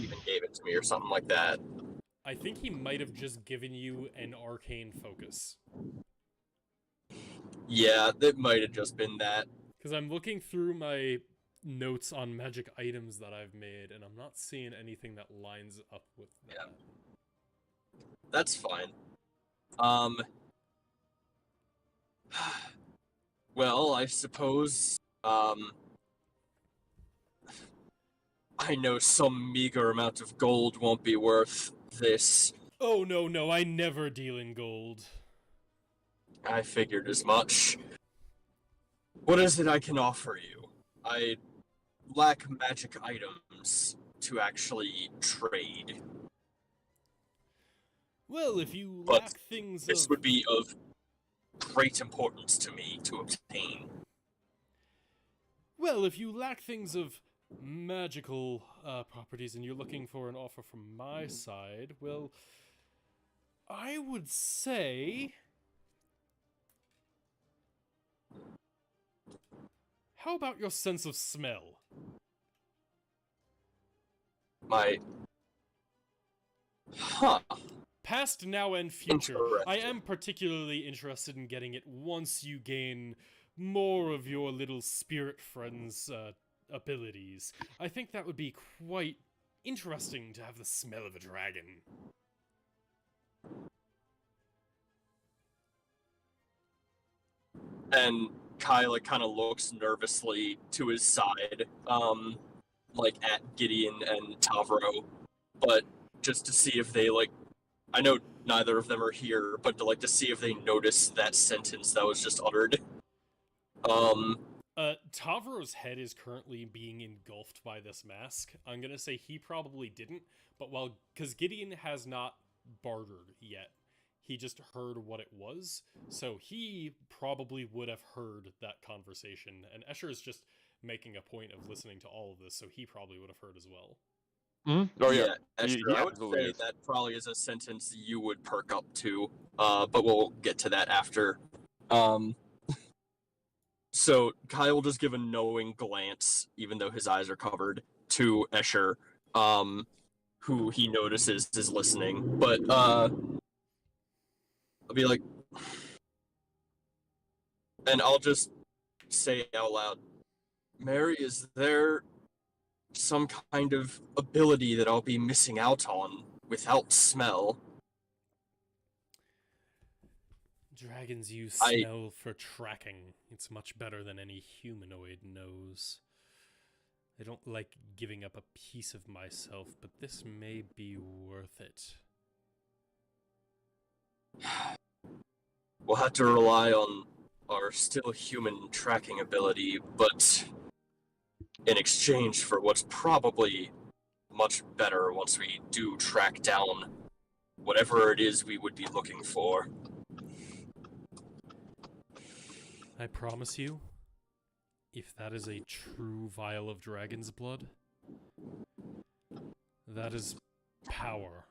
even gave it to me or something like that. I think he might have just given you an arcane focus. Yeah, that might have just been that. Because I'm looking through my notes on magic items that I've made, and I'm not seeing anything that lines up with that. Yeah. That's fine. Well, I suppose, I know some meager amount of gold won't be worth this. Oh, no, I never deal in gold. I figured as much. What is it I can offer you? I lack magic items to actually trade. Well, if you But lack things This of... would be of great importance to me to obtain. Well, if you lack things of magical properties and you're looking for an offer from my side, well, I would say... How about your sense of smell? Huh. Past, now, and future. I Interesting. am particularly interested in getting it once you gain more of your little spirit friend's abilities. I think that would be quite interesting to have the smell of a dragon. And Kyla kind of looks nervously to his side, like at Gideon and Tavro, but just to see if they I know neither of them are here, but to see if they notice that sentence that was just uttered. Tavro's head is currently being engulfed by this mask. I'm gonna say he probably didn't, but because Gideon has not bartered yet, he just heard what it was, so he probably would have heard that conversation, and Escher is just making a point of listening to all of this, so he probably would have heard as well. Oh yeah. Esther, He I would absolutely say is. that probably is a sentence you would perk up to, but we'll get to that after. So Kyle will just give a knowing glance, even though his eyes are covered, to Escher, who he notices is listening. But I'll be like, and I'll just say out loud, Mary, is there some kind of ability that I'll be missing out on without smell? Dragons use smell for tracking. It's much better than any humanoid knows. I don't like giving up a piece of myself, but this may be worth it. We'll have to rely on our still human tracking ability, but in exchange for what's probably much better once we do track down whatever it is we would be looking for. I promise you, if that is a true vial of dragon's blood, that is power.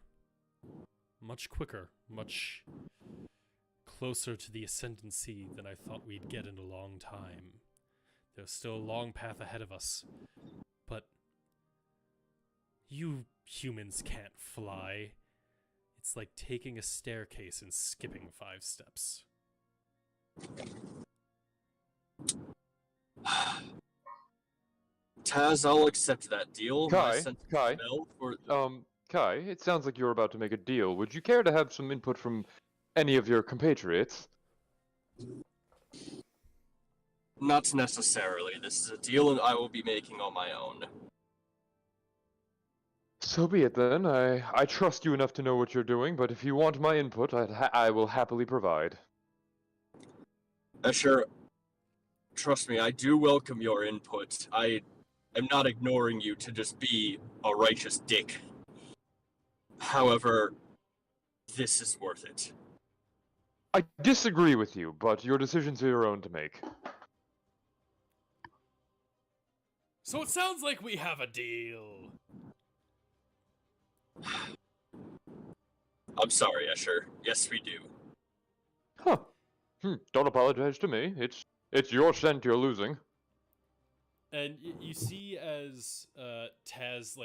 Much quicker, much closer to the ascendancy than I thought we'd get in a long time. There's still a long path ahead of us. But you humans can't fly. It's like taking a staircase and skipping 5 steps. Taz, I'll accept that deal. My Kai, sense of Kai, smell for Kai, it sounds like you're about to make a deal. Would you care to have some input from any of your compatriots? Not necessarily. This is a deal and I will be making on my own. So be it then. I trust you enough to know what you're doing, but if you want my input, I will happily provide. Sure. Trust me, I do welcome your input. I am not ignoring you to just be a righteous dick. However, this is worth it. I disagree with you, but your decisions are your own to make. So it sounds like we have a deal. I'm sorry, Escher. Yes, we do. Huh. Don't apologize to me. It's your scent you're losing. And you see as Taz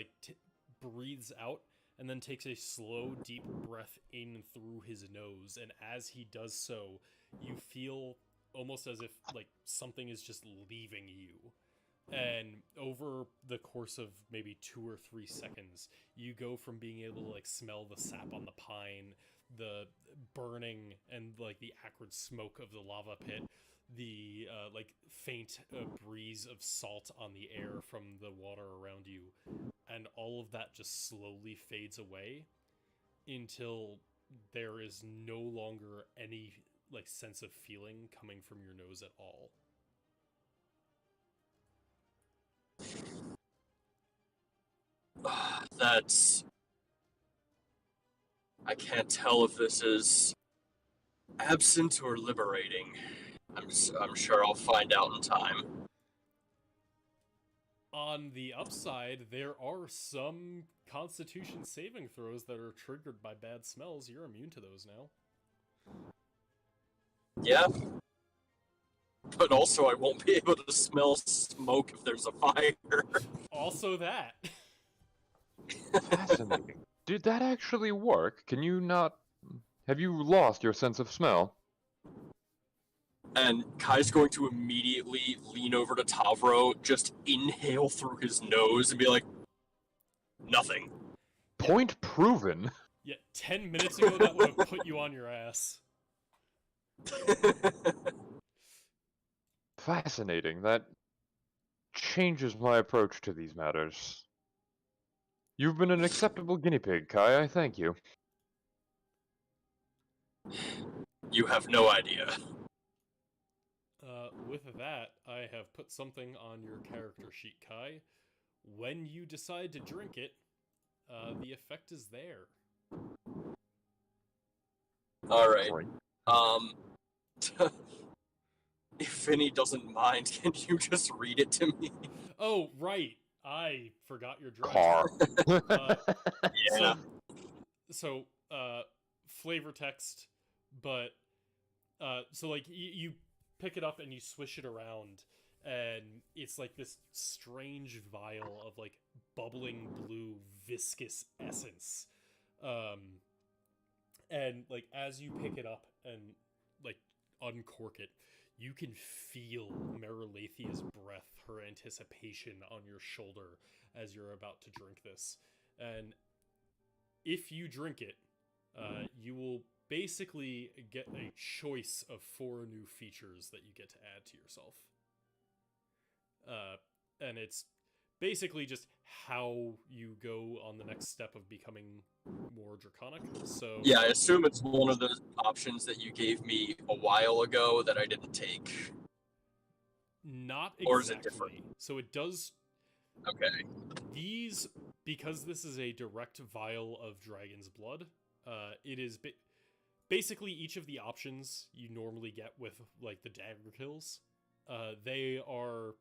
breathes out and then takes a slow, deep breath in through his nose. And as he does so, you feel almost as if something is just leaving you. And over the course of maybe 2 or 3 seconds, you go from being able to smell the sap on the pine, the burning and the acrid smoke of the lava pit, the faint breeze of salt on the air from the water around you, and all of that just slowly fades away until there is no longer any sense of feeling coming from your nose at all. That's... I can't tell if this is absent or liberating. I'm sure I'll find out in time. On the upside, there are some Constitution saving throws that are triggered by bad smells. You're immune to those now. Yeah. But also, I won't be able to smell smoke if there's a fire. Also that. Fascinating. Did that actually work? Can you not... Have you lost your sense of smell? And Kai's going to immediately lean over to Tavro, just inhale through his nose, and be like, nothing. Point proven. Yeah, 10 minutes ago that would have put you on your ass. Fascinating. That changes my approach to these matters. You've been an acceptable guinea pig, Kai. I thank you. You have no idea. With that, I have put something on your character sheet, Kai. When you decide to drink it, the effect is there. Alright. If Vinny doesn't mind, can you just read it to me? Oh, right. I forgot your drive. Car. Yeah. So, flavor text, but, you pick it up and you swish it around, and it's this strange vial of, bubbling blue viscous essence. And, as you pick it up and, uncork it, you can feel Merilathia's breath, her anticipation on your shoulder as you're about to drink this. And if you drink it, you will basically get a choice of 4 new features that you get to add to yourself. And it's basically just how you go on the next step of becoming more draconic. So Yeah, I assume it's one of those options that you gave me a while ago that I didn't take. not exactly. Or is it different? So it does. Okay. These, because this is a direct vial of dragon's blood, it is basically each of the options you normally get with the dagger kills. They are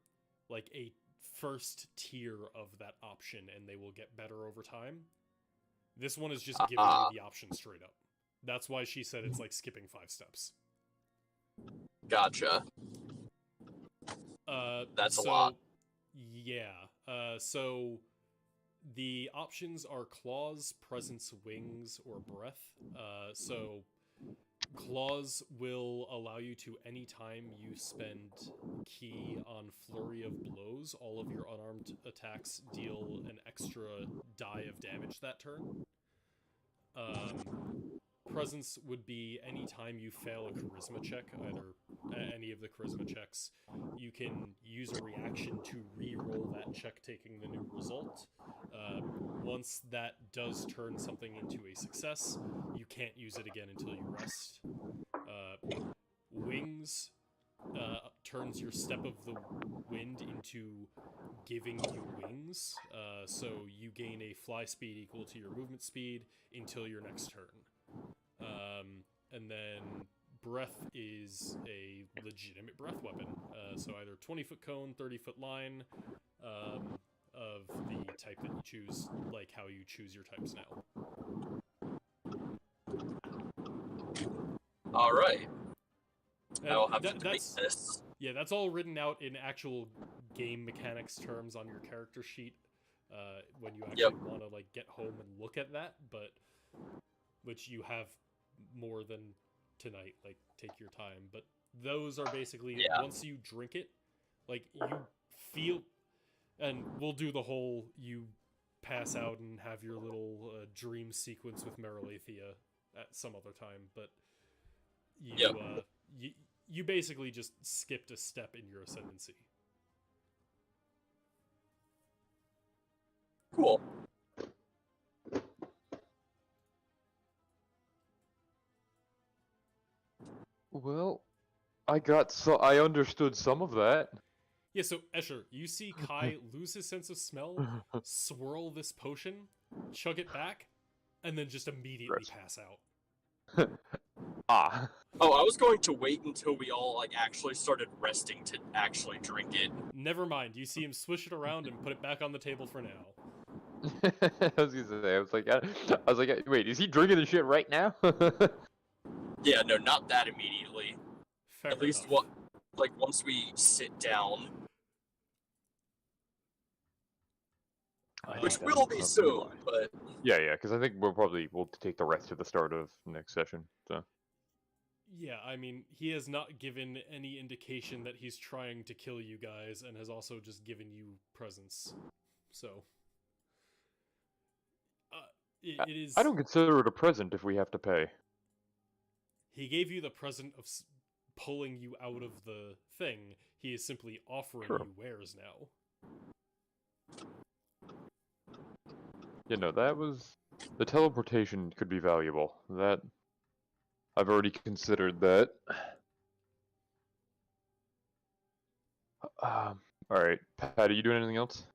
a first tier of that option, and they will get better over time. This one is just giving you the option straight up. That's why she said it's skipping 5 steps. Gotcha. That's a lot. Yeah. So the options are claws, presence, wings, or breath. So claws will allow you to, anytime you spend key on flurry of blows, all of your unarmed attacks deal an extra die of damage that turn. Presence would be anytime you fail a charisma check, either any of the charisma checks, you can use a reaction to re-roll that check, taking the new result. Once that does turn something into a success, you can't use it again until you rest. Wings turns your step of the wind into giving you wings, so you gain a fly speed equal to your movement speed until your next turn. And then breath is a legitimate breath weapon, so either 20-foot cone, 30-foot line, of the type that you choose, like how you choose your types now. Alright. And I'll have to debate that's this. Yeah, that's all written out in actual game mechanics terms on your character sheet, when you actually want to like get home and look at that, but which you have more than tonight, like take your time. But those are basically, once you drink it, like you feel, and we'll do the whole you pass out and have your little dream sequence with Merolethea at some other time, but you basically just skipped a step in your ascendancy. Cool. Well, I understood some of that. Yeah, so Escher, you see Kai lose his sense of smell, swirl this potion, chug it back, and then just immediately pass out. Ah. Oh, I was going to wait until we all like actually started resting to actually drink it. Never mind. You see him swish it around and put it back on the table for now. I was gonna say, I was like, wait, is he drinking the shit right now? Yeah, no, not that immediately. Fair At least enough. once we sit down, which will be soon. But yeah, because I think we'll take the rest to the start of next session. So. Yeah, I mean, he has not given any indication that he's trying to kill you guys, and has also just given you presents. So, it is. I don't consider it a present if we have to pay. He gave you the present of pulling you out of the thing. He is simply offering you wares now. You know, the teleportation could be valuable. That I've already considered that. All right, Pat, are you doing anything else?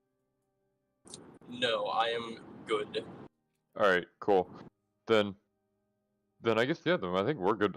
no, I am good. All right, cool. Then I guess then I think we're good.